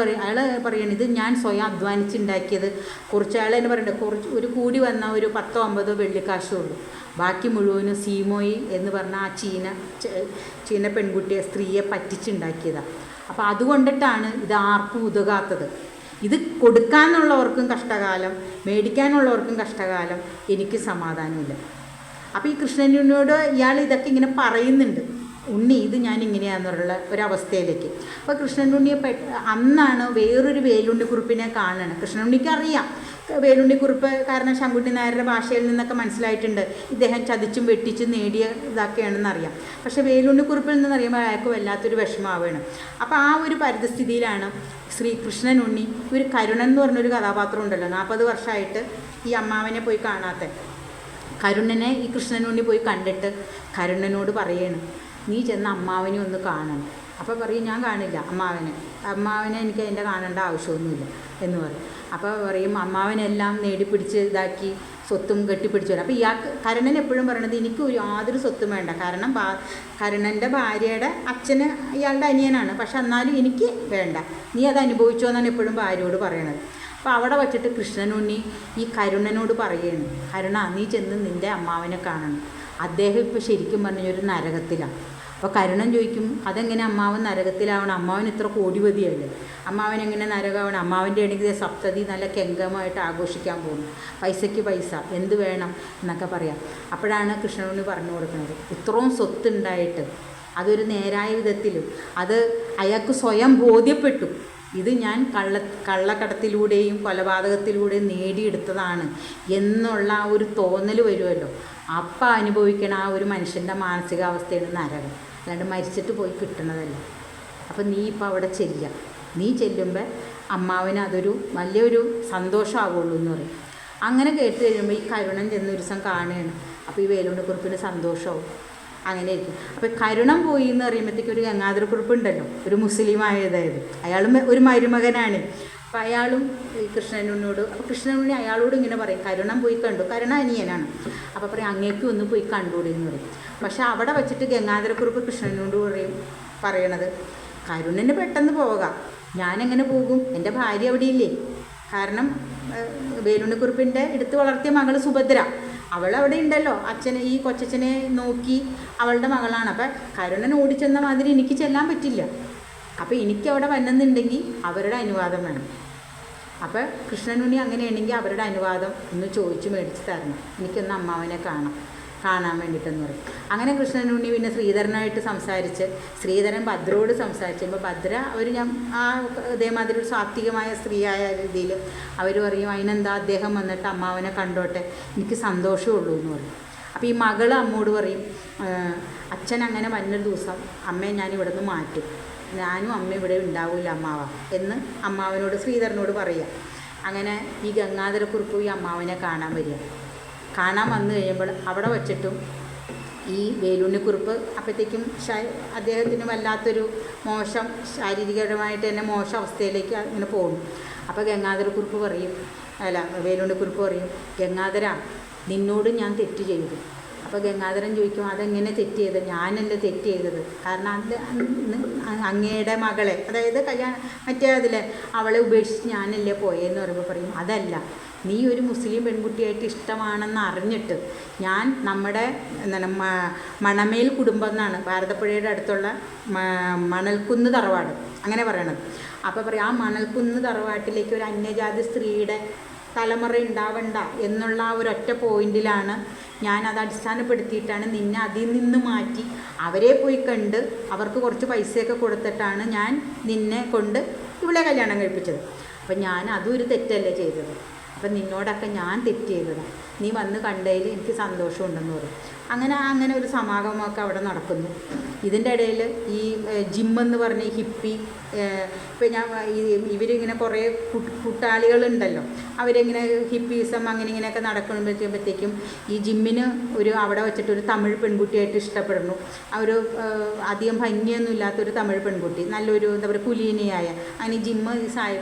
പറയണം ഇത് ഞാൻ സ്വയം അധ്വാനിച്ചുണ്ടാക്കിയത്. കുറച്ച് അയാൾ തന്നെ പറയണ്ട, ഒരു കൂടി വന്ന ഒരു 10-50 വെള്ളിക്കാശേ ഉള്ളൂ, ബാക്കി മുഴുവനും സീമോയി എന്ന് പറഞ്ഞ ആ ചീന പെൺകുട്ടിയെ സ്ത്രീയെ പറ്റിച്ചുണ്ടാക്കിയതാണ്. അപ്പോൾ അതുകൊണ്ടിട്ടാണ് ഇത് ആർക്കും ഉതകാത്തത്. ഇത് കൊടുക്കാനുള്ളവർക്കും കഷ്ടകാലം, മേടിക്കാനുള്ളവർക്കും കഷ്ടകാലം, എനിക്ക് സമാധാനമില്ല. അപ്പോൾ ഈ കൃഷ്ണനുണ്ണിയോട് ഇയാൾ ഇതൊക്കെ ഇങ്ങനെ പറയുന്നുണ്ട്, ഉണ്ണി ഇത് ഞാൻ ഇങ്ങനെയാണെന്നുള്ള ഒരവസ്ഥയിലേക്ക്. അപ്പോൾ കൃഷ്ണനുണ്ണിയെ അന്നാണ് വേറൊരു വേലുണ്ണിക്കുറുപ്പിനെ കാണണം. കൃഷ്ണനുണ്ണിക്ക് അറിയാം വേലുണ്ണിക്കുറുപ്പ്, കാരണം ശങ്കുണ്ണി നായരുടെ ഭാഷയിൽ നിന്നൊക്കെ മനസ്സിലായിട്ടുണ്ട് ഇദ്ദേഹം ചതിച്ചും വെട്ടിച്ചും നേടിയ ഇതൊക്കെയാണെന്നറിയാം. പക്ഷേ വേലുണ്ണിക്കുറുപ്പിൽ നിന്നറിയുമ്പോൾ അയാൾക്ക് വല്ലാത്തൊരു വിഷമമാവുകയാണ്. അപ്പോൾ ആ ഒരു പരിസ്ഥിതിയിലാണ് കൃഷ്ണനുണ്ണി ഒരു കരുണൻ എന്ന് പറഞ്ഞൊരു കഥാപാത്രം ഉണ്ടല്ലോ, 40 വർഷമായിട്ട് ഈ അമ്മാവനെ പോയി കാണാത്ത കരുണനെ ഈ കൃഷ്ണനുണ്ണി പോയി കണ്ടിട്ട് കരുണനോട് പറയണം നീ ചെന്ന് അമ്മാവനെ ഒന്ന് കാണണം. അപ്പോൾ പറയും ഞാൻ കാണില്ല അമ്മാവനെ എനിക്ക് അതിൻ്റെ കാണേണ്ട ആവശ്യമൊന്നുമില്ല എന്ന് പറയും. അപ്പോൾ പറയും അമ്മാവനെല്ലാം നേടിപ്പിടിച്ച് ഇതാക്കി സ്വത്തും കെട്ടിപ്പിടിച്ചു വരും. അപ്പോൾ കരുണൻ എപ്പോഴും പറയണത് എനിക്ക് യാതൊരു സ്വത്തും വേണ്ട, കാരണം കരുണൻ്റെ ഭാര്യയുടെ അച്ഛന് ഇയാളുടെ അനിയനാണ്, പക്ഷെ എന്നാലും എനിക്ക് വേണ്ട, നീ അത് അനുഭവിച്ചോ എന്നാണ് എപ്പോഴും ഭാര്യയോട് പറയണത്. അപ്പോൾ അവിടെ വച്ചിട്ട് കൃഷ്ണനുണ്ണി ഈ കരുണനോട് പറയുകയാണ്, കരുണ നീ ചെന്ന് നിൻ്റെ അമ്മാവനെ കാണണം, അദ്ദേഹം ഇപ്പോൾ ശരിക്കും പറഞ്ഞൊരു നരകത്തിലാണ്. അപ്പോൾ കരുണൻ ചോദിക്കും അതെങ്ങനെ അമ്മാവൻ നരകത്തിലാവണം, അമ്മാവൻ ഇത്ര കോടിപതിയല്ലേ, അമ്മാവൻ എങ്ങനെ നരകമാവണം, അമ്മാവൻ്റെ ആണെങ്കിൽ സപ്തതി നല്ല കെങ്കമായിട്ട് ആഘോഷിക്കാൻ പോകുന്നു, പൈസയ്ക്ക് പൈസ എന്ത് വേണം എന്നൊക്കെ പറയാം. അപ്പോഴാണ് കൃഷ്ണനുണ്ണി പറഞ്ഞു കൊടുക്കുന്നത് ഇത്രയും സ്വത്തുണ്ടായിട്ട് അതൊരു നേരായ വിധത്തിൽ അത് അയാൾക്ക് സ്വയം ബോധ്യപ്പെട്ടു, ഇത് ഞാൻ കള്ളക്കടത്തിലൂടെയും കൊലപാതകത്തിലൂടെയും നേടിയെടുത്തതാണ് എന്നുള്ള ആ ഒരു തോന്നൽ വരുമല്ലോ. അപ്പം അനുഭവിക്കണ ആ ഒരു മനുഷ്യൻ്റെ മാനസികാവസ്ഥയാണ് നരകം, അല്ലാണ്ട് മരിച്ചിട്ട് പോയി കിട്ടണതല്ല. അപ്പം നീ ഇപ്പം അവിടെ ചെല്ലുക, നീ ചെല്ലുമ്പോൾ അമ്മാവന് അതൊരു വലിയൊരു സന്തോഷമാവുള്ളൂ എന്ന് പറയും. അങ്ങനെ കേട്ട് കഴിയുമ്പോൾ ഈ കരുണൻ ചെന്നൊരു ദിവസം കാണുകയാണ്. അപ്പോൾ ഈ വേലുണ്ണിക്കുറുപ്പിന് സന്തോഷമാവും. അങ്ങനെ ഇരിക്കും. അപ്പോൾ കരുണം പോയി എന്ന് പറയുമ്പോഴത്തേക്ക് ഒരു ഗംഗാധരക്കുറുപ്പ് ഉണ്ടല്ലോ, ഒരു മുസ്ലിം ആയതായത്, അയാളും ഒരു മരുമകനാണ്. അപ്പോൾ അയാളും ഈ കൃഷ്ണനുണ്ണിയോട്, അപ്പോൾ കൃഷ്ണനുണ്ണി അയാളോട് ഇങ്ങനെ പറയും, കരുണം പോയി കണ്ടു, കരുണ അനിയനാണ്. അപ്പോൾ പറയും അങ്ങേക്കും ഒന്ന് പോയി കണ്ടുകൂടി എന്ന് പറയും. പക്ഷേ അവിടെ വെച്ചിട്ട് ഗംഗാധരക്കുറുപ്പ് കൃഷ്ണനോട് പറയണത്, കരുണന് പെട്ടെന്ന് പോകാം, ഞാനെങ്ങനെ പോകും, എൻ്റെ ഭാര്യ അവിടെ ഇല്ലേ? കാരണം വേലുണ്ണിക്കുറുപ്പിൻ്റെ എടുത്ത് വളർത്തിയ മകൾ സുഭദ്ര, അവളവിടെ ഉണ്ടല്ലോ, അച്ഛനെ ഈ കൊച്ചച്ഛനെ നോക്കി അവളുടെ മകളാണ്. അപ്പം കരുണൻ ഓടിച്ചെന്ന മാതിരി എനിക്ക് ചെല്ലാൻ പറ്റില്ല. അപ്പോൾ എനിക്കവിടെ വന്നെന്നുണ്ടെങ്കിൽ അവരുടെ അനുവാദം വേണം. അപ്പോൾ കൃഷ്ണനുണ്ണി അങ്ങനെയാണെങ്കിൽ അവരുടെ അനുവാദം ഒന്ന് ചോദിച്ച് മേടിച്ച് തരണം, എനിക്കൊന്ന് അമ്മാവനെ കാണാൻ വേണ്ടിയിട്ടെന്ന് പറയും. അങ്ങനെ കൃഷ്ണനുണ്ണി പിന്നെ ശ്രീധരനായിട്ട് സംസാരിച്ച്, ശ്രീധരൻ ഭദ്രയോട് സംസാരിച്ചപ്പോൾ ഭദ്ര ഇതേമാതിരി ഒരു സാത്വികമായ സ്ത്രീയായ രീതിയിൽ അവർ പറയും, അതിനെന്താ അദ്ദേഹം വന്നിട്ട് അമ്മാവനെ കണ്ടോട്ടെ, എനിക്ക് സന്തോഷമുള്ളൂ എന്ന് പറയും. അപ്പോൾ ഈ മകൾ അമ്മോട് പറയും, അച്ഛൻ അങ്ങനെ വന്നൊരു ദിവസം അമ്മയെ ഞാൻ ഇവിടെ നിന്ന് മാറ്റും, ഞാനും അമ്മ ഇവിടെ ഉണ്ടാവില്ല അമ്മാവ എന്ന് അമ്മാവനോട് ശ്രീധരനോട് പറയുക. അങ്ങനെ ഈ ഗംഗാധരക്കുറുപ്പ് ഈ അമ്മാവനെ കാണാൻ വരിക. കാണാൻ വന്നു കഴിയുമ്പോൾ അവിടെ വച്ചിട്ടും ഈ വേലുണ്ണിക്കുറുപ്പ് അപ്പോഴത്തേക്കും അദ്ദേഹത്തിന് വല്ലാത്തൊരു മോശം, ശാരീരികപരമായിട്ട് തന്നെ മോശം അവസ്ഥയിലേക്ക് ഇങ്ങനെ പോകും. അപ്പോൾ ഗംഗാധരക്കുറുപ്പ് പറയും, വേലുണ്ണിക്കുറുപ്പ് പറയും, ഗംഗാധര നിന്നോട് ഞാൻ തെറ്റ് ചെയ്തു. അപ്പോൾ ഗംഗാധരൻ ചോദിക്കും, അതെങ്ങനെ തെറ്റ് ചെയ്തത്? ഞാനല്ലേ തെറ്റ് ചെയ്തത്, കാരണം അത് അങ്ങയുടെ മകളെ, അതായത് മറ്റേ അതിലെ അവളെ ഉപേക്ഷിച്ച് ഞാനല്ലേ പോയെന്ന് പറയുമ്പോൾ പറയും, അതല്ല, നീ ഒരു മുസ്ലിം പെൺകുട്ടിയായിട്ട് ഇഷ്ടമാണെന്ന് അറിഞ്ഞിട്ട് ഞാൻ നമ്മുടെ എന്താണ് മണമേൽ കുടുംബം എന്നാണ് ഭാരതപ്പുഴയുടെ അടുത്തുള്ള മണൽക്കുന്ന് തറവാട് അങ്ങനെ പറയണത്. അപ്പോൾ പറയും, ആ മണൽക്കുന്ന് തറവാട്ടിലേക്ക് ഒരു അന്യജാതി സ്ത്രീയുടെ തലമുറ ഉണ്ടാവണ്ട എന്നുള്ള ആ ഒരൊറ്റ പോയിന്റിലാണ് ഞാനത് അടിസ്ഥാനപ്പെടുത്തിയിട്ടാണ് നിന്നെ അതിൽ നിന്ന് മാറ്റി അവരെ പോയി കണ്ട് അവർക്ക് കുറച്ച് പൈസയൊക്കെ കൊടുത്തിട്ടാണ് ഞാൻ നിന്നെ കൊണ്ട് ഇവിടെ കല്യാണം കഴിപ്പിച്ചത്. അപ്പം ഞാൻ അതും ഒരു തെറ്റല്ലേ ചെയ്തത്, അപ്പം നിന്നോടൊക്കെ ഞാൻ തെറ്റ് ചെയ്തതാണ്, നീ വന്ന് കണ്ടതിൽ എനിക്ക് സന്തോഷമുണ്ടെന്ന് പറയും. അങ്ങനെ ഒരു സമാഗമമൊക്കെ അവിടെ നടക്കുന്നു. ഇതിൻ്റെ ഇടയിൽ ഈ ജിമ്മെന്ന് പറഞ്ഞ ഹിപ്പി, ഇപ്പം ഇവരിങ്ങനെ കുറേ കൂട്ടാളികളുണ്ടല്ലോ, അവരിങ്ങനെ ഹിപ്പീസം ഇങ്ങനെയൊക്കെ നടക്കുമ്പോഴത്തേക്കും ഈ ജിമ്മിന് അവിടെ വെച്ചിട്ടൊരു തമിഴ് പെൺകുട്ടിയായിട്ട് ഇഷ്ടപ്പെടുന്നു. ഒരു അധികം ഭംഗിയൊന്നും ഇല്ലാത്തൊരു തമിഴ് പെൺകുട്ടി, നല്ലൊരു എന്താ പറയുക കുലീനയായ. അങ്ങനെ ജിമ്മ് ഈ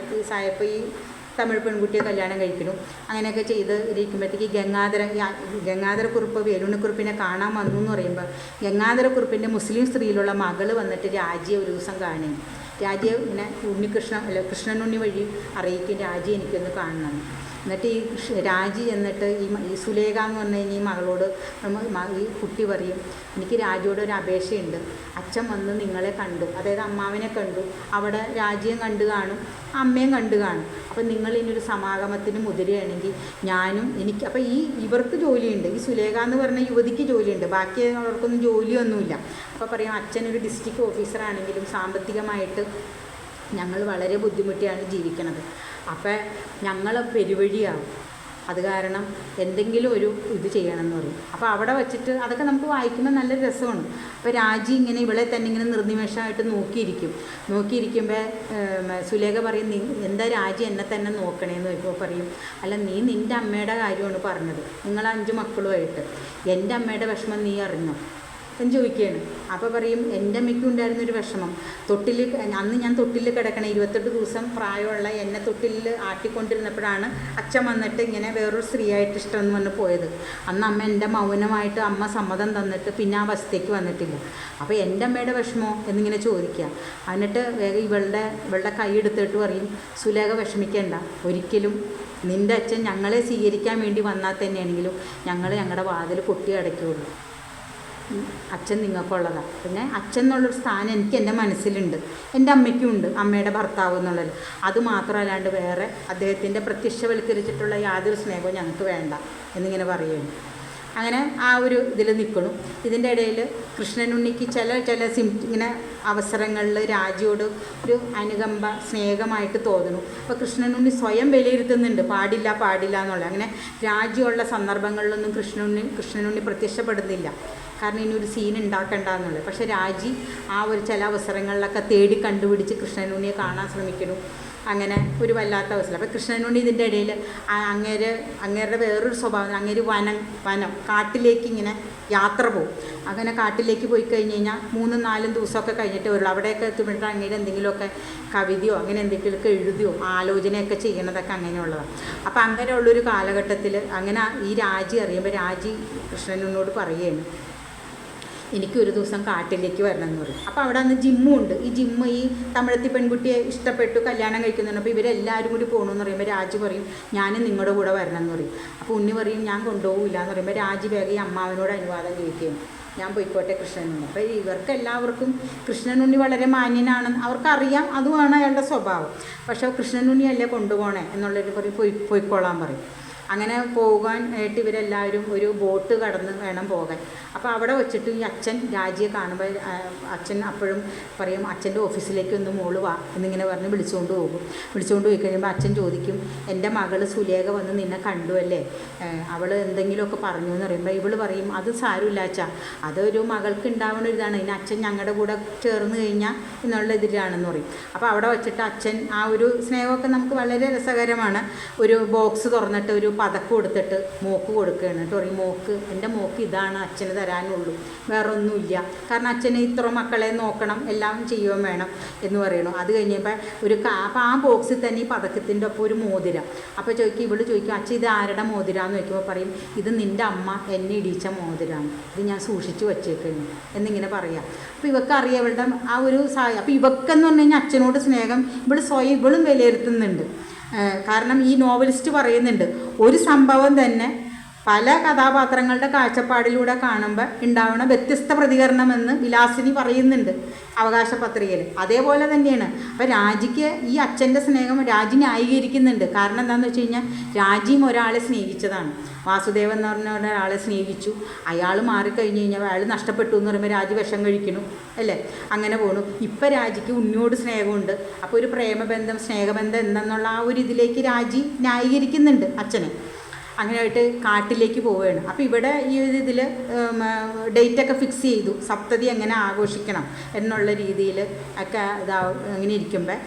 സായപ്പ് ഈ തമിഴ് പെൺകുട്ടിയെ കല്യാണം കഴിക്കുന്നു. അങ്ങനെയൊക്കെ ചെയ്ത് ഇരിക്കുമ്പോഴത്തേക്ക് ഗംഗാധരക്കുറുപ്പ് വേലുണ്ണിക്കുറുപ്പിനെ കാണാൻ വന്നു എന്ന് പറയുമ്പോൾ ഗംഗാധരക്കുറുപ്പിൻ്റെ മുസ്ലിം സ്ത്രീയിലുള്ള മകൾ വന്നിട്ട് രാജിയെ ഒരു ദിവസം കാണും. രാജിയെ ഇങ്ങനെ കൃഷ്ണനുണ്ണി വഴി അറിയിക്കും, രാജി എനിക്കൊന്ന് കാണണം. എന്നിട്ട് ഈ രാജി എന്നിട്ട് ഈ സുലേഖ എന്ന് പറഞ്ഞു കഴിഞ്ഞാൽ ഈ മകളോട് ഈ കുട്ടി പറയും, എനിക്ക് രാജിയോട് ഒരു അപേക്ഷയുണ്ട്, അച്ഛൻ വന്ന് നിങ്ങളെ കണ്ടു, അതായത് അമ്മാവിനെ കണ്ടു, അവിടെ രാജിയും കണ്ടു കാണും, അമ്മയും കണ്ടു കാണും. അപ്പം നിങ്ങൾ ഇനിയൊരു സമാഗമത്തിന് മുതിരുകയാണെങ്കിൽ ഞാനും അപ്പോൾ ഇവർക്ക് ജോലിയുണ്ട്, ഈ സുലേഖ എന്ന് പറഞ്ഞ യുവതിക്ക് ജോലിയുണ്ട്, ബാക്കി അവർക്കൊന്നും ജോലിയൊന്നുമില്ല. അപ്പോൾ പറയും, അച്ഛനൊരു ഡിസ്ട്രിക്ട് ഓഫീസറാണെങ്കിലും സാമ്പത്തികമായിട്ട് ഞങ്ങൾ വളരെ ബുദ്ധിമുട്ടിയാണ് ജീവിക്കുന്നത്, അപ്പോൾ ഞങ്ങൾ പെരുവഴിയാവും, അത് കാരണം എന്തെങ്കിലും ഒരു ഇത് ചെയ്യണമെന്ന് പറയും. അപ്പോൾ അവിടെ വെച്ചിട്ട് അതൊക്കെ നമുക്ക് വായിക്കുമ്പോൾ നല്ല രസമാണ്. അപ്പോൾ രാജി ഇങ്ങനെ ഇവളെ തന്നെ ഇങ്ങനെ നിർനിമേഷമായിട്ട് നോക്കിയിരിക്കുമ്പോൾ സുലേഖ പറയും, എന്താ രാജി എന്നെ തന്നെ നോക്കണേന്ന് ചോദിക്കുമ്പോൾ പറയും, അല്ല നീ നിൻ്റെ അമ്മയുടെ കാര്യമാണ് പറഞ്ഞത്, നിങ്ങൾ 5 മക്കളുമായിട്ട് എൻ്റെ അമ്മയുടെ വിഷമം നീ അറിഞ്ഞോ എന്ന് ചോദിക്കുകയാണ്. അപ്പോൾ പറയും, എൻ്റെ അമ്മയ്ക്കും ഉണ്ടായിരുന്നൊരു വിഷമം, അന്ന് ഞാൻ തൊട്ടിൽ കിടക്കണം, 28 ദിവസം പ്രായമുള്ള എന്നെ തൊട്ടിൽ ആട്ടിക്കൊണ്ടിരുന്നപ്പോഴാണ് അച്ഛൻ വന്നിട്ട് ഇങ്ങനെ വേറൊരു സ്ത്രീയായിട്ട് ഇഷ്ടമെന്ന് പറഞ്ഞ് പോയത്. അന്ന് അമ്മ എൻ്റെ മൗനമായിട്ട് അമ്മ സമ്മതം തന്നിട്ട് പിന്നെ ആ അവസ്ഥയ്ക്ക് വന്നിട്ടില്ല. അപ്പോൾ എൻ്റെ അമ്മയുടെ വിഷമോ എന്നിങ്ങനെ ചോദിക്കുക. എന്നിട്ട് വേഗം ഇവളുടെ കൈ എടുത്തിട്ട് പറയും, സുലേഖ വിഷമിക്കേണ്ട, ഒരിക്കലും നിൻ്റെ അച്ഛൻ ഞങ്ങളെ സ്വീകരിക്കാൻ വേണ്ടി വന്നാൽ തന്നെയാണെങ്കിലും ഞങ്ങളുടെ വാതിൽ കൊട്ടി അടയ്ക്കുകയുള്ളൂ, അച്ഛൻ നിങ്ങൾക്കുള്ളതാണ്. പിന്നെ അച്ഛൻ എന്നുള്ളൊരു സ്ഥാനം എനിക്ക് എൻ്റെ മനസ്സിലുണ്ട്, എൻ്റെ അമ്മയ്ക്കും ഉണ്ട്, അമ്മയുടെ ഭർത്താവ് എന്നുള്ളത്. അതുമാത്രമല്ലാണ്ട് വേറെ അദ്ദേഹത്തിൻ്റെ പ്രത്യക്ഷവൽക്കരിച്ചിട്ടുള്ള യാതൊരു സ്നേഹവും ഞങ്ങൾക്ക് വേണ്ട എന്നിങ്ങനെ പറയുകയാണ്. അങ്ങനെ ആ ഒരു ഇതിൽ നിൽക്കണം. ഇതിൻ്റെ ഇടയിൽ കൃഷ്ണനുണ്ണിക്ക് ചില ഇങ്ങനെ അവസരങ്ങളിൽ രാജിയോട് ഒരു അനുകമ്പ സ്നേഹമായിട്ട് തോന്നുന്നു. അപ്പോൾ കൃഷ്ണനുണ്ണി സ്വയം വിലയിരുത്തുന്നുണ്ട് പാടില്ല എന്നുള്ളത്. അങ്ങനെ രാജിയുള്ള സന്ദർഭങ്ങളിലൊന്നും കൃഷ്ണനുണ്ണി പ്രത്യക്ഷപ്പെടുന്നില്ല, കാരണം ഇനി ഒരു സീൻ ഉണ്ടാക്കണ്ട എന്നുള്ളത്. പക്ഷേ രാജി ആ ഒരു ചില അവസരങ്ങളിലൊക്കെ തേടി കണ്ടുപിടിച്ച് കൃഷ്ണനുണ്ണിയെ കാണാൻ ശ്രമിക്കുന്നു. അങ്ങനെ ഒരു വല്ലാത്ത അവസരം. അപ്പോൾ കൃഷ്ണനുണ്ണി ഇതിൻ്റെ ഇടയിൽ അങ്ങേരുടെ വേറൊരു സ്വഭാവം, അങ്ങേര് വനം കാട്ടിലേക്ക് ഇങ്ങനെ യാത്ര പോകും. അങ്ങനെ കാട്ടിലേക്ക് പോയി കഴിഞ്ഞ് കഴിഞ്ഞാൽ 3-4 ദിവസമൊക്കെ കഴിഞ്ഞിട്ട് വരുള്ളൂ. അവിടെയൊക്കെ എത്തുമ്പോഴേക്കും അങ്ങേര് എന്തെങ്കിലുമൊക്കെ കവിതയോ അങ്ങനെ എന്തെങ്കിലുമൊക്കെ എഴുതിയോ ആലോചനയൊക്കെ ചെയ്യണതൊക്കെ അങ്ങനെയുള്ളതാണ്. അപ്പോൾ അങ്ങനെയുള്ളൊരു കാലഘട്ടത്തിൽ അങ്ങനെ ഈ രാജി അറിയുമ്പോൾ രാജി കൃഷ്ണനുണ്ണിയോട് പറയുകയാണ്, എനിക്കൊരു ദിവസം കാട്ടിലേക്ക് വരണം എന്ന് പറയും. അപ്പോൾ അവിടെ അന്ന് ജിമ്മും ഉണ്ട്. ഈ ജിമ്മ് ഈ തമിഴത്തി പെൺകുട്ടിയെ ഇഷ്ടപ്പെട്ടു കല്യാണം കഴിക്കുന്നുണ്ട്. അപ്പോൾ ഇവരെല്ലാവരും കൂടി പോകണമെന്ന് പറയുമ്പോൾ രാജി പറയും, ഞാനും നിങ്ങളുടെ കൂടെ വരണം എന്ന് പറയും. അപ്പോൾ ഉണ്ണി പറയും, ഞാൻ കൊണ്ടുപോകില്ല എന്ന് പറയുമ്പോൾ രാജി വേഗം ഈ അമ്മാവനോട് അനുവാദം ചോദിക്കുകയും ഞാൻ പോയിക്കോട്ടെ കൃഷ്ണനുണ്ണി. അപ്പോൾ ഇവർക്ക് എല്ലാവർക്കും കൃഷ്ണനുണ്ണി വളരെ മാന്യനാണ്, അവർക്കറിയാം, അതുമാണ് അയാളുടെ സ്വഭാവം. പക്ഷേ കൃഷ്ണനുണ്ണിയല്ലേ കൊണ്ടുപോകണേ എന്നുള്ളൊരു പറയും, പോയിക്കോളാൻ പറയും. അങ്ങനെ പോകാൻ ആയിട്ട് ഇവരെല്ലാവരും ഒരു ബോട്ട് കടന്ന് വേണം പോകാൻ. അപ്പോൾ അവിടെ വെച്ചിട്ട് ഈ അച്ഛൻ രാജിയെ കാണുമ്പോൾ അച്ഛൻ അപ്പോഴും പറയും, അച്ഛൻ്റെ ഓഫീസിലേക്ക് ഒന്ന് മോള് വാ എന്നിങ്ങനെ പറഞ്ഞ് വിളിച്ചുകൊണ്ട് പോയി കഴിയുമ്പോൾ അച്ഛൻ ചോദിക്കും, എൻ്റെ മകൾ സുലേഖ വന്ന് നിന്നെ കണ്ടുവല്ലേ, അവൾ എന്തെങ്കിലുമൊക്കെ പറഞ്ഞു എന്ന് പറയുമ്പോൾ ഇവൾ പറയും, അത് സാരമില്ല അച്ഛാ, അതൊരു മകൾക്ക് ഉണ്ടാവുന്ന ഒരിതാണ്, ഇനി അച്ഛൻ ഞങ്ങളുടെ കൂടെ ചേർന്ന് കഴിഞ്ഞാൽ എന്നുള്ള ഇതിലാണെന്ന് പറയും. അപ്പോൾ അവിടെ വെച്ചിട്ട് അച്ഛൻ ആ ഒരു സ്നേഹമൊക്കെ നമുക്ക് വളരെ രസകരമാണ്. ഒരു ബോക്സ് തുറന്നിട്ട് ഒരു പതക്കം കൊടുത്തിട്ട് മോക്ക് കൊടുക്കുകയാണ്. എന്നിട്ട് പറയും, എൻ്റെ മോക്ക് ഇതാണ് അച്ഛന് തരാനുള്ളൂ, വേറെ ഒന്നുമില്ല, കാരണം അച്ഛന് ഇത്ര മക്കളെ നോക്കണം, എല്ലാം ചെയ്യുകയും വേണം എന്ന് പറയണു. അത് കഴിഞ്ഞപ്പോൾ അപ്പോൾ ആ ബോക്സിൽ തന്നെ ഈ പതക്കത്തിൻ്റെ ഒപ്പം ഒരു മോതിരം. അപ്പോൾ ഇവള് ചോദിക്കും, അച്ഛൻ ഇത് ആരുടെ മോതിരാന്ന് ചോദിക്കുമ്പോൾ പറയും, ഇത് നിൻ്റെ അമ്മ എന്നെ ഇടിച്ച മോതിരാണ്, ഇത് ഞാൻ സൂക്ഷിച്ച് വച്ചേക്കുന്നു എന്നിങ്ങനെ പറയാം. അപ്പോൾ ഇവക്കറിയാം ഇവളുടെ ആ ഒരു അപ്പോൾ ഇവക്കെന്ന് പറഞ്ഞു കഴിഞ്ഞാൽ അച്ഛനോട് സ്നേഹം ഇവളും വിലയിരുത്തുന്നുണ്ട്. കാരണം ഈ നോവലിസ്റ്റ് പറയുന്നുണ്ട്, ഒരു സംഭവം തന്നെ പല കഥാപാത്രങ്ങളുടെ കാഴ്ചപ്പാടിലൂടെ കാണുമ്പോൾ ഉണ്ടാവുന്ന വ്യത്യസ്ത പ്രതികരണമെന്ന് വിലാസിനി പറയുന്നുണ്ട് അവകാശ പത്രികയിൽ. അതേപോലെ തന്നെയാണ്. അപ്പോൾ രാജിക്ക് ഈ അച്ഛൻ്റെ സ്നേഹം രാജി ന്യായീകരിക്കുന്നുണ്ട്. കാരണം എന്താണെന്ന് വെച്ച് കഴിഞ്ഞാൽ രാജിയും ഒരാളെ സ്നേഹിച്ചതാണ്. വാസുദേവൻ എന്ന് പറഞ്ഞ ഒരാളെ സ്നേഹിച്ചു, അയാൾ മാറിക്കഴിഞ്ഞ് കഴിഞ്ഞാൽ അയാൾ നഷ്ടപ്പെട്ടു എന്ന് പറയുമ്പോൾ രാജി വിഷം കഴിക്കുന്നു അല്ലേ, അങ്ങനെ പോകണു. ഇപ്പം രാജിക്ക് ഉണ്ണിയോട് സ്നേഹമുണ്ട്. അപ്പോൾ ഒരു പ്രേമബന്ധം സ്നേഹബന്ധം എന്തെന്നുള്ള ആ ഒരു ഇതിലേക്ക് രാജി ന്യായീകരിക്കുന്നുണ്ട് അച്ഛനെ. അങ്ങനെയായിട്ട് കാട്ടിലേക്ക് പോവുകയാണ്. അപ്പോൾ ഇവിടെ ഈ ഒരു ഇതിൽ ഡേറ്റൊക്കെ ഫിക്സ് ചെയ്തു, സപ്തതി എങ്ങനെ ആഘോഷിക്കണം എന്നുള്ള രീതിയിൽ ഒക്കെ അങ്ങനെ ഇരിക്കുമ്പോൾ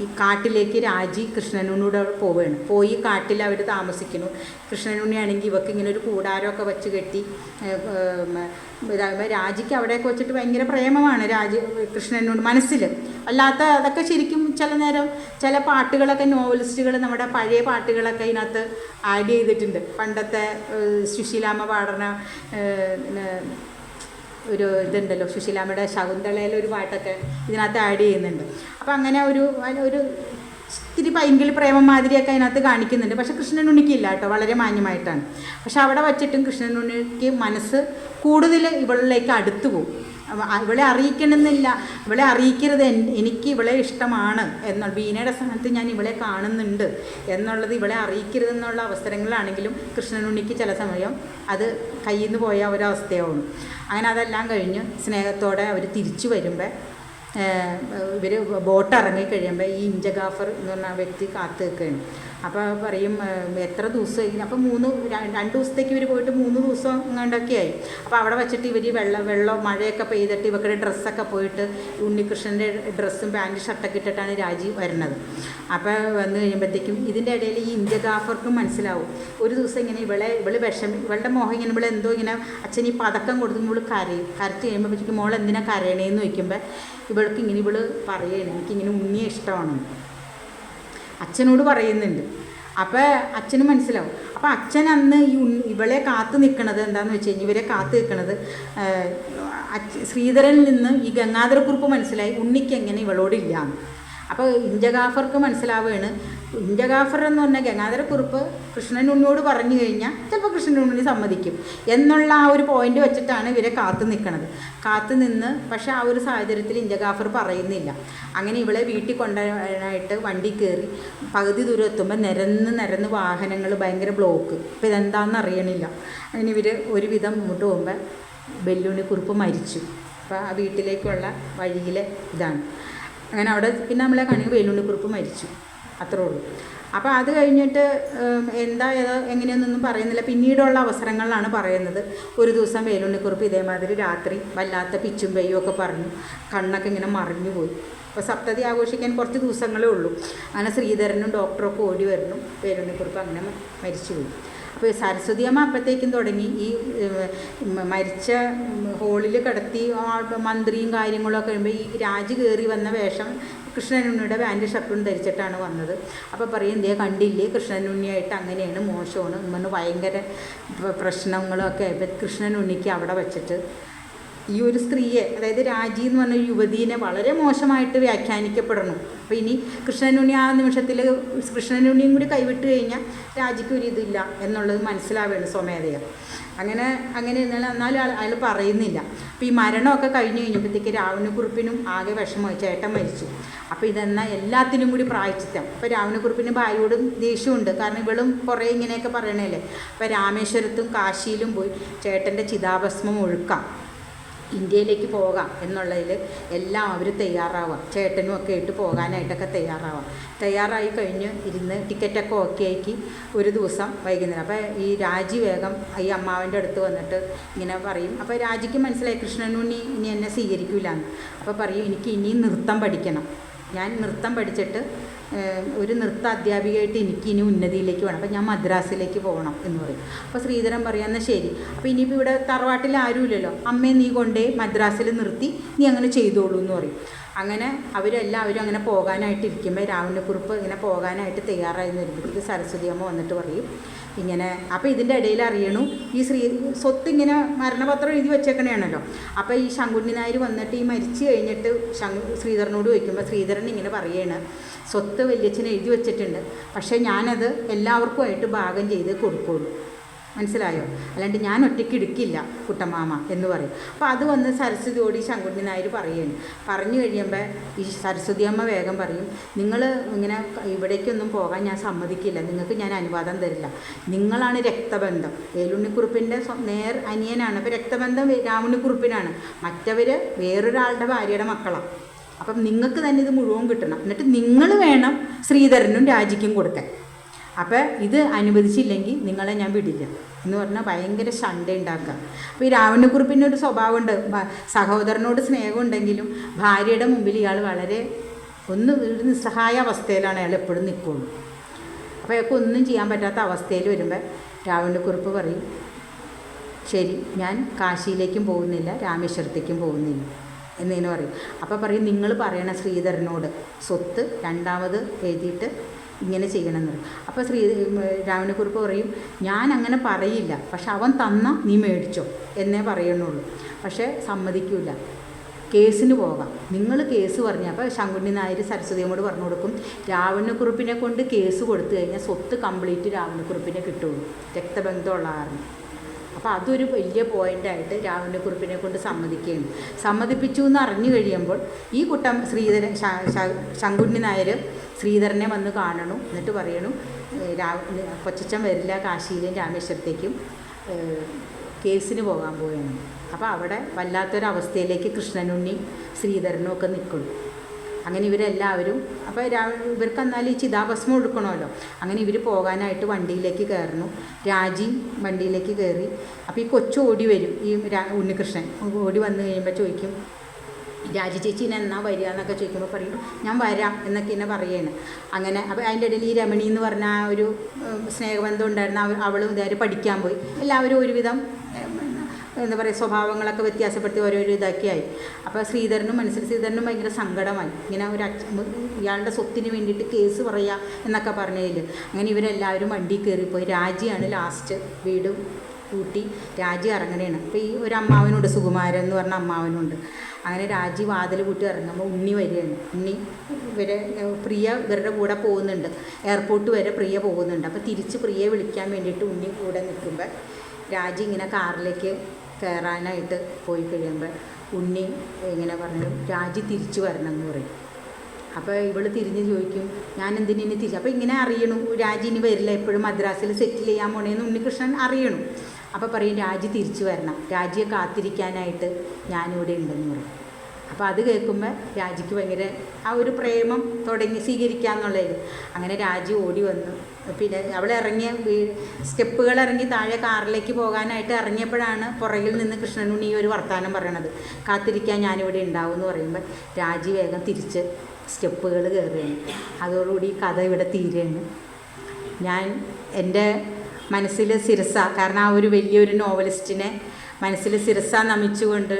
ഈ കാട്ടിലേക്ക് രാജി കൃഷ്ണനുണ്ണിയുടെ പോവുകയാണ്. പോയി കാട്ടിൽ അവർ താമസിക്കുന്നു. കൃഷ്ണനുണ്ണിയാണെങ്കിൽ ഇവർക്ക് ഇങ്ങനെ ഒരു കൂടാരമൊക്കെ വെച്ച് കെട്ടി ഇതാകുമ്പോൾ രാജിക്ക് അവിടെയൊക്കെ വെച്ചിട്ട് ഭയങ്കര പ്രേമമാണ് കൃഷ്ണനുണ്ണി മനസ്സിൽ. അല്ലാത്ത അതൊക്കെ ശരിക്കും ചില നേരം ചില പാട്ടുകളൊക്കെ നോവലിസ്റ്റുകൾ നമ്മുടെ പഴയ പാട്ടുകളൊക്കെ ഇതിനകത്ത് ആഡ് ചെയ്തിട്ടുണ്ട്. പണ്ടത്തെ സുശീലാമ്മ പാടുന്ന ഒരു ഇതുണ്ടല്ലോ, സുശീലാമ്മയുടെ ശകുന്തളയിലെ ഒരു പാട്ടൊക്കെ ഇതിനകത്ത് ആഡ് ചെയ്യുന്നുണ്ട്. അപ്പോൾ അങ്ങനെ ഒരു ഇത്തിരി പൈങ്കിളി പ്രേമം മാതിരിയൊക്കെ അതിനകത്ത് കാണിക്കുന്നുണ്ട്. പക്ഷേ കൃഷ്ണനുണ്ണിക്കില്ല കേട്ടോ, വളരെ മാന്യമായിട്ടാണ്. പക്ഷെ അവിടെ വച്ചിട്ടും കൃഷ്ണനുണ്ണിക്ക് മനസ്സ് കൂടുതൽ ഇവളിലേക്ക് അടുത്തു പോകും. ഇവളെ അറിയിക്കണമെന്നില്ല, ഇവളെ അറിയിക്കരുത്, എനിക്ക് ഇവളെ ഇഷ്ടമാണ് എന്നുള്ള വീണയുടെ സ്ഥാനത്ത് ഞാൻ ഇവളെ കാണുന്നുണ്ട് എന്നുള്ളത് ഇവളെ അറിയിക്കരുതെന്നുള്ള അവസരങ്ങളാണെങ്കിലും കൃഷ്ണനുണ്ണിക്ക് ചില സമയം അത് കയ്യിൽ നിന്ന് പോയ ഒരവസ്ഥയാവുന്നു. അങ്ങനെ അതെല്ലാം കഴിഞ്ഞ് സ്നേഹത്തോടെ അവർ തിരിച്ചു വരുമ്പോൾ ഇവർ ബോട്ട് ഇറങ്ങിക്കഴിയുമ്പോൾ ഈ ഇഞ്ചഗാഫർ എന്ന് പറഞ്ഞ വ്യക്തി കാത്തു നിൽക്കുകയാണ്. അപ്പോൾ പറയും, എത്ര ദിവസം, അപ്പോൾ 2 ദിവസത്തേക്ക് ഇവർ പോയിട്ട് 3 ദിവസം എങ്ങാണ്ടൊക്കെ ആയി. അപ്പോൾ അവിടെ വെച്ചിട്ട് ഇവർ വെള്ളം മഴയൊക്കെ പെയ്തിട്ട് ഇവരുടെ ഡ്രസ്സൊക്കെ പോയിട്ട് ഉണ്ണികൃഷ്ണൻ്റെ ഡ്രസ്സും പാൻറ്റ് ഷർട്ടൊക്കെ ഇട്ടിട്ടാണ് രാജി വരുന്നത്. അപ്പോൾ വന്നു കഴിയുമ്പോഴത്തേക്കും ഇതിൻ്റെ ഇടയിൽ ഈ ഇഞ്ചഗാഫർക്കും മനസ്സിലാവും, ഒരു ദിവസം ഇങ്ങനെ ഇവളുടെ മോഹം ഇങ്ങനെ ഇവളെന്തോ ഇങ്ങനെ അച്ഛൻ ഈ പതക്കം കൊടുക്കുമ്പോൾ ഇവൾ കരച്ച് കഴിയുമ്പോഴത്തേക്കും മോൾ എന്തിനാ കരയണേന്ന് ചോദിക്കുമ്പോൾ ഇവൾക്ക് ഇങ്ങനെ പറയണേ, എനിക്കിങ്ങനെ ഉണ്ണിയെ ഇഷ്ടമാണ് അച്ഛനോട് പറയുന്നുണ്ട്. അപ്പോൾ അച്ഛന് മനസ്സിലാവും. അപ്പോൾ അച്ഛൻ അന്ന് ഇവളെ കാത്തു നിൽക്കണത് എന്താണെന്ന് വെച്ച് കഴിഞ്ഞാൽ ഇവരെ കാത്തു നിൽക്കണത് ശ്രീധരനിൽ നിന്ന് ഈ ഗംഗാധരക്കുറുപ്പ് മനസ്സിലായി ഉണ്ണിക്ക് എങ്ങനെ ഇവളോടില്ലാന്ന്. അപ്പോൾ ഇഞ്ചഗാഫർക്ക് മനസ്സിലാവുകയാണ് ഇഞ്ചഗാഫർ എന്ന് പറഞ്ഞാൽ ഗംഗാധരക്കുറുപ്പ് കൃഷ്ണനുണ്ണിയോട് പറഞ്ഞു കഴിഞ്ഞാൽ ചിലപ്പോൾ കൃഷ്ണനുണ്ണി സമ്മതിക്കും എന്നുള്ള ആ ഒരു പോയിന്റ് വെച്ചിട്ടാണ് ഇവരെ കാത്തു നിൽക്കുന്നത്. കാത്തു നിന്ന് പക്ഷേ ആ ഒരു സാഹചര്യത്തിൽ ഇഞ്ചഗാഫർ പറയുന്നില്ല. അങ്ങനെ ഇവളെ വീട്ടിൽ കൊണ്ടുവരാനായിട്ട് വണ്ടി കയറി പകുതി ദൂരം എത്തുമ്പോൾ നിരന്ന് വാഹനങ്ങൾ ഭയങ്കര ബ്ലോക്ക്. ഇപ്പോൾ ഇതെന്താണെന്ന് അറിയണില്ല. അങ്ങനെ ഇവർ ഒരുവിധം മുന്നോട്ട് പോകുമ്പോൾ വെല്ലുണ്ണിക്കുറുപ്പ് മരിച്ചു. അപ്പോൾ ആ വീട്ടിലേക്കുള്ള വഴിയിലെ ഇതാണ്. അങ്ങനെ അവിടെ പിന്നെ നമ്മളെ കണക്ക് വെല്ലുണ്ണിക്കുറുപ്പ് മരിച്ചു, അത്രേ ഉള്ളൂ. അപ്പോൾ അത് കഴിഞ്ഞിട്ട് എന്താ എങ്ങനെയൊന്നും പറയുന്നില്ല. പിന്നീടുള്ള അവസരങ്ങളിലാണ് പറയുന്നത്. ഒരു ദിവസം വേലുണ്ണിക്കുറുപ്പ് ഇതേമാതിരി രാത്രി വല്ലാത്ത പിച്ചും പെയ്യും ഒക്കെ പറഞ്ഞു കണ്ണൊക്കെ ഇങ്ങനെ മറിഞ്ഞു പോയി. അപ്പോൾ സപ്തതി ആഘോഷിക്കാൻ കുറച്ച് ദിവസങ്ങളേ ഉള്ളൂ. അങ്ങനെ ശ്രീധരനും ഡോക്ടറൊക്കെ ഓടി വരുന്നു. വേലുണ്ണിക്കുറുപ്പ് അങ്ങനെ മരിച്ചുപോയി. അപ്പോൾ സരസ്വതി അമ്മ അപ്പോഴത്തേക്കും തുടങ്ങി ഈ മരിച്ച ഹോളിൽ കിടത്തി മന്ത്രിയും കാര്യങ്ങളൊക്കെ കഴിയുമ്പോൾ ഈ രാജ് കയറി വന്ന വേഷം കൃഷ്ണനുണ്ണിയുടെ പാൻറ് ഷർട്ടും ധരിച്ചിട്ടാണ് വന്നത്. അപ്പോൾ പറയും ഇതേ കണ്ടില്ലേ കൃഷ്ണനുണ്ണിയായിട്ട് അങ്ങനെയാണ് മോശമാണ് എന്ന് ഭയങ്കര പ്രശ്നങ്ങളൊക്കെ ആയപ്പോൾ കൃഷ്ണനുണ്ണിക്ക് അവിടെ വച്ചിട്ട് ഈ ഒരു സ്ത്രീയെ, അതായത് രാജി എന്ന് പറഞ്ഞ യുവതീനെ വളരെ മോശമായിട്ട് വ്യാഖ്യാനിക്കപ്പെടണം. അപ്പോൾ ഇനി കൃഷ്ണനുണ്ണി ആ നിമിഷത്തിൽ കൃഷ്ണനുണ്ണിയും കൂടി കൈവിട്ട് കഴിഞ്ഞാൽ രാജിക്ക് ഒരു ഇതില്ല എന്നുള്ളത് മനസ്സിലാവുകയാണ് സ്വമേധയാ. അങ്ങനെ എന്നാലും അയാൾ പറയുന്നില്ല. അപ്പോൾ ഈ മരണമൊക്കെ കഴിഞ്ഞ് കഴിഞ്ഞപ്പോഴത്തേക്ക് രാവണക്കുറുപ്പിനും ആകെ വിഷമമായി, ചേട്ടൻ മരിച്ചു. അപ്പോൾ ഇതെന്നാൽ എല്ലാത്തിനും കൂടി പ്രായച്ചിത്തം. അപ്പോൾ രാവണക്കുറുപ്പിന് ഭാര്യയോടും ദേഷ്യമുണ്ട്, കാരണം ഇവളും കുറേ ഇങ്ങനെയൊക്കെ പറയണല്ലേ. അപ്പോൾ രാമേശ്വരത്തും കാശിയിലും പോയി ചേട്ടൻ്റെ ചിതാഭസ്മം ഒഴുക്കാം, ഇന്ത്യയിലേക്ക് പോകാം എന്നുള്ളതിൽ എല്ലാം അവർ തയ്യാറാവാം. ചേട്ടനും ഒക്കെ ആയിട്ട് പോകാനായിട്ടൊക്കെ തയ്യാറായി കഴിഞ്ഞ് ഇരുന്ന് ടിക്കറ്റൊക്കെ ഓക്കെ ആക്കി ഒരു ദിവസം വൈകുന്നേരം. അപ്പോൾ ഈ രാജി വേഗം ഈ അമ്മാവൻ്റെ അടുത്ത് വന്നിട്ട് ഇങ്ങനെ പറയും. അപ്പോൾ രാജിക്ക് മനസ്സിലായി കൃഷ്ണനുണ്ണി ഇനി എന്നെ സ്വീകരിക്കില്ലാന്ന്. അപ്പോൾ പറയും എനിക്ക് ഇനിയും നൃത്തം പഠിക്കണം, ഞാൻ നൃത്തം പഠിച്ചിട്ട് ഒരു നൃത്ത അധ്യാപികയായിട്ട് എനിക്ക് ഇനി ഉന്നതിയിലേക്ക് വേണം, അപ്പോൾ ഞാൻ മദ്രാസിലേക്ക് പോകണം എന്ന് പറയും. അപ്പോൾ ശ്രീധരൻ പറയാമെന്നാൽ ശരി, അപ്പോൾ ഇനിയിപ്പോൾ ഇവിടെ തറവാട്ടിൽ ആരുമില്ലല്ലോ, അമ്മയെ നീ കൊണ്ടേ മദ്രാസിൽ നിർത്തി നീ അങ്ങനെ ചെയ്തോളൂ എന്ന് പറയും. അങ്ങനെ അവരെല്ലാവരും അങ്ങനെ പോകാനായിട്ടിരിക്കുമ്പോൾ രാവണക്കുറുപ്പ് ഇങ്ങനെ പോകാനായിട്ട് തയ്യാറായി വരുമ്പോഴത്തേക്ക് സരസ്വതി അമ്മ വന്നിട്ട് പറയും ഇങ്ങനെ. അപ്പോൾ ഇതിൻ്റെ ഇടയിൽ അറിയണു ഈ സ്വത്ത് ഇങ്ങനെ മരണപത്രം എഴുതി വെച്ചേക്കണേയാണല്ലോ. അപ്പോൾ ഈ ശങ്കുണ്ണി നായർ വന്നിട്ട് ഈ മരിച്ചു കഴിഞ്ഞിട്ട് ശ്രീധരനോട് ചോദിക്കുമ്പോൾ ശ്രീധരൻ ഇങ്ങനെ പറയാണ് സ്വത്ത് വല്യച്ഛന് എഴുതി വെച്ചിട്ടുണ്ട്, പക്ഷേ ഞാനത് എല്ലാവർക്കുമായിട്ട് ഭാഗം ചെയ്ത് കൊടുക്കുള്ളൂ, മനസ്സിലായോ, അല്ലാണ്ട് ഞാൻ ഒറ്റയ്ക്ക് എടുക്കില്ല കുട്ടമാമ എന്ന് പറയും. അപ്പോൾ അത് വന്ന് സരസ്വതിയോട് ഈ ശങ്കുണ്ണി നായർ പറയുകയാണ്. പറഞ്ഞു കഴിയുമ്പോൾ ഈ സരസ്വതി അമ്മ വേഗം പറയും നിങ്ങൾ ഇങ്ങനെ ഇവിടേക്കൊന്നും പോകാൻ ഞാൻ സമ്മതിക്കില്ല, നിങ്ങൾക്ക് ഞാൻ അനുവാദം തരില്ല, നിങ്ങളാണ് രക്തബന്ധം, വേലുണ്ണിക്കുറുപ്പിൻ്റെ നേർ അനിയനാണ്, അപ്പോൾ രക്തബന്ധം രാവണക്കുറുപ്പിനാണ്, മറ്റവർ വേറൊരാളുടെ ഭാര്യയുടെ മക്കളാണ്, അപ്പം നിങ്ങൾക്ക് തന്നെ ഇത് മുഴുവൻ കിട്ടണം, എന്നിട്ട് നിങ്ങൾ വേണം ശ്രീധരനും രാജിക്കും കൊടുക്കാൻ, അപ്പോൾ ഇത് അനുവദിച്ചില്ലെങ്കിൽ നിങ്ങളെ ഞാൻ വിടില്ല എന്ന് പറഞ്ഞാൽ ഭയങ്കര ശണ്ട ഉണ്ടാക്കുക. അപ്പോൾ ഈ രാവണക്കുറുപ്പിൻ്റെ ഒരു സ്വഭാവമുണ്ട്, സഹോദരനോട് സ്നേഹമുണ്ടെങ്കിലും ഭാര്യയുടെ മുമ്പിൽ ഇയാൾ വളരെ ഒരു നിസ്സഹായ അവസ്ഥയിലാണ് അയാൾ എപ്പോഴും നിൽക്കുള്ളൂ. അപ്പോൾ അയാൾക്ക് ഒന്നും ചെയ്യാൻ പറ്റാത്ത അവസ്ഥയിൽ വരുമ്പോൾ രാവണക്കുറുപ്പ് പറയും ശരി ഞാൻ കാശിയിലേക്കും പോകുന്നില്ല രാമേശ്വരത്തേക്കും പോകുന്നില്ല എന്നിങ്ങനെ പറയും. അപ്പോൾ പറയും നിങ്ങൾ പറയണ ശ്രീധരനോട് സ്വത്ത് രണ്ടാമത് എഴുതിയിട്ട് ഇങ്ങനെ ചെയ്യണമെന്ന് പറയും. അപ്പോൾ രാവണക്കുറുപ്പ് പറയും ഞാൻ അങ്ങനെ പറയില്ല, പക്ഷെ അവൻ തന്ന നീ മേടിച്ചോ എന്നേ പറയുന്നുള്ളൂ, പക്ഷേ സമ്മതിക്കില്ല, കേസിന് പോകാം, നിങ്ങൾ കേസ് പറഞ്ഞാൽ. അപ്പോൾ ശങ്കുണ്ണി നായർ സരസ്വതിയോട് പറഞ്ഞു കൊടുക്കും രാവണക്കുറുപ്പിനെ കൊണ്ട് കേസ് കൊടുത്തു കഴിഞ്ഞാൽ സ്വത്ത് കംപ്ലീറ്റ് രാവണക്കുറുപ്പിനെ കിട്ടുള്ളൂ, രക്തബന്ധമുള്ള കാരണം. അപ്പോൾ അതൊരു വലിയ പോയിൻ്റായിട്ട് രാവണക്കുറുപ്പിനെ കൊണ്ട് സമ്മതിപ്പിച്ചു എന്ന് അറിഞ്ഞു കഴിയുമ്പോൾ ഈ കൂട്ടം ശങ്കുണ്ണി നായർ ശ്രീധരനെ വന്ന് കാണണു, എന്നിട്ട് പറയണു കൊച്ചച്ഛൻ വരില്ല കാശിയിലും രാമേശ്വരത്തേക്കും കേസിന് പോകാൻ പോവുകയാണ്. അപ്പോൾ അവിടെ വല്ലാത്തൊരവസ്ഥയിലേക്ക് കൃഷ്ണനുണ്ണി ശ്രീധരനും ഒക്കെ നിൽക്കുന്നു. അങ്ങനെ ഇവരെല്ലാവരും അപ്പോൾ ഇവർക്ക് എന്നാലും ഈ ചിതാഭസ്മം എടുക്കണമല്ലോ, അങ്ങനെ ഇവർ പോകാനായിട്ട് വണ്ടിയിലേക്ക് കയറുന്നു. രാജിയും വണ്ടിയിലേക്ക് കയറി. അപ്പോൾ ഈ കൊച്ചു ഓടി വരും, ഈ ഉണ്ണികൃഷ്ണൻ ഓടി വന്നു കഴിയുമ്പോൾ ചോദിക്കും രാജി ചേച്ചീനെ എന്നാ വരിക എന്നൊക്കെ ചോദിക്കുമ്പോൾ പറയും ഞാൻ വരാം എന്നൊക്കെ എന്നെ പറയുകയാണ്. അങ്ങനെ അപ്പോൾ അതിൻ്റെ ഇടയിൽ ഈ രമണി എന്ന് പറഞ്ഞ ആ ഒരു സ്നേഹബന്ധം ഉണ്ടായിരുന്ന അവളും ഇതാര് പഠിക്കാൻ പോയി. എല്ലാവരും ഒരുവിധം എന്താ പറയുക സ്വഭാവങ്ങളൊക്കെ വ്യത്യാസപ്പെടുത്തി ഓരോരോ ഇതാക്കിയായി. അപ്പോൾ ശ്രീധരനും ഭയങ്കര സങ്കടമായി, ഇങ്ങനെ ഇയാളുടെ സ്വത്തിന് വേണ്ടിയിട്ട് കേസ് പറയുക എന്നൊക്കെ പറഞ്ഞതിൽ. അങ്ങനെ ഇവരെല്ലാവരും വണ്ടി കയറിപ്പോയി. രാജിയാണ് ലാസ്റ്റ് വീടും കൂട്ടി രാജി ഇറങ്ങണേണ്. അപ്പോൾ ഈ ഒരു അമ്മാവനുണ്ട്, സുകുമാരൻ എന്ന് പറഞ്ഞ അമ്മാവനുണ്ട്. അങ്ങനെ രാജി വാതിൽ കൂട്ടി ഇറങ്ങുമ്പോൾ ഉണ്ണി വരികയാണ്. ഉണ്ണി പ്രിയ ഇവരുടെ കൂടെ പോകുന്നുണ്ട്, എയർപോർട്ട് വരെ പ്രിയ പോകുന്നുണ്ട്. അപ്പോൾ തിരിച്ച് പ്രിയയെ വിളിക്കാൻ വേണ്ടിയിട്ട് ഉണ്ണി കൂടെ നിൽക്കുമ്പോൾ രാജി ഇങ്ങനെ കാറിലേക്ക് കയറാനായിട്ട് പോയി കഴിയുമ്പോൾ ഉണ്ണി ഇങ്ങനെ പറഞ്ഞു, രാജി തിരിച്ചു വരണം എന്ന് പറയും. അപ്പോൾ ഇവൾ തിരിഞ്ഞ് ചോദിക്കും, ഞാൻ എന്തിനു തിരിച്ചു? അപ്പോൾ ഇങ്ങനെ അറിയണു രാജി ഇനി വരില്ല, എപ്പോഴും മദ്രാസിൽ സെറ്റിൽ ചെയ്യാൻ പോണേന്ന് ഉണ്ണികൃഷ്ണൻ അറിയണു. അപ്പോൾ പറയും, രാജി തിരിച്ചു വരണം, രാജിയെ കാത്തിരിക്കാനായിട്ട് ഞാനിവിടെ ഉണ്ടെന്ന് പറയും. അപ്പോൾ അത് കേൾക്കുമ്പോൾ രാജിക്ക് ഭയങ്കര ആ ഒരു പ്രേമം തുടങ്ങി സ്വീകരിക്കാമെന്നുള്ളത്. അങ്ങനെ രാജി ഓടി വന്നു. പിന്നെ അവൾ ഇറങ്ങിയ സ്റ്റെപ്പുകൾ ഇറങ്ങി താഴെ കാറിലേക്ക് പോകാനായിട്ട് ഇറങ്ങിയപ്പോഴാണ് പുറകിൽ നിന്ന് കൃഷ്ണനുണ്ണി ഈ ഒരു വർത്തമാനം പറയണത്, കാത്തിരിക്കാൻ ഞാനിവിടെ ഉണ്ടാവും എന്ന് പറയുമ്പോൾ രാജി വേഗം തിരിച്ച് സ്റ്റെപ്പുകൾ കയറുകയാണ്. അതോടുകൂടി ഈ കഥ ഇവിടെ തീരുകയാണ്. ഞാൻ എൻ്റെ മനസ്സിൽ ശിരസ, കാരണം ആ ഒരു വലിയൊരു നോവലിസ്റ്റിനെ മനസ്സിൽ ശിരസ നമിച്ചുകൊണ്ട്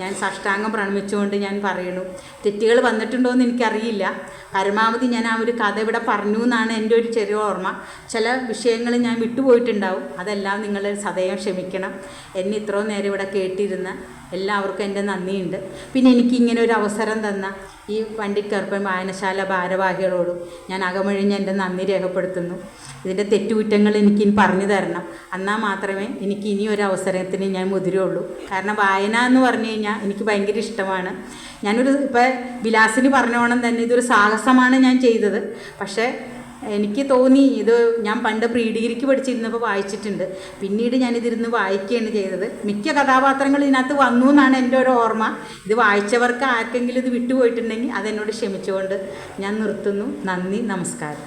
ഞാൻ സാഷ്ടാംഗം പ്രണമിച്ചുകൊണ്ട് ഞാൻ പറയണു. തെറ്റുകൾ വന്നിട്ടുണ്ടോ എന്ന് എനിക്കറിയില്ല. പരമാവധി ഞാൻ ആ ഒരു കഥ ഇവിടെ പറഞ്ഞു എന്നാണ് എൻ്റെ ഒരു ചെറിയ ഓർമ്മ. ചില വിഷയങ്ങൾ ഞാൻ വിട്ടുപോയിട്ടുണ്ടാവും, അതെല്ലാം നിങ്ങൾ സദയം ക്ഷമിക്കണം. എന്നെ ഇത്രയും നേരം ഇവിടെ കേട്ടിരുന്ന എല്ലാവർക്കും എൻ്റെ നന്ദിയുണ്ട്. പിന്നെ എനിക്ക് ഇങ്ങനെ ഒരു അവസരം തന്ന ഈ പണ്ഡിറ്റ് കറുപ്പൻ വായനശാല ഭാരവാഹികളോടും ഞാൻ അകമഴിഞ്ഞ് എൻ്റെ നന്ദി രേഖപ്പെടുത്തുന്നു. ഇതിൻ്റെ തെറ്റുകുറ്റങ്ങൾ എനിക്കിനി പറഞ്ഞു തരണം, എന്നാൽ മാത്രമേ എനിക്ക് ഇനി ഒരു അവസരത്തിന് ഞാൻ മുതിരുള്ളൂ. കാരണം വായന എന്ന് പറഞ്ഞു കഴിഞ്ഞാൽ എനിക്ക് ഭയങ്കര ഇഷ്ടമാണ്. ഞാനൊരു ഇപ്പോൾ വിലാസിന് പറഞ്ഞോണം തന്നെ ഇതൊരു സാഹസമാണ് ഞാൻ ചെയ്തത്. പക്ഷേ എനിക്ക് തോന്നി ഇത് ഞാൻ പണ്ട് പ്രീ ഡിഗ്രിക്ക് പഠിച്ചിരുന്നപ്പോൾ വായിച്ചിട്ടുണ്ട്, പിന്നീട് ഞാനിതിരുന്ന് വായിക്കുകയാണ് ചെയ്തത്. മിക്ക കഥാപാത്രങ്ങൾ ഇതിനകത്ത് വന്നു എന്നാണ് എൻ്റെ ഒരു ഓർമ്മ. ഇത് വായിച്ചവർക്ക് ആർക്കെങ്കിലും ഇത് വിട്ടുപോയിട്ടുണ്ടെങ്കിൽ അതെന്നോട് ക്ഷമിച്ചുകൊണ്ട് ഞാൻ നിർത്തുന്നു. നന്ദി, നമസ്കാരം.